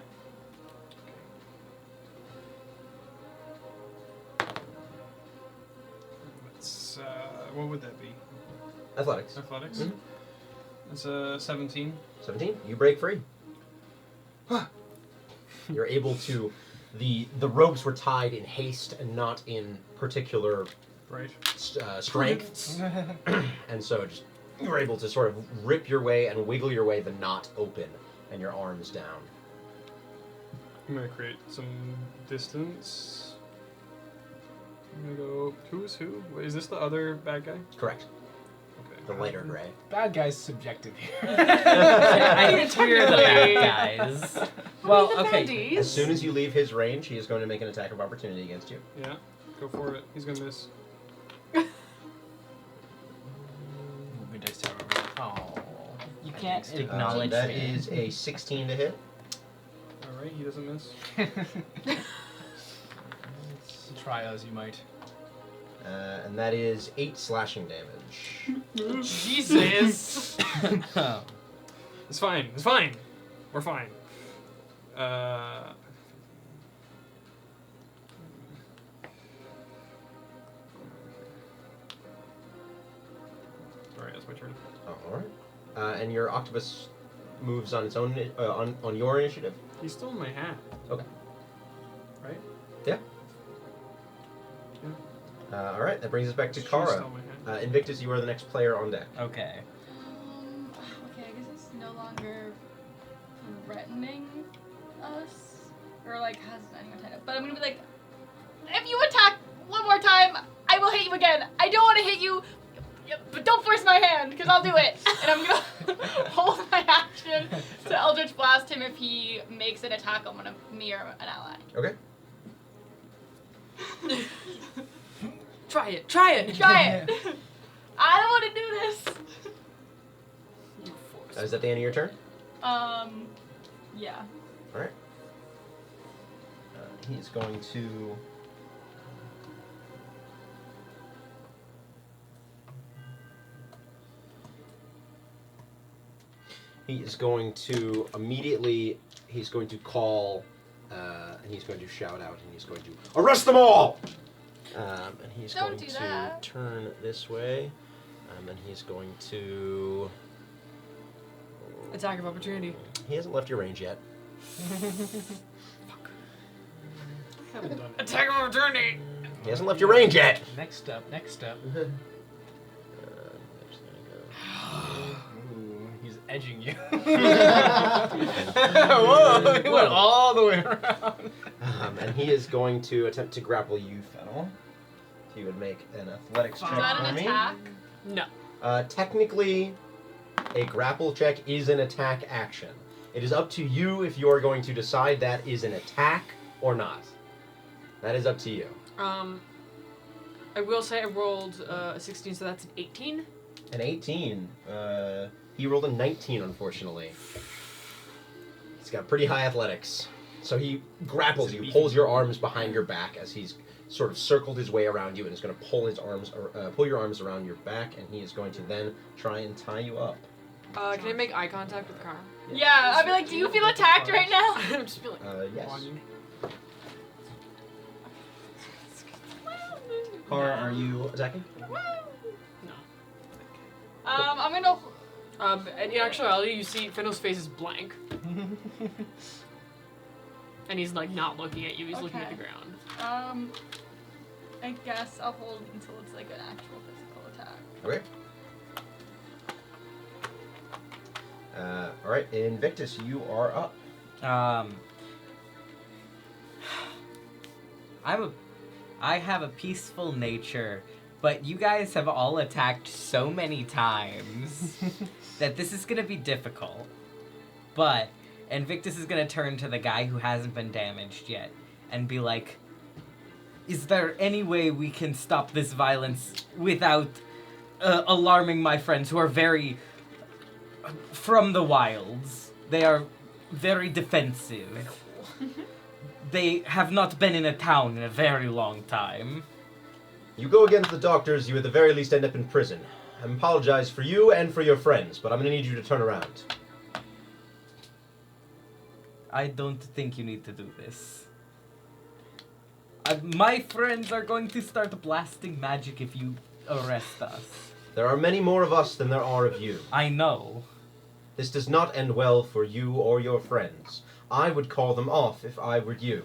That's what would that be? Athletics. Athletics. Mhm. That's a 17. 17. You break free. You're able to. The ropes were tied in haste and not in particular Right. strength, and so just you were able to sort of rip your way and wiggle your way the knot open, and your arms down. I'm gonna create some distance. I'm gonna go. Who's who? Wait, is this the other bad guy? Correct. Okay. The lighter gray. Bad guy's subjective here. I think we're the bad guys. Well, the okay. baddies. As soon as you leave his range, he is going to make an attack of opportunity against you. Yeah. Go for it. He's gonna miss. Good dice tower. Oh. You can't Stick acknowledge That me. is a 16 to hit. All right. He doesn't miss. Try as you might. And that is 8 slashing damage. Jesus! It's fine. It's fine. We're fine. All right. That's my turn. Alright. And your octopus moves on its own, on your initiative. He's still in my hat. Okay. Right? Yeah. Alright, that brings us back to She's Kara. still in my hat. Invictus, you are the next player on deck. Okay. Okay, I guess it's no longer threatening us. Or like has anyone tied up. But I'm gonna be like, if you attack one more time, I will hit you again. I don't want to hit you, but don't force my hand, because I'll do it. And I'm gonna hold my action to Eldritch Blast him if he makes an attack on one of me or an ally. Okay. Try it. Try it. Try it. I don't want to do this. Is that the end of your turn? Yeah. Alright. He's going to... He is going to immediately, he's going to call, and he's going to shout out, and he's going to, arrest them all! And he's Don't going do to that. turn this way, and he's going to... Attack of opportunity. He hasn't left your range yet. Haven't done it. Attack of opportunity. He hasn't left your range yet! Next up. There's Ooh, he's edging you. Whoa, he went all the way around. and he is going to attempt to grapple you, Fennel. He would make an athletics check Is that for an me. attack? No. Technically, a grapple check is an attack action. It is up to you if you are going to decide that is an attack or not. That is up to you. I will say I rolled a 16, so that's an 18. An 18. He rolled a 19, unfortunately. He's got pretty high athletics. So he grapples you, pulls your arms behind your back as he's sort of circled his way around you, and is going to pull your arms around your back, and he is going to then try and tie you up. Can I make eye contact with Kara? Yeah, I'd be like, do you feel attacked right now? I'm just be like, Yes. Kara, are you attacking? I'm gonna. and in actuality, you see Fennel's face is blank. And he's like not looking at you, he's looking at the Okay. ground. I guess I'll hold until it's like an actual physical attack. Okay. All right, Invictus, you are up. I have a peaceful nature, but you guys have all attacked so many times that this is gonna be difficult. But Invictus is gonna turn to the guy who hasn't been damaged yet and be like, is there any way we can stop this violence without alarming my friends who are very from the wilds? They are very defensive. They have not been in a town in a very long time. You go against the doctors, you at the very least end up in prison. I apologize for you and for your friends, but I'm going to need you to turn around. I don't think you need to do this. My friends are going to start blasting magic if you arrest us. There are many more of us than there are of you. I know. This does not end well for you or your friends. I would call them off if I were you.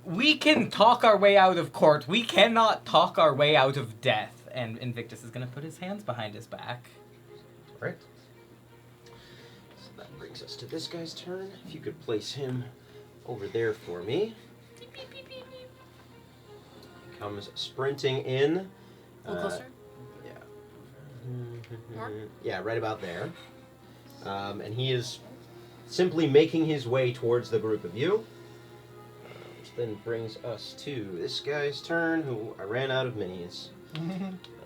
We can talk our way out of court. We cannot talk our way out of death. And Invictus is going to put his hands behind his back. Right. So that brings us to this guy's turn. If you could place him over there for me. He comes sprinting in. A little closer? More? Yeah, right about there. And he is simply making his way towards the group of you. Which then brings us to this guy's turn, who I ran out of minis.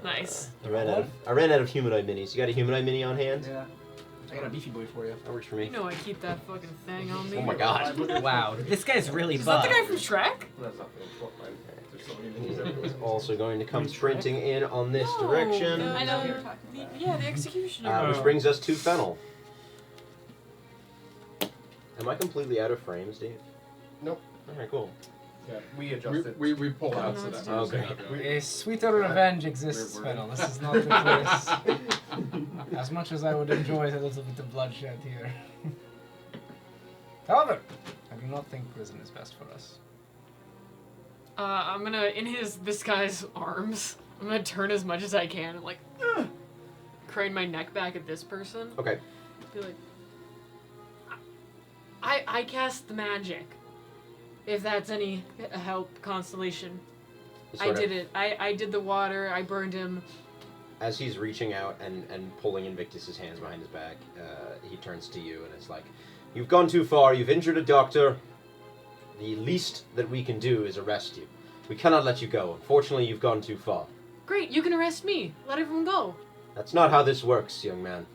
Nice. I ran out of humanoid minis. You got a humanoid mini on hand? Yeah. I got a beefy boy for you. That works for me. You know I keep that fucking thing on me. Oh my god. Wow, this guy's really Is that the buff. guy from Shrek? That's not the He is also going to come sprinting in on this direction. No, I know what you're talking about. Yeah, the executioner. Which brings us to Fennel. Am I completely out of frame, Steve? Nope. Alright, cool. Yeah. We adjusted. We pulled out so that Okay. A sweeter revenge exists, We're- Fennel. This is not the place. As much as I would enjoy a little bit of bloodshed here. However, I do not think prison is best for us. I'm gonna, in this guy's arms, I'm gonna turn as much as I can and like, crane my neck back at this person. Okay. Be like, I cast the magic. If that's any help, Constellation. I did it. I did the water. I burned him. As he's reaching out and pulling Invictus's hands behind his back, he turns to you and it's like, you've gone too far. You've injured a doctor. The least that we can do is arrest you. We cannot let you go. Unfortunately, you've gone too far. Great, you can arrest me. Let everyone go. That's not how this works, young man.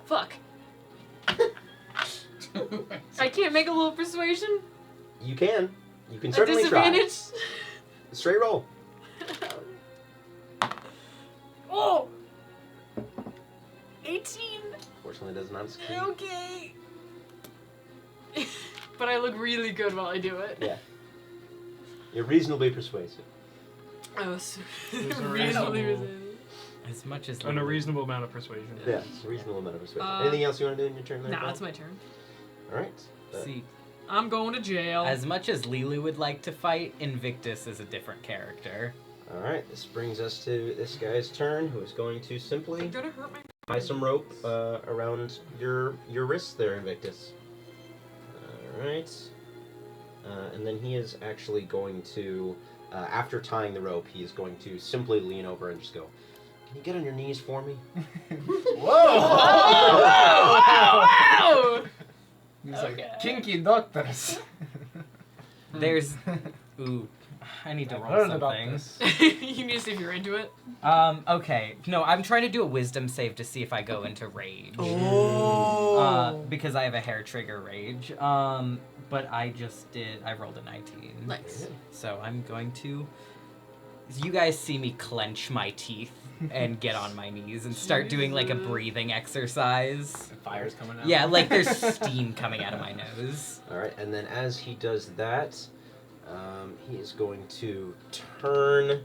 Fuck. I can't make a little persuasion? You can. You can A certainly try. disadvantage? Straight roll. Oh! 18. Fortunately, does not succeed. Okay. But I look really good while I do it. Yeah. You're reasonably persuasive. I was Those are reasonably reasonable. resistant. As much as And a reasonable amount of persuasion. Yeah, it's a reasonable amount of persuasion. Uh, Anything else you want to do in your turn there? Nah, Paul? it's my turn. Alright. See, I'm going to jail. as much as Lulu would like to fight, Invictus is a different character. Alright, this brings us to this guy's turn, who is going to simply You're gonna hurt my. tie some rope around your wrists there, Invictus. Alright. And then he is actually going to, after tying the rope, he is going to simply lean over and just go, can you get on your knees for me? Wow! He's like, kinky doctors. There's... Ooh. I need to I've roll heard about something. this. You need to see if you're into it. Okay. No, I'm trying to do a wisdom save to see if I go into rage. Oh. Because I have a hair trigger rage. But I rolled a 19. Nice. So I'm going to... You guys see me clench my teeth and get on my knees and start doing like a Jesus. breathing exercise. The fire's coming out. Yeah, like there's steam coming out of my nose. All right, and then as he does that, he is going to turn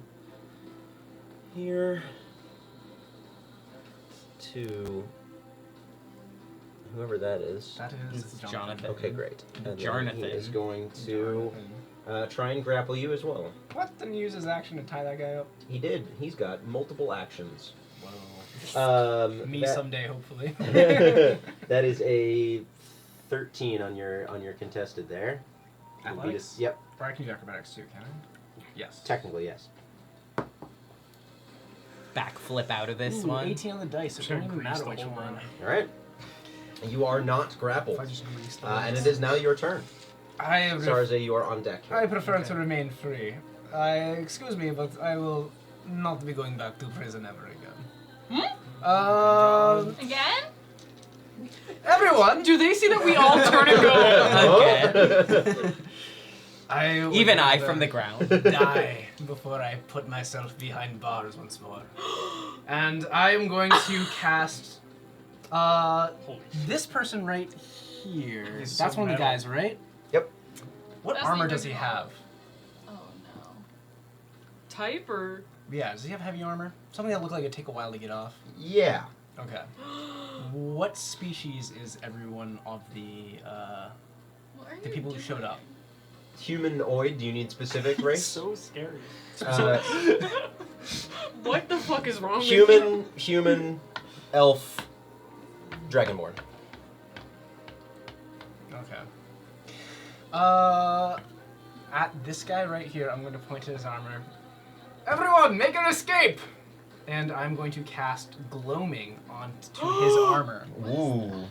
here to whoever that is. That is It's Jonathan. Okay, great. And then Jonathan. he is going to try and grapple you as well. What? Didn't use his action to tie that guy up? He did. He's got multiple actions. Whoa. Me that- someday, hopefully. that is a 13 on your contested there. You beat Athletics? it- Yep, Or I can do acrobatics too, can I? Yes. technically yes. Backflip out of this Ooh, one. 18 on the dice. It Should doesn't even grease matter the which whole one. round. All right. You are not grappled, If I just grease the and dice. it is now your turn. I Sarze, you are on deck. Here. I prefer Okay. to remain free. Excuse me, but I will not be going back to prison ever again. Again? Everyone, Do they see that we all turn and go? Again. I would Even I rather from the ground. die before I put myself behind bars once more. And I am going to cast Holy shit. this person right here. He's That's so one of the metal. guys, right? Yep. What That's armor the does he original. have? Oh no. Type or Yeah, does he have heavy armor? Something that looked like it'd take a while to get off. Yeah. Okay. What species is everyone of the What are the you people who doing? showed up? Humanoid. Do you need specific race? So scary. Uh, what the fuck is wrong with human, elf, dragonborn. Okay. At this guy right here, I'm going to point to his armor. Everyone, make an escape! And I'm going to cast Gloaming onto his armor. Ooh.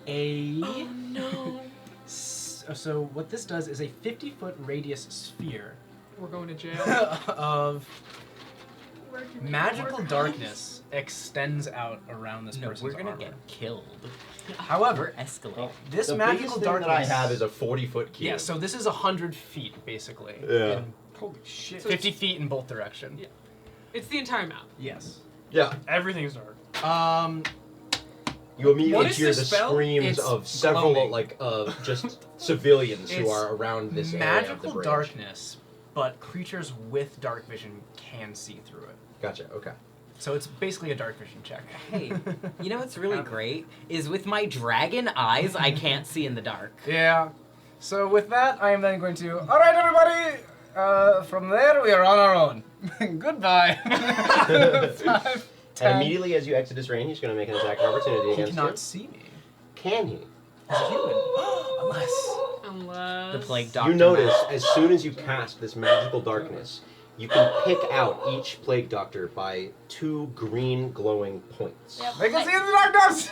Oh no. So what this does is a 50-foot radius sphere We're going to jail. of Where'd you make magical work? darkness extends out around this No, person's we're gonna armor. get killed. However, We're escalating. this the magical biggest thing darkness that I have is a 40-foot cube. yeah, so this is 100 feet basically. Yeah. And Holy shit. 50 feet in both directions. Yeah. It's the entire map. Yes. Yeah. Everything's dark. You immediately What is hear this the spell? screams It's of several, gloaming. just civilians who It's are around this area of the magical bridge. darkness, but creatures with dark vision can see through it. Gotcha. Okay. So it's basically a dark vision check. Hey, you know what's really great is with my dragon eyes, I can't see in the dark. Yeah. So with that, I am then going to. All right, everybody. From there, we are on our own. Goodbye. 5, 10. And immediately as you exit his range, he's going to make an attack of opportunity He against cannot you. see me. Can he? He's a human. Unless. Unless The plague doctor. You notice as soon as you cast this magical darkness, you can pick out each plague doctor by 2 green glowing points. Yep. They can see in the darkness.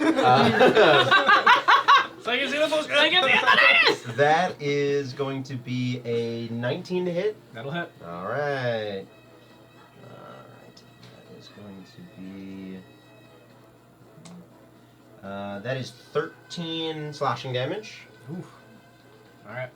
So I can see the most. That is going to be a 19 to hit. That'll hit. All right. That is going to be. That is 13 slashing damage. Ooh. All right.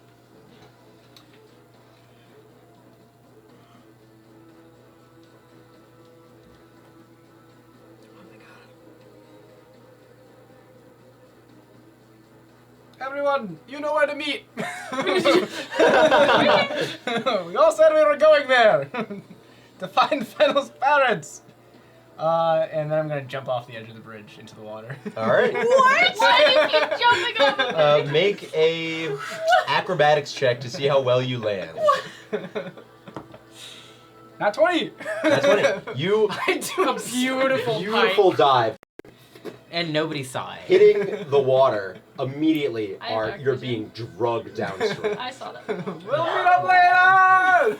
Everyone, you know where to meet. We all said we were going there to find Fennel's parents. And then I'm gonna jump off the edge of the bridge into the water. All right. What? Why do you keep jumping off the bridge? Make a acrobatics check to see how well you land. Not 20. That's 20. You I do a beautiful beautiful dive, And nobody saw it. hitting the water immediately. I have dark You're vision. being drugged downstream. I saw that. We'll meet up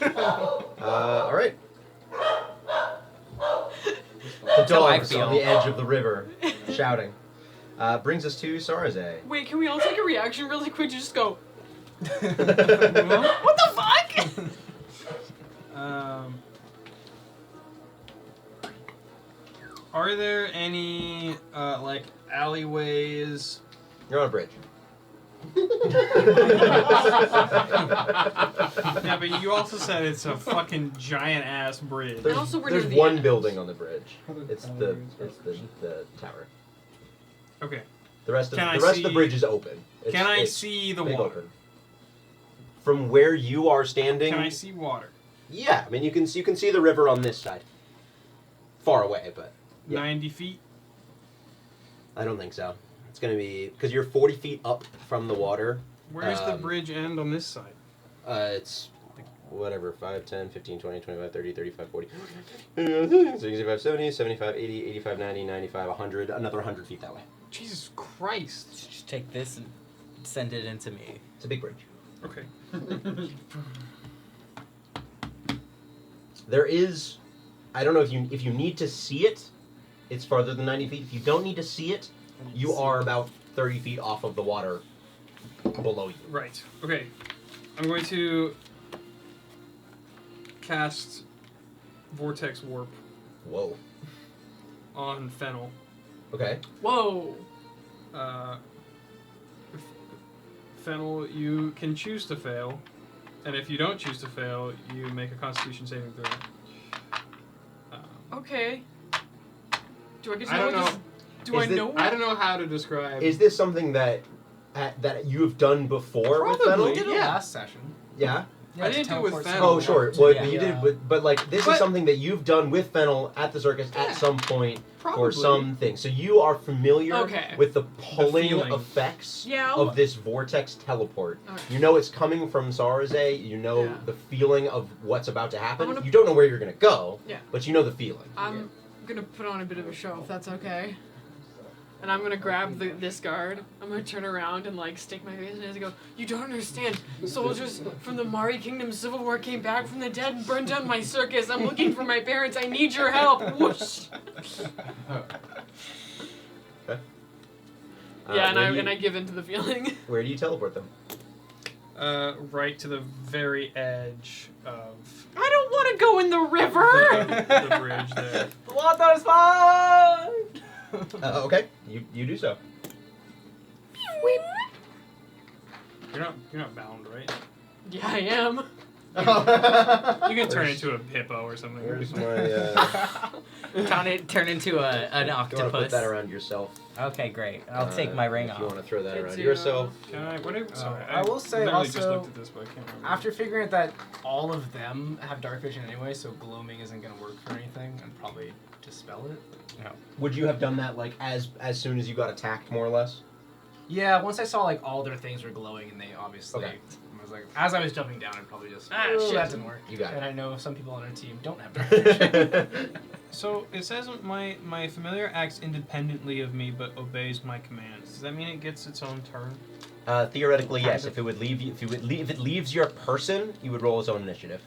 later. All right. The That's how I dogs feel. on the edge of the river, shouting. Brings us to Sarze. Wait, can we all take a reaction really quick to just go? What the fuck? Are there any like alleyways? You're on a bridge. Yeah, but you also said it's a fucking giant ass bridge. There's, also we're there's near the one end. building on the bridge. It's the alleyways? the tower. Okay. The rest of Can I the rest of the see- bridge is open. Can I It's see the big water? open. From where you are standing? Can I see water? Yeah, I mean you can see the river on this side. Far away, but yeah. 90 feet. I don't think so. It's gonna be because you're 40 feet up from the water. Where's the bridge end on this side? It's like, whatever, 5, 10, 15, 20, 25, 30, 35, 40, 65, 70, 75, 80, 85, 90, 95, 100, another 100 feet that way. Jesus Christ. Just take this and send it into me. It's a big bridge. Okay. There is, I don't know if you need to see it, it's farther than 90 feet. If you don't need to see it, you are about 30 feet off of the water below you. Right. Okay. I'm going to cast Vortex Warp Whoa. on Fennel. Okay. Whoa. Fennel, you can choose to fail, and if you don't choose to fail, you make a Constitution saving throw. Okay. Do I get to I know don't what know. this? Do I know? I don't know how to describe. Is this something that you have done before with Fennel? We did it Yeah. last session. Yeah. I didn't do it with teleport Fennel. Oh, sure. Well, Yeah. you did, but like this But- is something that you've done with Fennel at the circus Yeah. at some point Probably. for something. So you are familiar Okay. with the pulling feeling. effects Yeah. of this vortex teleport. Okay. You know it's coming from Saraze. You know Yeah. the feeling of what's about to happen. I'm gonna- You don't know where you're gonna go, Yeah. but you know the feeling. I'm gonna put on a bit of a show if that's okay. And I'm gonna grab this guard. I'm gonna turn around and like stick my face in his and go, "You don't understand. Soldiers from the Mari Kingdom Civil War came back from the dead and burned down my circus. I'm looking for my parents. I need your help." Whoosh. Yeah, and I give in to the feeling. Where do you teleport them? Right to the very edge of I don't want to go in the river. the bridge there. Water's fun! Okay, you do so. You're not bound, right? Yeah, I am. You can turn into a hippo or something. Where's my? Turn into an You want to put octopus. that around yourself? Okay, great. I'll take my ring if off. you want to throw that It's around zero. yourself. Can I? Whatever. Sorry, I will say literally just also, looked at this, but I can't remember. After figuring out that all of them have dark vision anyway, so gloaming isn't gonna work for anything, and probably dispel it. Would you have done that like as soon as you got attacked, more or less? Yeah, once I saw like all their things were glowing, and they obviously, Okay. I was like, as I was jumping down, I'd probably just Ah, "Oh, shit." that didn't work. You got it. And I know some people on our team don't have dark vision. So it says my familiar acts independently of me but obeys my commands. Does that mean it gets its own turn? Theoretically, yes. Kind of. If it would leave you, if it leaves your person, you would roll its own initiative,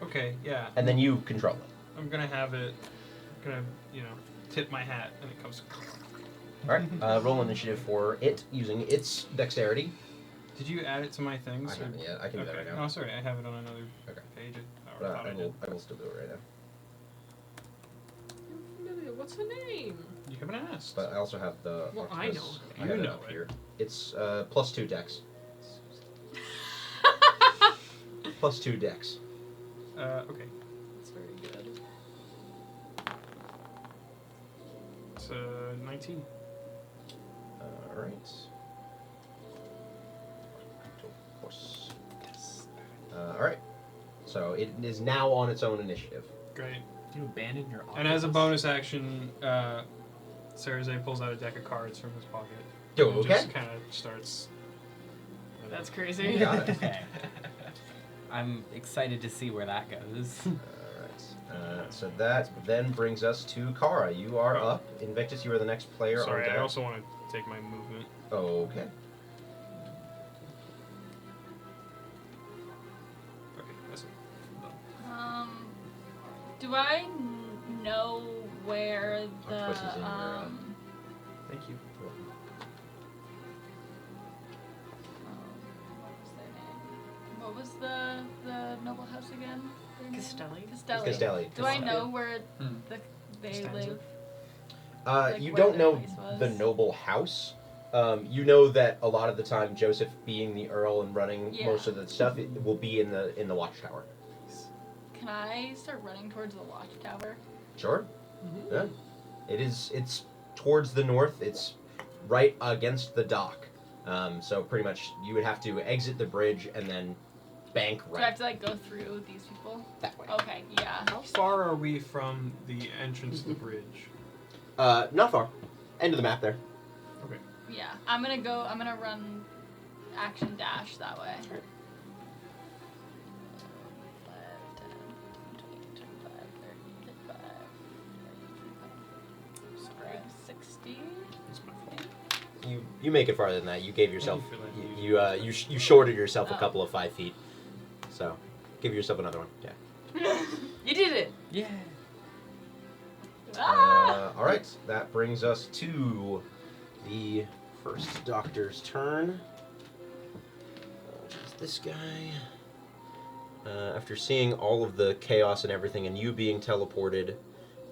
Okay, yeah. and then you control it. I'm gonna have it. Gonna tip my hat and it comes. All right. Roll initiative for it using its dexterity. Did you add it to my things? I haven't yet. I can do that right Okay. now. Oh, sorry, I have it on another Okay. page. But I thought I did. I will still do it right now. What's the name? You haven't asked. But I also have the. Well, I octopus. know. I have You it know up it. here. It's +2 dex. +2 dex. Okay. That's very good. It's 19. All right. Octopus. All right. So it is now on its own initiative. Great. You abandon your And as a octopus? bonus action, Sarazay pulls out a deck of cards from his pocket. Oh, and okay. Just kind of starts. That's crazy. Got it. Okay. I'm excited to see where that goes. Alright. So that then brings us to Kara. You are Oh. up. Invictus, you are the next player Sorry, on deck. I also want to take my movement. Okay. Okay, that's it. Do I know where the Octopus is in your, Thank you. what was the noble house again? Castelli? Castelli. Castelli. Do I know where they Costanza? live? You where don't their know place was? the noble house. You know that a lot of the time, Joseph, being the earl and running Yeah. most of the stuff, it will be in the watchtower. Can I start running towards the watchtower? Sure. Yeah. It's towards the north. It's right against the dock. So pretty much you would have to exit the bridge and then bank Do I have right to like go through these people? that way. Okay, yeah. How far are we from the entrance to the bridge? Not far. End of the map there. Okay. Yeah, I'm gonna run action dash that way. 5, 10, 20, 25, 30, 35, 40, 60. You make it farther than that. You gave yourself I feel like you shorted yourself a Oh. couple of 5 feet. So give yourself another one. Yeah. You did it! Yeah. Ah! All right. That brings us to the first doctor's turn. Which is this guy. After seeing all of the chaos and everything, and you being teleported,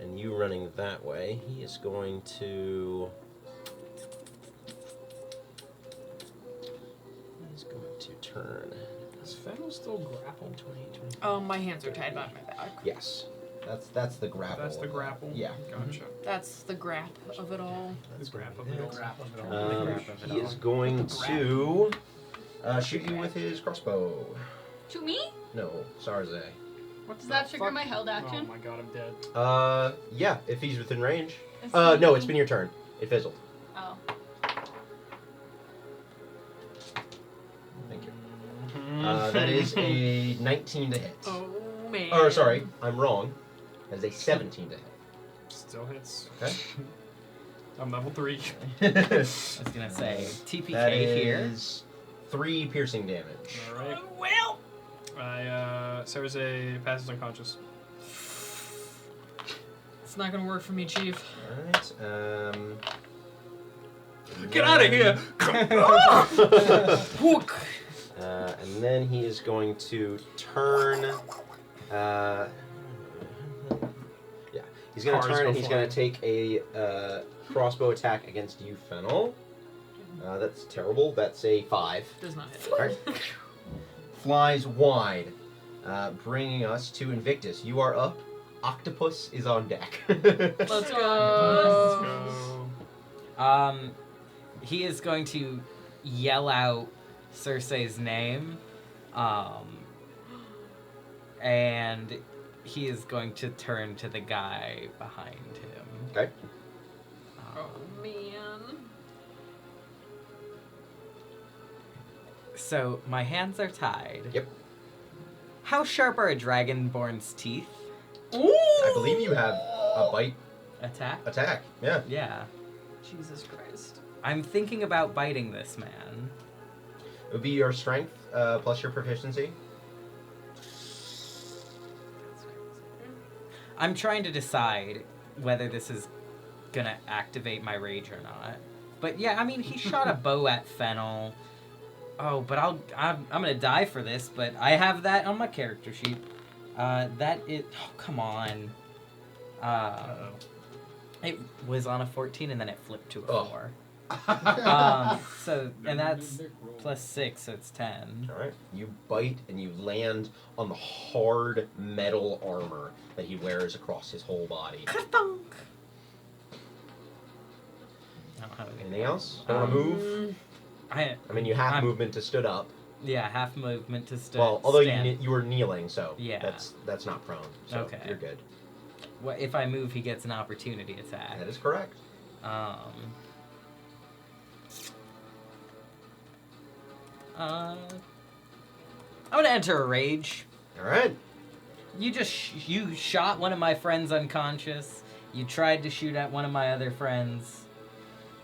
and you running that way, he is going to. He's going to turn. Is Fennel still grappled? 20. My hands are tied behind my back. Yes. That's the grapple. That's the grapple? Yeah. Gotcha. That's the grap of it all. The grapple. He is going to shoot you with his crossbow. Shoot me? No, Sarze. Does that trigger my held Oh action? my god, I'm dead. Yeah, if he's within range. Is No, he- it's been your turn. It fizzled. Oh. Thank you. That is a 19 to hit. Oh man. Or sorry, I'm wrong. That is a 17 to hit. Still hits. Okay. I'm level 3. I was gonna say TPK That here. is 3 piercing damage. Alright. Well. Sarze passes unconscious. It's not gonna work for me, Chief. Alright. Get out of here! And then he is going to turn. Yeah, he's going to Cars turn go and he's going flying. to take a crossbow attack against you, Fennel. That's terrible. That's a 5. Does not hit. Alright. Flies wide, bringing us to Invictus. You are up. Octopus is on deck. Let's go. Go. He is going to yell out Cersei's name, and he is going to turn to the guy behind him. Okay. Oh man. So my hands are tied. Yep. How sharp are a dragonborn's teeth? I believe you have a bite Attack? attack. Yeah. Yeah. Jesus Christ. I'm thinking about biting this man. It would be your strength plus your proficiency. I'm trying to decide whether this is gonna activate my rage or not. But yeah, I mean, he shot a bow at Fennel. Oh, but I'm gonna die for this, but I have that on my character sheet. That is, oh, come on. It was on a 14 and then it flipped to a Oh. 4. So, and that's plus 6, so it's 10. Alright. You bite and you land on the hard metal armor that he wears across his whole body. Ka-thunk. I don't have a good Anything else? Don't want to move? I I mean, you have I'm- movement to stood up. yeah, half movement to Well, although stand. you were kneeling, so Yeah. that's not prone. So Okay. you're good. What if I move? He gets an opportunity attack. That is correct. I'm gonna enter a rage. All right. You just you shot one of my friends unconscious. You tried to shoot at one of my other friends.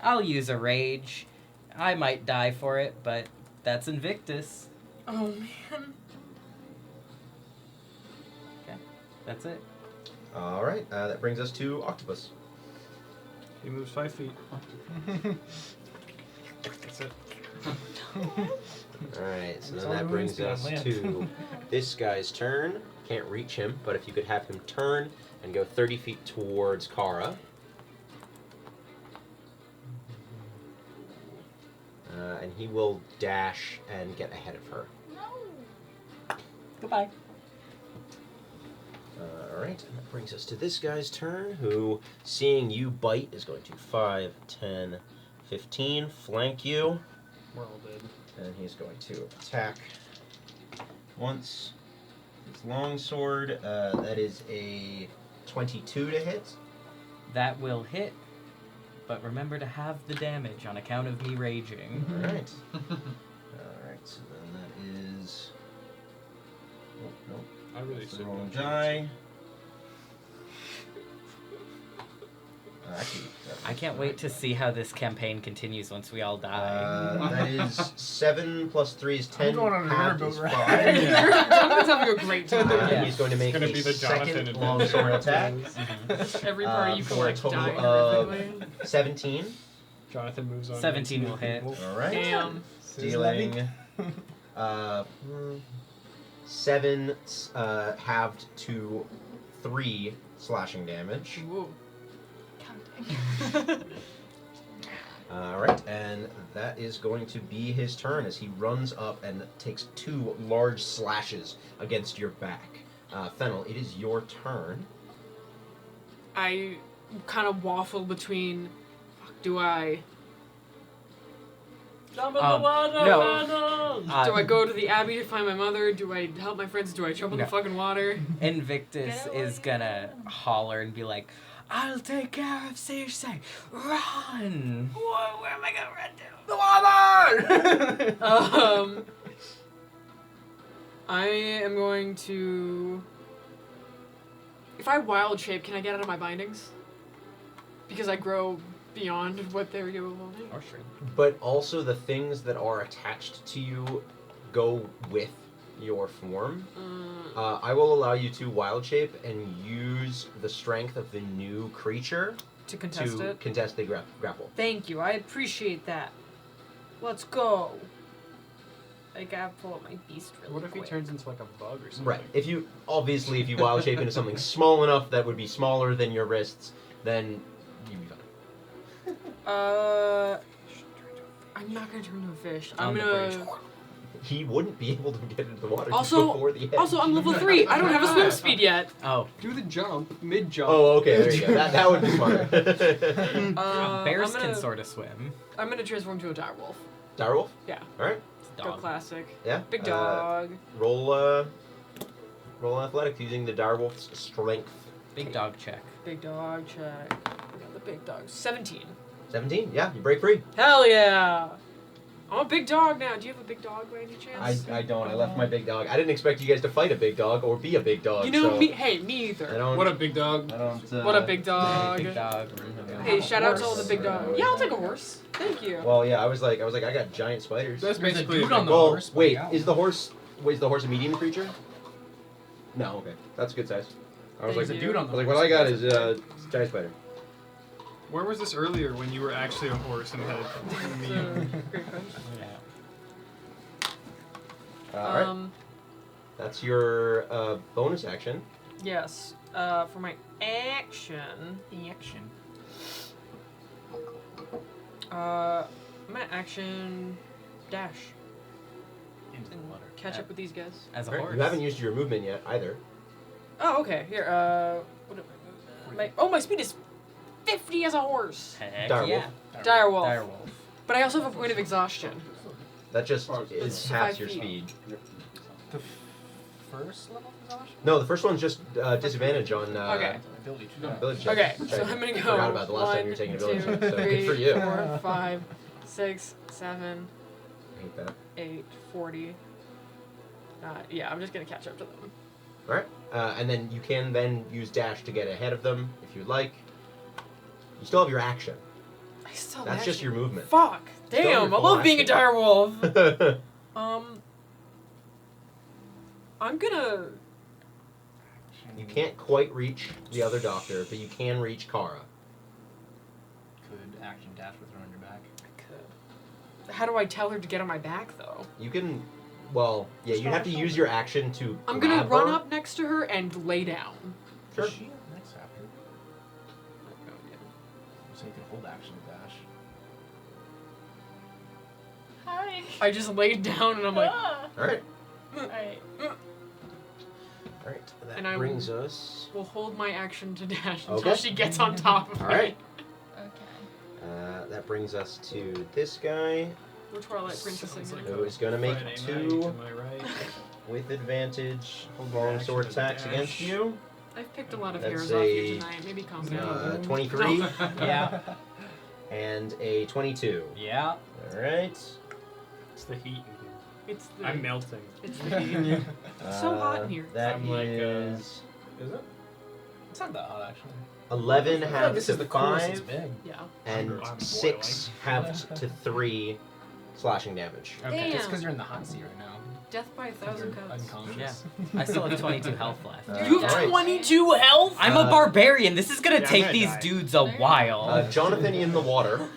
I'll use a rage. I might die for it, but that's Invictus. Oh man. Okay, that's it. All right. That brings us to Octopus. He moves 5 feet. That's it. All right. So It's then all that the brings moves us on land. to this guy's turn. Can't reach him, but if you could have him turn and go 30 feet towards Kara. And he will dash and get ahead of her. Goodbye. Alright, that brings us to this guy's turn, who, seeing you bite, is going to 5, 10, 15, flank you. We're all dead. And he's going to attack once. His longsword, that is a 22 to hit. That will hit, but remember to have the damage on account of me raging. Alright. Alright, so then that is... Oh, nope. I really That's the should wrong go die. Actually, I can't wait to see how this campaign continues once we all die. that is 7 plus 3 is 10. I'm going on a halved riverboat is ride. 5. Jonathan's having a great time. And he's going to make It's gonna a be the Jonathan second adventure. longsword attack. Every party you for a collect total die of horrifically. 17. Jonathan moves on. 17 will hit. Alright. Damn. Dealing 7 halved to 3 slashing damage. Whoa. Counting. Alright, and that is going to be his turn as he runs up and takes 2 large slashes against your back. Fennel, it is your turn. I kind of waffle between, do I Jump in the water, no. Fennel! do I go to the Abbey to find my mother? Do I help my friends? Do I jump in the No. fucking water? Invictus Get is away. gonna holler and be like, I'll take care of Circe. Run! Where am I gonna run to? The water! I am going to. If I wild shape, can I get out of my bindings? Because I grow beyond what they're doing. Or sure. But also the things that are attached to you go with your form. I will allow you to wild shape and use the strength of the new creature To contest to it. contest the grapple. Thank you. I appreciate that. Let's go. I gotta pull up my beast really What if he quick. turns into like a bug or something? Right. If you wild shape into something small enough that would be smaller than your wrists, then you'd be fine. I'm not gonna turn into a fish. On I'm the gonna. bridge. He wouldn't be able to get into the water Also- before the edge. Also, I'm level 3. I don't have a swim speed yet. Oh, Do the jump, mid jump. Oh, okay, there you go. That would be smart. bears I'm can gonna, sort of swim. I'm gonna transform to a direwolf. Direwolf? Yeah. Alright. It's a Go dog. classic. Yeah. Big dog. Roll athletics using the direwolf's strength. Big dog check. Big dog check. We got the big dog. 17. 17? Yeah, you break free. Hell yeah! I'm a big dog now. Do you have a big dog by any chance? I don't. I left my big dog. I didn't expect you guys to fight a big dog or be a big dog. You know, so me either. I don't. What a big dog. I don't. What a big dog. Big dog. Hey, shout out to all the horse. big dogs. Yeah, I'll take a horse. Thank you. Well, yeah. I was like, I got giant spiders. That's There's a basically dude on the Well, horse. wait. Wow. Is the horse a medium creature? No. Okay. That's a good size. I was Thank like, There's a you. dude on I the was like, horse. what I got is giant spider. Where was this earlier when you were actually a horse and had That's me? a great question. All right. That's your bonus action. Yes. For my action, Action. I'm gonna action dash Into the and water. catch up with these guys. As a All right, horse. you haven't used your movement yet either. Oh, okay. Here. What am my speed is 50 as a horse. Heck Direwolf. yeah. Direwolf. Direwolf. But I also have a point of exhaustion. That just Oh, is it's half 5 your feet. speed. The first level of exhaustion? No, the first one's just disadvantage on Okay. Ability check. village checks. Okay, which so I I'm gonna go. forgot about the last time you were 1, taking a village 2, check, so 3, good for you. 4, 5, 6, 7, I hate that. 8, 40. Yeah, I'm just gonna catch up to them. Alright, and then you can then use dash to get ahead of them if you'd like. You still have your action. I still That's just your movement. Fuck! Still Damn! your I full love being a action. direwolf. I'm gonna. You can't quite reach the other doctor, but you can reach Kara. Could action dash with her on your back. How do I tell her to get on my back though? You can, well, yeah, you'd have to use your action to I'm gonna grab run her. up next to her and lay down. Sure. Is she next after? So you can hold action to dash. Hi. I just laid down and I'm like, Ah. Alright. Alright. Alright. That And I brings us. we'll hold my action to dash until Okay. she gets on top of me. Alright. Okay. That brings us to this guy, We're Twilight Princess Sounds again. like who is going to make Friday 2 night, am I right? with advantage Hold your long action sword as a attacks dash. against you. I've picked a lot of That's heroes off you a, tonight. Maybe calm down. 23 Yeah. and a 22. Yeah. Alright. It's the heat in here. It's the I'm melting. it's the heat. It's so hot in here. That I'm like, is Is it? It's not that hot actually. 11 I feel like halved this to is the coolest it's 5, been. Yeah. and I'm 6 halved to 3 slashing damage. Okay, it's Damn. because you're in the hot seat right now. Death by 1,000 You're cuts. unconscious. I still have 22 health left. You have alright. 22 health? I'm a barbarian. This is gonna Yeah, I'm take gonna these die. dudes a while. Jonathan in the water.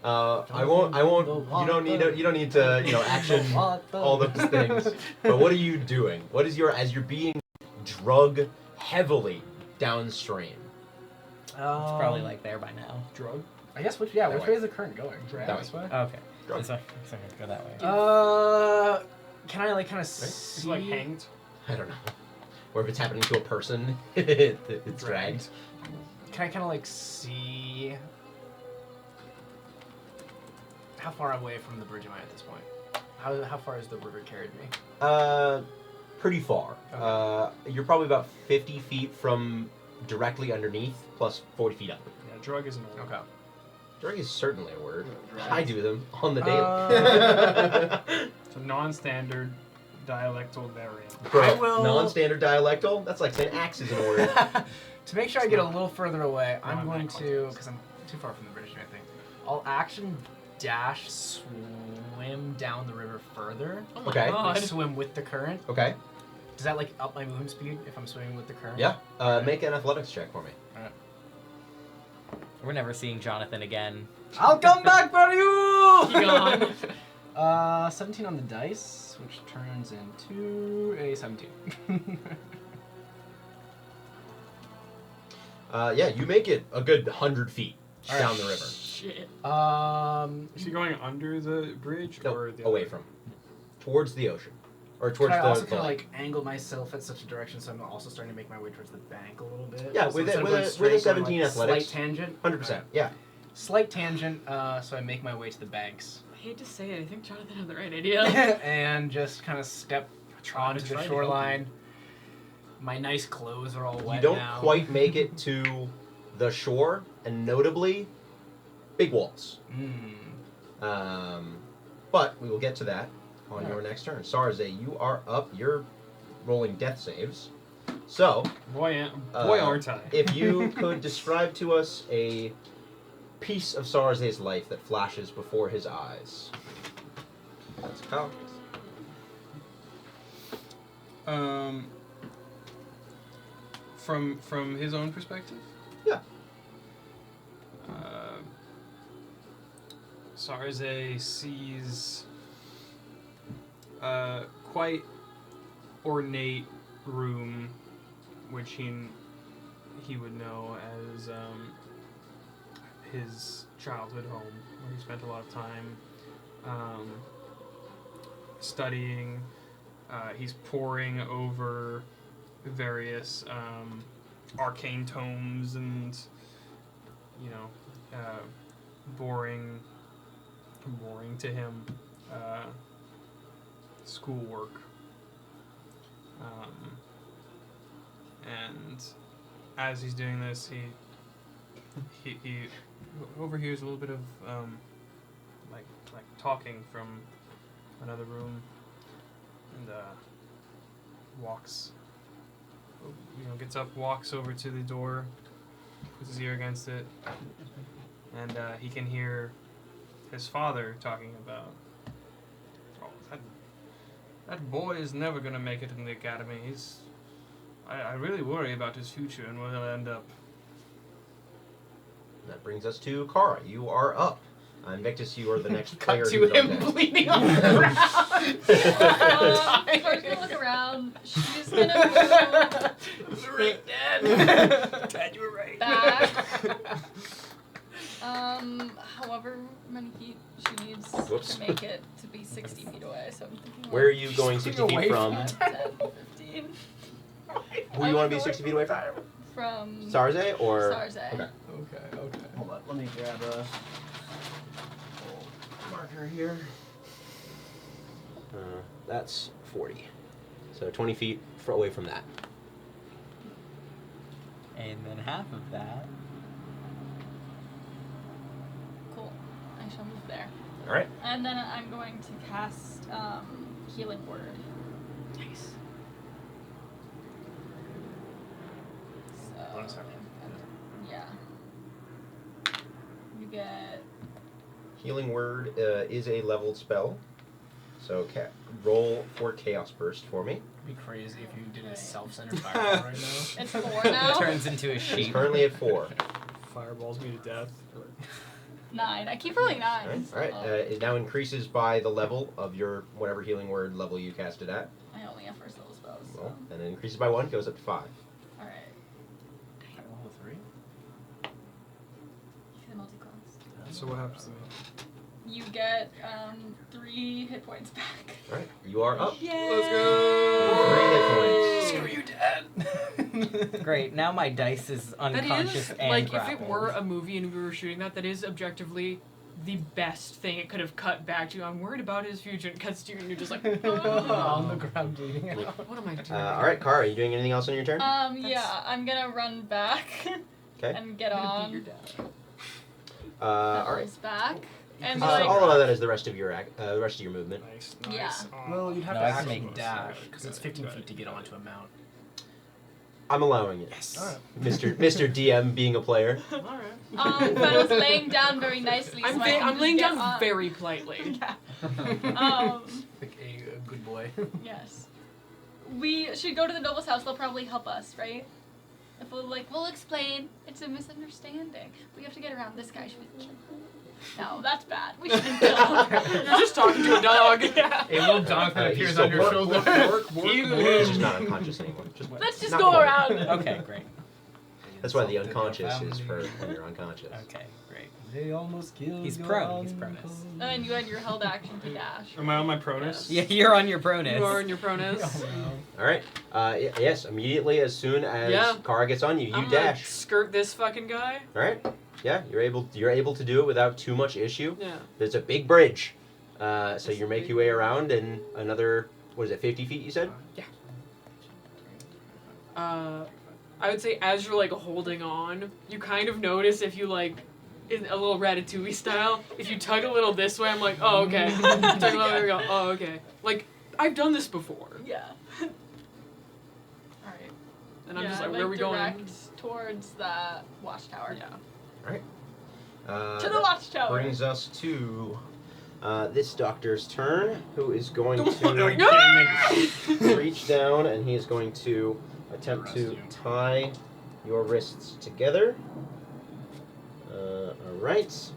I won't. You don't need to. Action all those things. But what are you doing? What is as you're being drug heavily downstream? It's probably like there by now. Drug. I guess which way way. is the current going? That This way. Okay. Drug. This way. Go that way. Can I like kind of It's see? like hanged. I don't know. Or if it's happening to a person, it's dragged. Can I kind of like see? How far away from the bridge am I at this point? How far has the river carried me? Pretty far. Okay. You're probably about 50 feet from directly underneath, plus 40 feet up. Yeah, drug isn't a word. Okay. Drag is certainly a word. Drag. I do them on the daily. It's a non-standard dialectal variant. Bro, I will- non-standard dialectal? That's like saying axe isn't a word. To make sure I get a little further away, I'm Not going in that to, context. because I'm too far from the bridge, I think. I'll action dash swim down the river further. Oh my Okay. god. Like swim with the current. Okay. Does that like up my movement speed if I'm swimming with the current? Yeah. Make an athletics check for me. We're never seeing Jonathan again. I'll come back for you! He gone. 17 on the dice, which turns into a 17. Yeah, you make it a good 100 feet All down right. the river. Shit. Is he going under the bridge No, or the away other? from. Towards the ocean. Or Could towards I also the kind of lake. like angle myself at such a direction so I'm also starting to make my way towards the bank a little bit? Yeah, So with instead a- of with going a- straight, with a going, 17 like, athletics. Slight tangent. 100%, yeah. Slight tangent, so I make my way to the banks. I hate to say it, I think Jonathan had the right idea. And just kind of step onto try the to help shoreline. My nice clothes are all wet You don't now. quite make it to the shore, and notably, big walls. But we will get to that on your next turn. Sarze, you are up. You're rolling death saves. So, Boy, aren't I. if you could describe to us a piece of Sarze's life that flashes before his eyes. That's Kyle. From his own perspective. Yeah. Sarze sees a quite ornate room, which he would know as his childhood home, where he spent a lot of time studying. He's poring over various arcane tomes and boring to him schoolwork, and as he's doing this, he overhears a little bit of like talking from another room, and gets up, walks over to the door, puts his ear against it, and he can hear his father talking about, that boy is never going to make it in the academy. I really worry about his future and where he'll end up. That brings us to Kara. You are up. Invictus, you are the next Cut player to who's on him deck. bleeding on the ground. Kara's gonna look around. She's gonna move Right, Dad. Dad, you were right. back. However many feet she needs. Whoops. to make it to be 60 feet away, so I'm thinking. Where are you going 60 feet from? 10, 15. Who you want to be 60 feet away from? From Sarze or? Sarze. Okay. Okay. Hold on. Let me grab a marker here. That's 40. So 20 feet away from that. And then half of that. Cool. I shall move there. All right. And then I'm going to cast Healing Word. Nice. So, Bonus action. yeah. You get. Healing Word is a leveled spell. So roll for Chaos Burst for me. It'd be crazy if you did a self-centered fireball right now. It's 4 now. Turns into a He's sheep. currently at 4. Fireballs me to death. 9. I keep rolling 9s. All right. It now increases by the level of your whatever Healing Word level you cast it at. I only have first level spells. So. Well, and it increases by 1, goes up to 5. Alright. Level 3. See the multi-class. So what happens to me? You get 3 hit points back. All right. You are up. Yay! Let's go! 3 hit points. Screw you, Dad. Great. Now my dice is That unconscious is, and like, grappled. if it were a movie and we were shooting that, that is objectively the best thing it could have cut back to. I'm worried about his future. It cuts to you and you're just like, On the ground bleeding out. like, what am I doing? All right, Kara, are you doing anything else on your turn? Yeah, I'm gonna run back Okay. and get I'm gonna on. beat your dad. All right. Pedals back. And All of that is the rest of your movement. Nice. Yeah. Well, you'd have No, to I can actually make it. dash because it's 15 feet to get onto a mount. I'm allowing it. Yes. Alright. Mr. DM being a player. Alright. Pedals laying down very nicely. I'm, so I can I'm just laying get down on. very politely. Yeah. Like a good boy. Yes. We should go to the noble's house. They'll probably help us, right? If we'll explain. It's a misunderstanding. We have to get around this guy. Should we kill him? No, that's bad. We shouldn't kill him. You're just talking to a dog. Yeah. A little Jonathan He's appears still on your shoulder. He's just not unconscious anymore. Let's just not go cool. around. Okay, great. That's why the unconscious is for when you're unconscious. Okay, great. They almost killed He's your prone. He's uncle. pronus. And then you had your held action to dash. Am I on my pronus? Yeah, you're on your pronus. You are in your pronus. Oh, no. All right. Yes. Immediately, as soon as Yeah. Kara gets on you, I'm dash. gonna skirt this fucking guy. All right. Yeah, you're able to do it without too much issue. Yeah. There's a big bridge, so you make your way around in another 50 feet? You said. I would say as you're like holding on, you kind of notice if you like, in a little Ratatouille style, if you tug a little this way, I'm like, oh okay. Tug a little there, we go, oh okay. Like I've done this before, Yeah. Alright. and I'm just like, where are we going? Direct towards the watchtower. Yeah. To the watchtower. Brings us to this doctor's turn, who is going Are you to kidding me? reach down and he is going to attempt to tie your wrists together. Alright.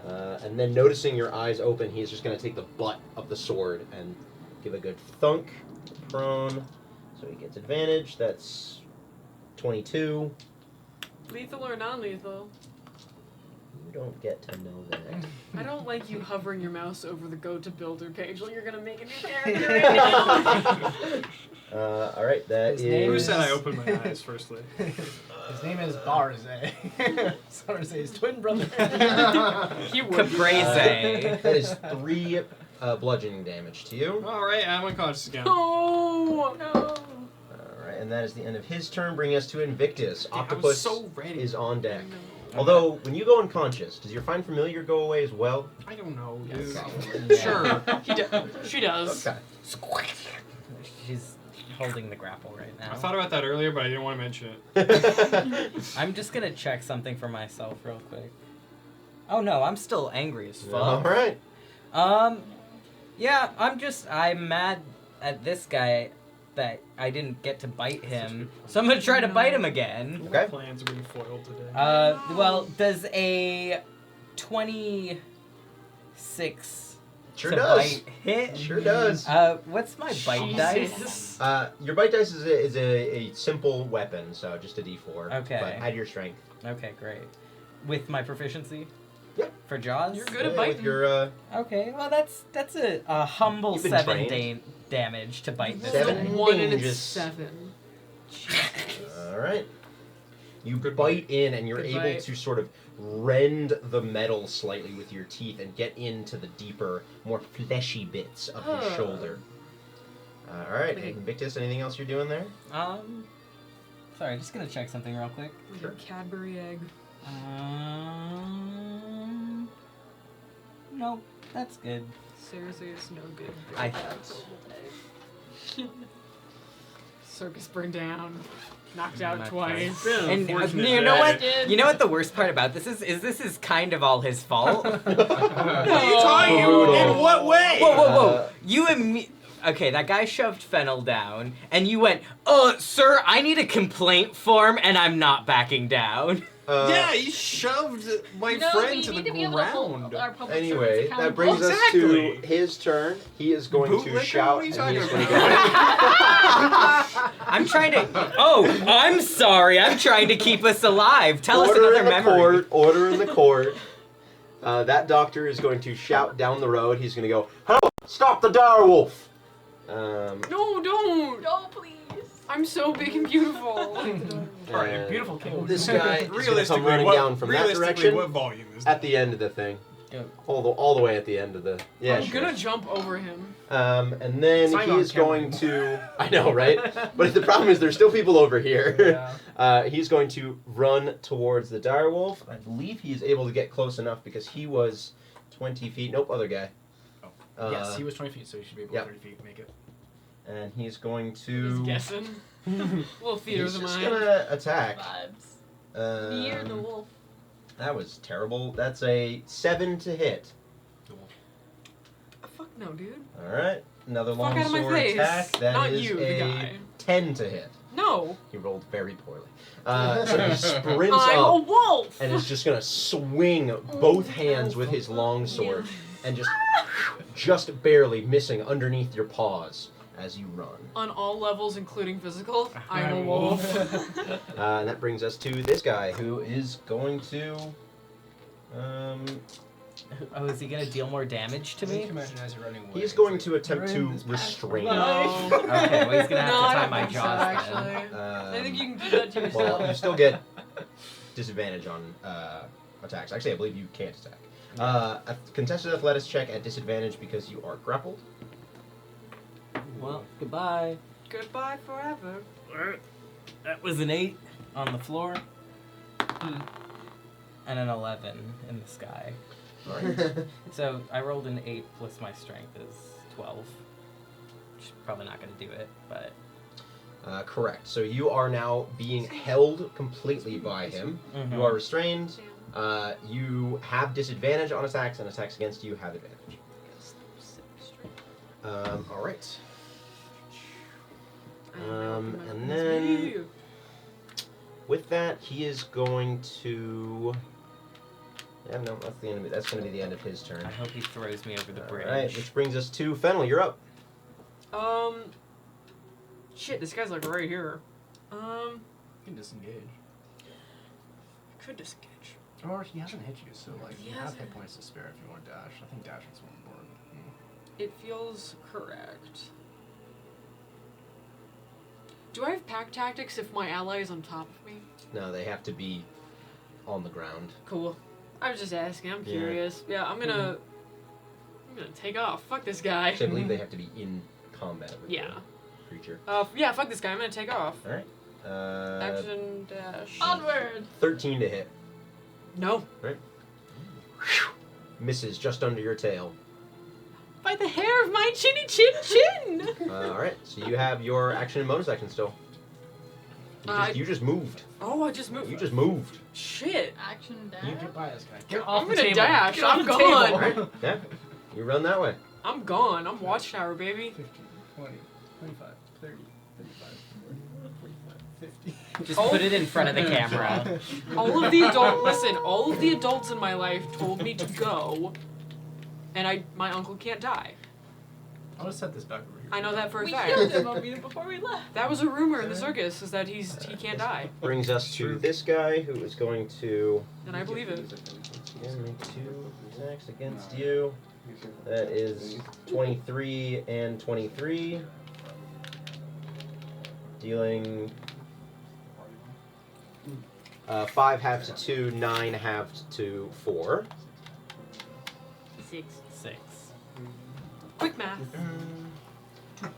And then noticing your eyes open, he's just going to take the butt of the sword and give a good thunk. Prone. So he gets advantage. That's 22. Lethal or non-lethal? You don't get to know that. I don't like you hovering your mouse over the go to builder page like you're gonna make a new character right now. Alright, that His name Who is... said I opened my eyes, firstly? His name is Barze. Sarze's twin brother. He would. Caprese. That is 3 bludgeoning damage to you. Alright, I'm unconscious again. Oh no! Alright, and that is the end of his turn, bringing us to Invictus. Damn, I was Octopus so ready. is on deck. No. Although, when you go unconscious, does your Find Familiar go away as well? I don't know, dude. Yeah. Sure. She does. Okay. She's holding the grapple right now. I thought about that earlier, but I didn't want to mention it. I'm just gonna check something for myself real quick. Oh no, I'm still angry as fuck. Alright. Yeah, I'm mad at this guy that I didn't get to bite him. So I'm gonna try to bite him again. Okay. My plans are being foiled today. Well, does a 26 Sure to does. bite hit? Sure does. What's my bite dice? Jesus. Your bite dice is a simple weapon, so just a d4. Okay. But add your strength. Okay, great. With my proficiency? For Jaws? You're good at With biting. your Okay, well that's a humble You've been 7 trained. damage to bite this Seven. thing. 1 and it's Dingus. 7. all right. You bite in, and you're Good able bite. to sort of rend the metal slightly with your teeth and get into the deeper, more fleshy bits of his Oh. shoulder. All right, Okay. Invictus. Anything else you're doing there? Sorry, just gonna check something real quick. Like a Cadbury egg. Nope, that's good. Seriously, it's no good. I Circus burned down. Knocked out Not twice. And unfortunate you know what? Did. You know what the worst part about this is this is kind of all his fault. Brutal. In what way? Whoa, whoa, whoa! Okay, that guy shoved Fennel down, and you went, sir, I need a complaint form, and I'm not backing down. Yeah, you shoved my No, friend we to need the to be able to hold ground. our public Anyway, service that brings us Exactly. to his turn. He is going to Bootlicker? shout, What are you and he is talking going to go. I'm trying to. Oh, I'm sorry. I'm trying to keep us alive. Tell us Order another in the memory. court. Order in the court. That doctor is going to shout down the road. He's going to go, "Help! Stop the direwolf!" No, don't! No, please. I'm so big and beautiful. Alright, you're beautiful king. This guy is going to come Realistically, running down from that direction what volume is at the end of the thing. Go. All the way at the end of the. Yeah, I'm sure. gonna jump over him. And then Sign he on is camera. going to. I know, right? But the problem is, there's still people over here. He's going to run towards the direwolf. I believe he is able to get close enough because he was 20 feet. Nope, other guy. Yes, he was 20 feet, so he should be able yep. to 30 feet to make it. And he's going Just to. guessing. Little theater He's of the just mind. gonna attack. Vibes. Me or the wolf? That was terrible. That's a 7 to hit. Fuck no, dude. All right, another Fuck out of my longsword face. attack. That Not is you, the a guy. 10 to hit. No. He rolled very poorly. So he sprints I'm a up wolf. and is just gonna swing both hands with his longsword and just barely missing underneath your paws as you run. On all levels, including physical, I'm a wolf. And that brings us to this guy who is going to. Oh, is he gonna deal more damage to me? Imagine as you're running away. He's going to attempt to restrain you. No. Okay, well he's gonna have No, to I tie don't my think so, jaws actually. I think you can do that to yourself. Well, you still get disadvantage on attacks. Actually, I believe you can't attack. A contested athletics check at disadvantage because you are grappled. then. Well, goodbye. Goodbye forever. That was an 8 on the floor. And an 11 in the sky. Alright. So I rolled an 8 plus my strength is 12. Which is probably not gonna do it, but Correct. So you are now being held completely by him. You are restrained. You have disadvantage on attacks, and attacks against you have advantage. All right. And then with that, he is going to. Yeah, no, that's the end of it. That's going to be the end of his turn. I hope he throws me over the All bridge. right, which brings us to Fennel. You're up. Shit, this guy's like right here. You can disengage. I could disengage. Or he hasn't hit you, so like He you have hasn't. hit points to spare if you want to dash. I think dash is more important. It feels correct. Do I have pack tactics if my ally is on top of me? No, they have to be on the ground. Cool. I was just asking. I'm Yeah. curious. Yeah, I'm gonna take off. Fuck this guy. So I believe they have to be in combat with Yeah. the creature. Yeah, fuck this guy. I'm gonna take off. All right. Action dash. Onward! 13 to hit. No. Misses just under your tail. By the hair of my chinny chin chin. All right. So you have your action and bonus action still. You just moved. Oh, I just moved. You just moved. Shit. Action You dash. get by this guy. Get off I'm the gonna table. dash. Get off I'm the gone. table. All right. Yeah. You run that way. I'm gone. I'm Watchtower, baby. 15, 20, 25, 30, 35, 40, 45, 50. Just put it in front of the camera. All of the adults in my life told me to go, and my uncle can't die. I'll just set this back over here. I know that for a We fact. killed him before we left. That was a rumor in the circus, is that he can't die, Brings us to this guy who is going to. and I believe it. Again, make 2 attacks against you. That is 23 and 23. Dealing 5 halved to 2, 9 halved to 4. 6. 6. Quick math.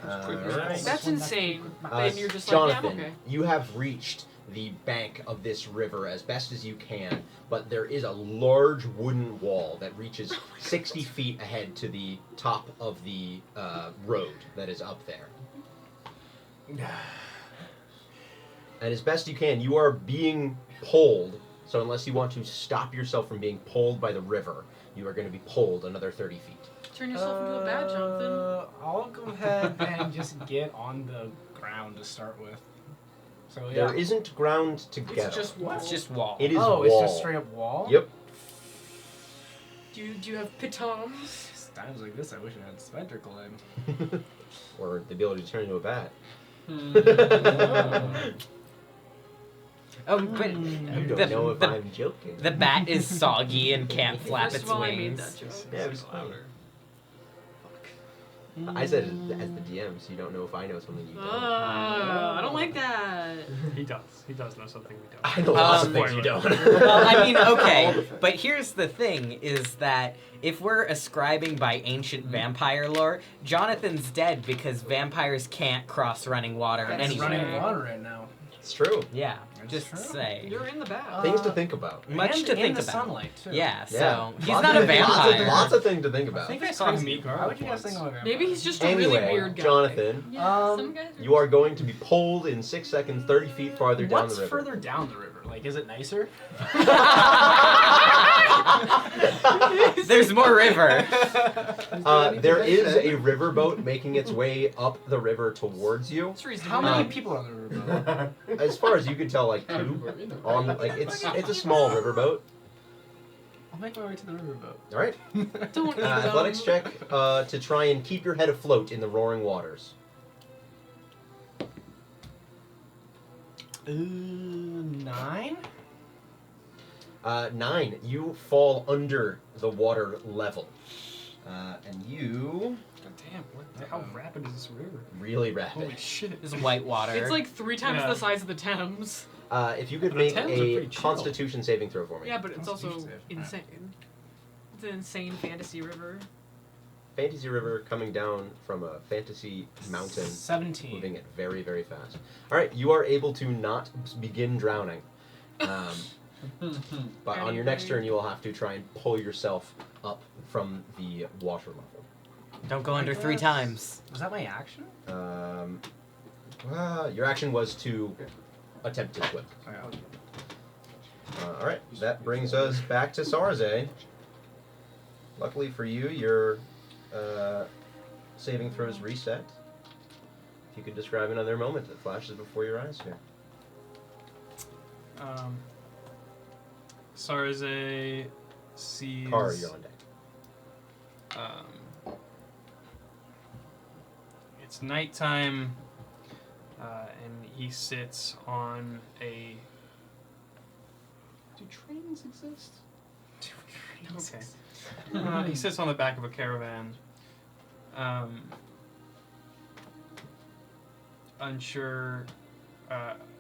Alright. That's insane. Uh, Then you're just Jonathan, like, yeah, I'm okay. you have reached the bank of this river as best as you can, but there is a large wooden wall that reaches 60 feet ahead to the top of the road that is up there. And as best you can, you are being pulled, so unless you want to stop yourself from being pulled by the river, you are going to be pulled another 30 feet. Turn yourself into a bat, Jonathan. I'll go ahead and just get on the ground to start with. So yeah. There isn't ground to get It's just on. wall. It's just wall. It is oh, wall. it's just straight up wall? Yep. Do you have pitons? Times like this, I wish I had Spectre Climb. Or the ability to turn into a bat. But You don't know if I'm joking. the bat is soggy and can't flap First its of all, I made wings. that joke. Yeah, it was funny. I said it as the DM, so you don't know if I know something you don't. I don't like that. He does. He does know something we don't. I know lots of Um, things you don't. Well, I mean, okay, but here's the thing: is that if we're ascribing by ancient vampire lore, Jonathan's dead because vampires can't cross running water It's anywhere. running water right now. It's true. Yeah, That's just true. saying. You're in the bat. Things to think about. Much and to think the about. sunlight, too. Yeah, so Yeah. he's Lots not a of- vampire. Lots of things to think I about. think I That's saw him crazy. meet Why would you guys think I'm a vampire? Maybe he's just a Anyway, really weird guy. Jonathan, Yeah, some guys you are going to be pulled in 6 seconds, 30 feet farther down What's the river. further down the river? Like, is it nicer? There's more river. There is a riverboat making its way up the river towards you. It's reasonable. How many Um, people are on the river? As far as you can tell, like 2. On like it's a small riverboat. I'll make my way to the riverboat. All right. Don't eat Athletics check to try and keep your head afloat in the roaring waters. 9? 9. You fall under the water level, and you God damn, how rapid is this river? really rapid. Holy shit. This is white water. It's like 3 times Yeah. the size of the Thames. If you could The make Thames are a pretty chill. Constitution saving throw for me. Yeah, but it's also Constitution save. insane. It's an insane fantasy river. Fantasy river coming down from a fantasy mountain, 17. moving it very, very fast. All right, you are able to not begin drowning. But on your next turn, you will have to try and pull yourself up from the water level. Don't go under 3 times. Was that my action? Your action was to attempt to swim. Sorry, All right, that brings us back to Sarze. Luckily for you, your saving throws reset. If you could describe another moment that flashes before your eyes here. Sarze sees. Kara, you're on deck. It's nighttime, and he sits on a. Do trains exist? Okay. He sits on the back of a caravan. Unsure,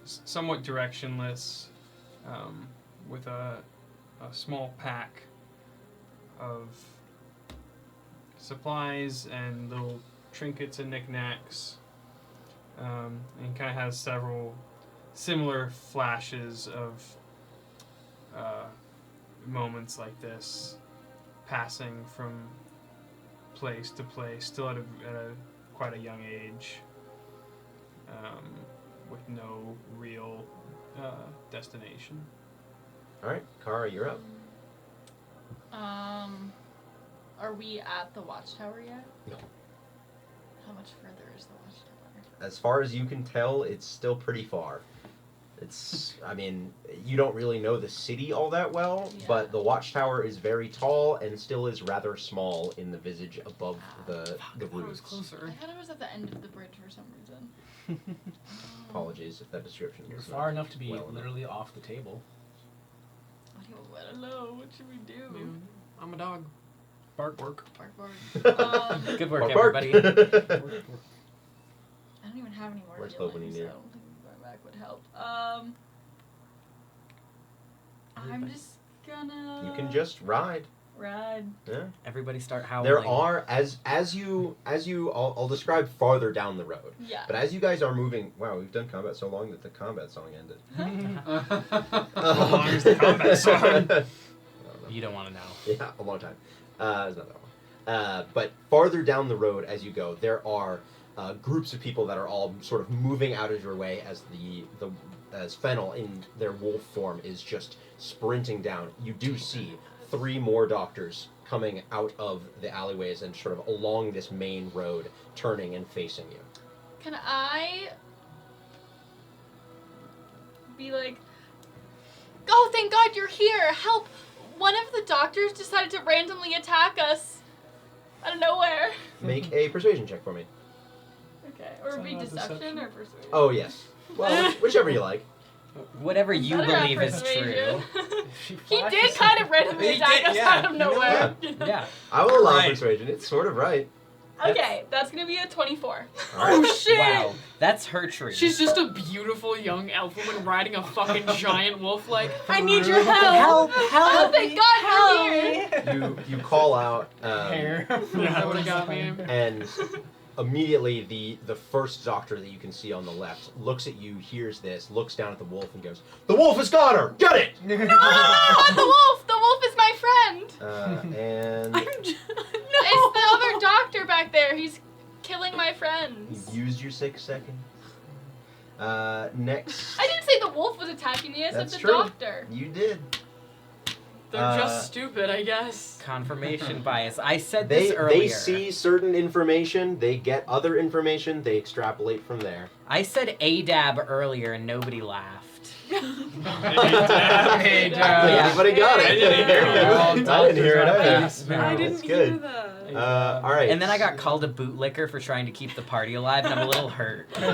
somewhat directionless, with a small pack of supplies and little trinkets and knickknacks. And he kind of has several similar flashes of moments like this, passing from place to place, still at a quite a young age, with no real destination. All right, Kara, you're up. Are we at the watchtower yet? No. How much further is the watchtower? As far as you can tell, it's still pretty far. It's, I mean, you don't really know the city all that well, Yeah. but the watchtower is very tall and still is rather small in the visage above the I thought it was roofs. closer. I thought it was at the end of the bridge for some reason. Apologies if that description You're was far enough to be well enough. literally off the table. What I don't know. What should we do? I'm a dog. Bark, bark. Bark, bark. Good work, Bark, bark. everybody. I don't even have any more Where's healing, Hope when you so need it? going back would help. I'm just gonna. You can just ride. ride. Yeah. Everybody start howling. There are as you I'll describe farther down the road. Yeah. But as you guys are moving, wow, we've done combat so long that the combat song ended. How long is the combat song? You don't want to know. Yeah, a long time. It's not that long. But farther down the road as you go, there are groups of people that are all sort of moving out of your way as as Fennel in their wolf form is just sprinting down. You do see 3 more doctors coming out of the alleyways and sort of along this main road, turning and facing you. Can I be like, oh, thank God you're here. Help. One of the doctors decided to randomly attack us out of nowhere. Make a persuasion check for me. Okay. Or Is be that deception, deception? or persuasion. Oh, yes. Well, whichever you like. Whatever you Better at believe is persuasion. true. He did kind of randomly He attack did, us yeah. out of nowhere. Yeah. I will allow Right. persuasion. It's sort of right. Okay, that's gonna be a 24. All right. Oh shit! Wow. That's her tree. She's just a beautiful young elf woman riding a fucking giant wolf. Like, I need your help. Oh, thank God you're here. You call out, That would have got me. and immediately the first doctor that you can see on the left looks at you, hears this, looks down at the wolf, and goes, "The wolf has got her! Get it!" No, I'm the wolf. The wolf is my friend. And It's the other doctor back there. He's killing my friends. you've used your 6 seconds. Next, I didn't say the wolf was attacking me. I said That's the true. doctor. you did. They're just stupid, I guess. Confirmation bias. I said They this earlier. they see certain information, they get other information, they extrapolate from there. I said ADAB earlier and nobody laughed. Hey, Yeah. Anybody got it? I didn't hear you. I didn't hear it either. Yes. I didn't That's good. hear that. All right. And then I got called a bootlicker for trying to keep the party alive, and I'm a little hurt. We're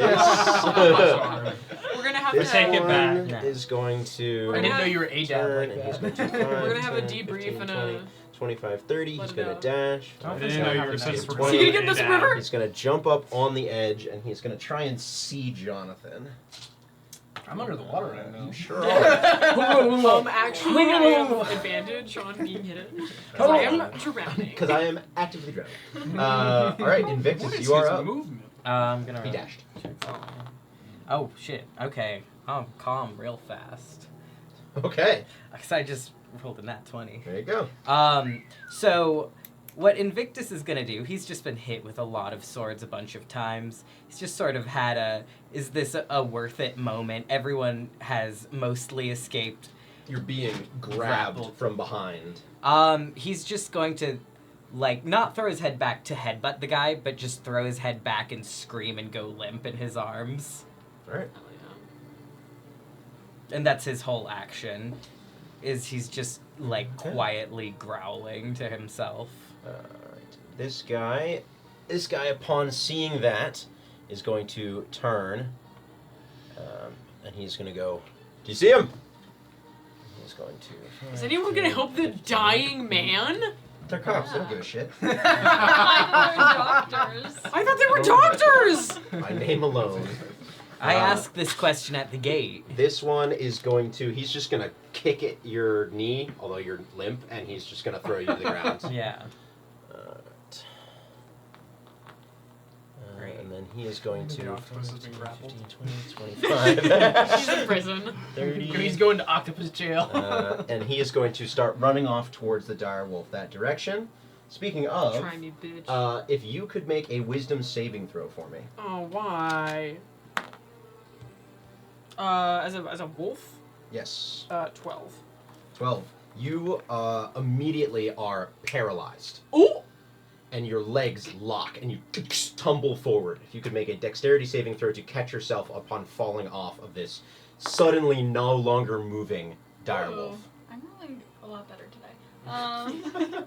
gonna have This to Take it one back. Yeah. is going to. We're I gonna didn't know have- you were ADAB turn, like and he's that. going to 5, We're gonna have a 10, debrief 15, and 20, a. 25, 30. Let He's it going to out. dash. I didn't know you were such a He's So gonna you get this river? He's going to jump up on the edge, and he's going to try and see Jonathan. I'm under the water right now. You sure are. Actually, I have advantage on being hidden. 'Cause I am drowning. Because I am actively drowning. All right, Invictus, What is you are his up. movement? I'm gonna. He dashed. Oh shit. Okay. I'm calm real fast. Okay, Cause I just rolled a nat 20. there you go. So what Invictus is gonna do, he's just been hit with a lot of swords a bunch of times. He's just sort of had is this a worth it moment? Everyone has mostly escaped. You're being grabbed from behind. He's just going to, like, not throw his head back to headbutt the guy, but just throw his head back and scream and go limp in his arms. All right. And that's his whole action, is he's just, like, quietly growling to himself. Alright. This guy, upon seeing that, is going to turn, and he's going to go, "Do you see him?" He's going to... Is anyone gonna help the dying man? They're cops, they don't give a shit. Doctors. I thought they were doctors! By name alone. I asked this question at the gate. This one is going to, he's just going to kick at your knee, although you're limp, and he's just going to throw you to the ground. Yeah. Alright. And then he is going to... The octopus has been grappled. 15, 20, 25, She's in prison. 30... He's going to octopus jail. and he is going to start running off towards the dire wolf that direction. Speaking of, Try me, bitch. if you could make a wisdom saving throw for me. Oh, why? As a wolf? Yes. 12. 12. You immediately are paralyzed. Oh! And your legs lock, and you tumble forward. If you could make a dexterity saving throw to catch yourself upon falling off of this suddenly no longer moving dire wolf. I'm rolling a lot better today.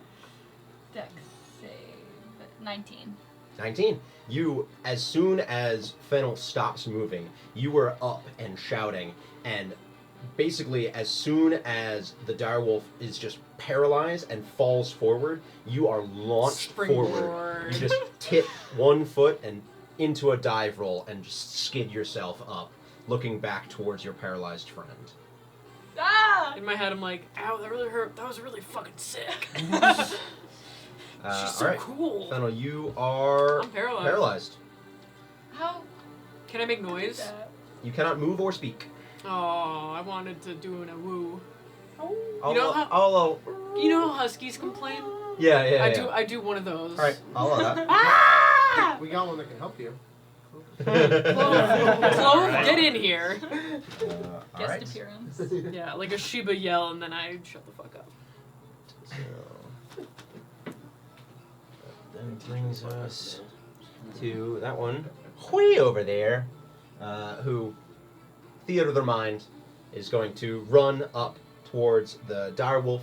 Dex save 19. 19. You, as soon as Fennel stops moving, you were up and shouting, and basically, as soon as the direwolf is just paralyzed and falls forward, you are launched forward. Springboard. You just tip 1 foot and into a dive roll and just skid yourself up, looking back towards your paralyzed friend. Ah! In my head, I'm like, ow, that really hurt. That was really fucking sick. She's so Alright, cool. Fennel, you are I'm paralyzed. paralyzed. How? Can I make noise? That? You cannot move or speak. Oh, I wanted to do a woo. I'll, know how- I'll, You know how huskies complain? yeah. I do one of those. Alright, I'll allow that. Ah! We got one that can help you. Clove, get in here. Guest Alright. appearance. Yeah, like a Shiba yell, and then I shut the fuck up. So, that then brings us to that one way over there, who, theater of their mind, is going to run up towards the direwolf,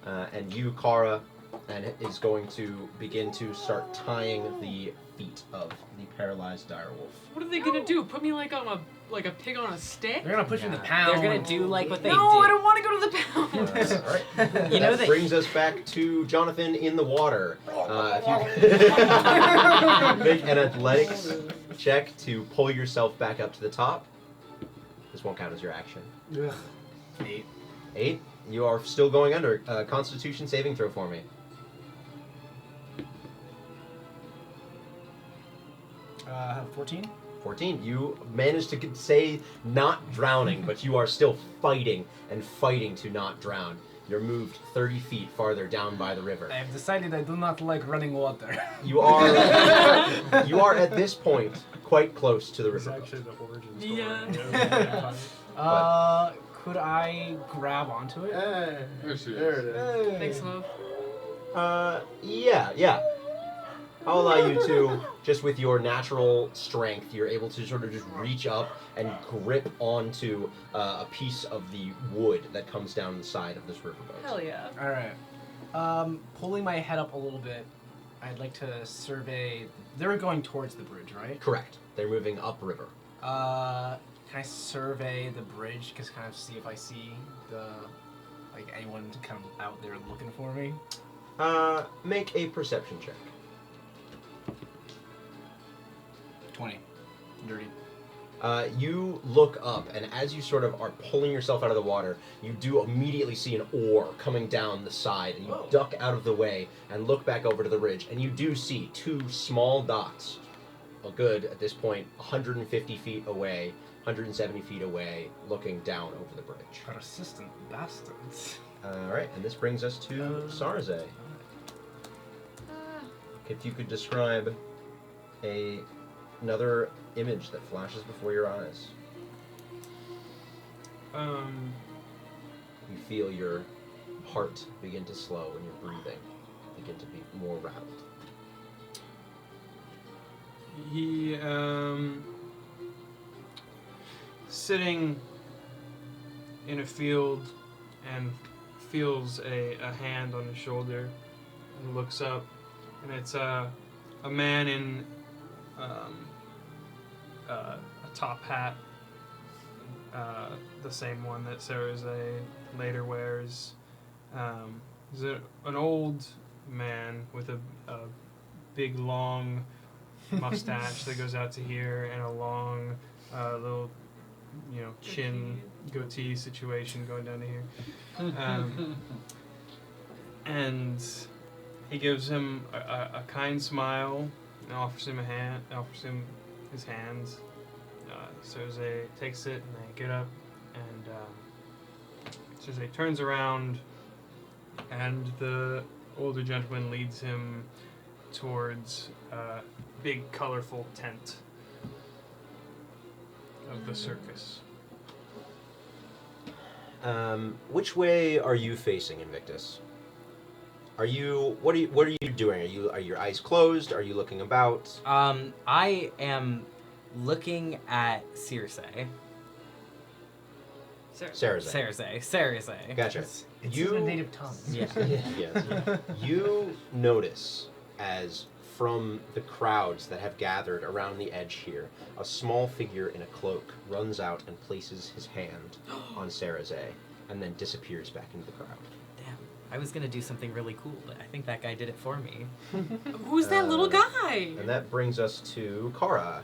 and you, Kara, and is going to begin to start tying the feet of the paralyzed direwolf. What are they gonna do? Put me like on a pig on a stick? They're gonna push you in the Yeah. pound. They're gonna do like what they No, I did. don't want to go to the pound. Alright. You know That that brings us back to Jonathan in the water. If you make an athletics check to pull yourself back up to the top. This won't count as your action. 8. 8. You are still going under. Constitution saving throw for me. 14. 14. You managed to say not drowning, but you are still fighting and fighting to not drown. You're moved 30 feet farther down by the river. I have decided I do not like running water. You are at this point quite close to the It's river. actually the origin story. Yeah. Could I grab onto it? Hey, There she there is. it is. Thanks, love. Yeah. I'll allow you to, just with your natural strength, you're able to sort of just reach up and grip onto a piece of the wood that comes down the side of this riverboat. Hell yeah. Alright. Pulling my head up a little bit, I'd like to survey. They're going towards the bridge, right? Correct. They're moving upriver. Can I survey the bridge, just kind of see if I see anyone kind of out there looking for me? Make a perception check. 20. Dirty. You look up, and as you sort of are pulling yourself out of the water, you do immediately see an oar coming down the side, and you duck out of the way and look back over to the ridge, and you do see 2 small dots, a good, at this point, 150 feet away, 170 feet away, looking down over the bridge. Persistent bastards. Alright, and this brings us to Sarze. If you could describe another image that flashes before your eyes. You feel your heart begin to slow and your breathing begin to be more rattled. He, sitting in a field and feels a hand on his shoulder and looks up, and it's a man in a top hat, the same one that Sarahze later wears. He's an old man with a big long mustache that goes out to here and a long little chin goatee situation going down to here. And he gives him a kind smile and offers him his hands. Sarze takes it and they get up, and Sarze turns around, and the older gentleman leads him towards a big colorful tent of the circus. Which way are you facing, Invictus? What are you doing? Are your eyes closed? Are you looking about? I am looking at Circe. Sarze. Gotcha. It's You- in a native tongue. Yeah. Yes. You notice as from the crowds that have gathered around the edge here, a small figure in a cloak runs out and places his hand on Sarazay, and then disappears back into the crowd. Damn, I was gonna do something really cool, but I think that guy did it for me. Who's that little guy? And that brings us to Kara.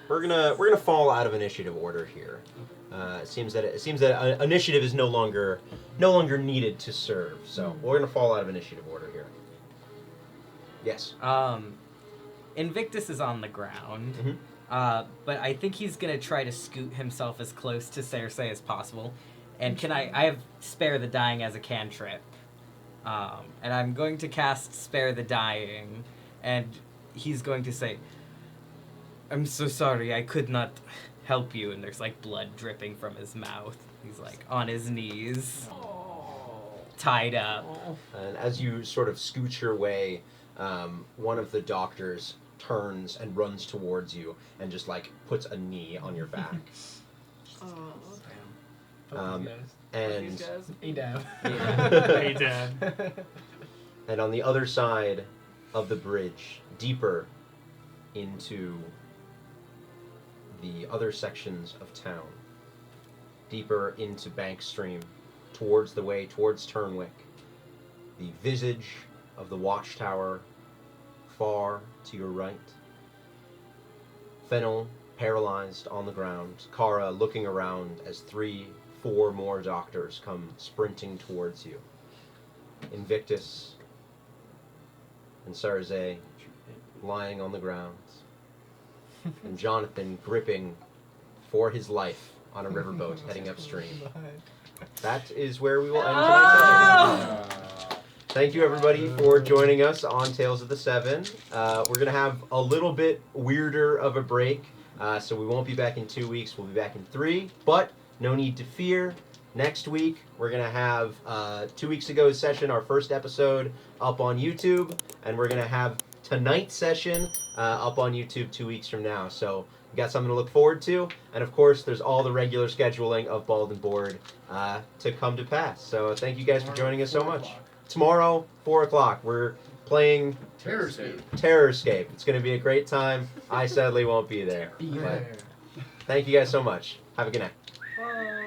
We're gonna fall out of initiative order here. It seems that initiative is no longer needed to serve. So we're gonna fall out of initiative order here. Yes. Invictus is on the ground, but I think he's gonna try to scoot himself as close to Cersei as possible. And I have Spare the Dying as a cantrip, and I'm going to cast Spare the Dying, and he's going to say, "I'm so sorry, I could not help you," and there's like blood dripping from his mouth. He's like on his knees, tied up. And as you sort of scoot your way, one of the doctors turns and runs towards you and just like puts a knee on your back. And Hey, Dad. Hey, Dad. and on the other side of the bridge, deeper into the other sections of town, deeper into Bank Stream, towards Turnwick, the visage of the watchtower far to your right. Fennel, paralyzed on the ground. Kara looking around as 3-4 more doctors come sprinting towards you. Invictus and Sarazay lying on the ground. And Jonathan gripping for his life on a riverboat heading upstream. That is where we will end tonight's episode. Thank you, everybody, for joining us on Tales of the Seven. We're going to have a little bit weirder of a break, so we won't be back in 2 weeks. We'll be back in 3, but no need to fear. Next week, we're going to have 2 weeks ago's session, our first episode, up on YouTube, and we're going to have tonight's session up on YouTube 2 weeks from now. So we got something to look forward to, and of course, there's all the regular scheduling of Bald and Board to come to pass. So thank you guys for joining us so much. Tomorrow, 4 o'clock, we're playing Terrorscape. It's going to be a great time. I sadly won't be there. But thank you guys so much. Have a good night. Bye.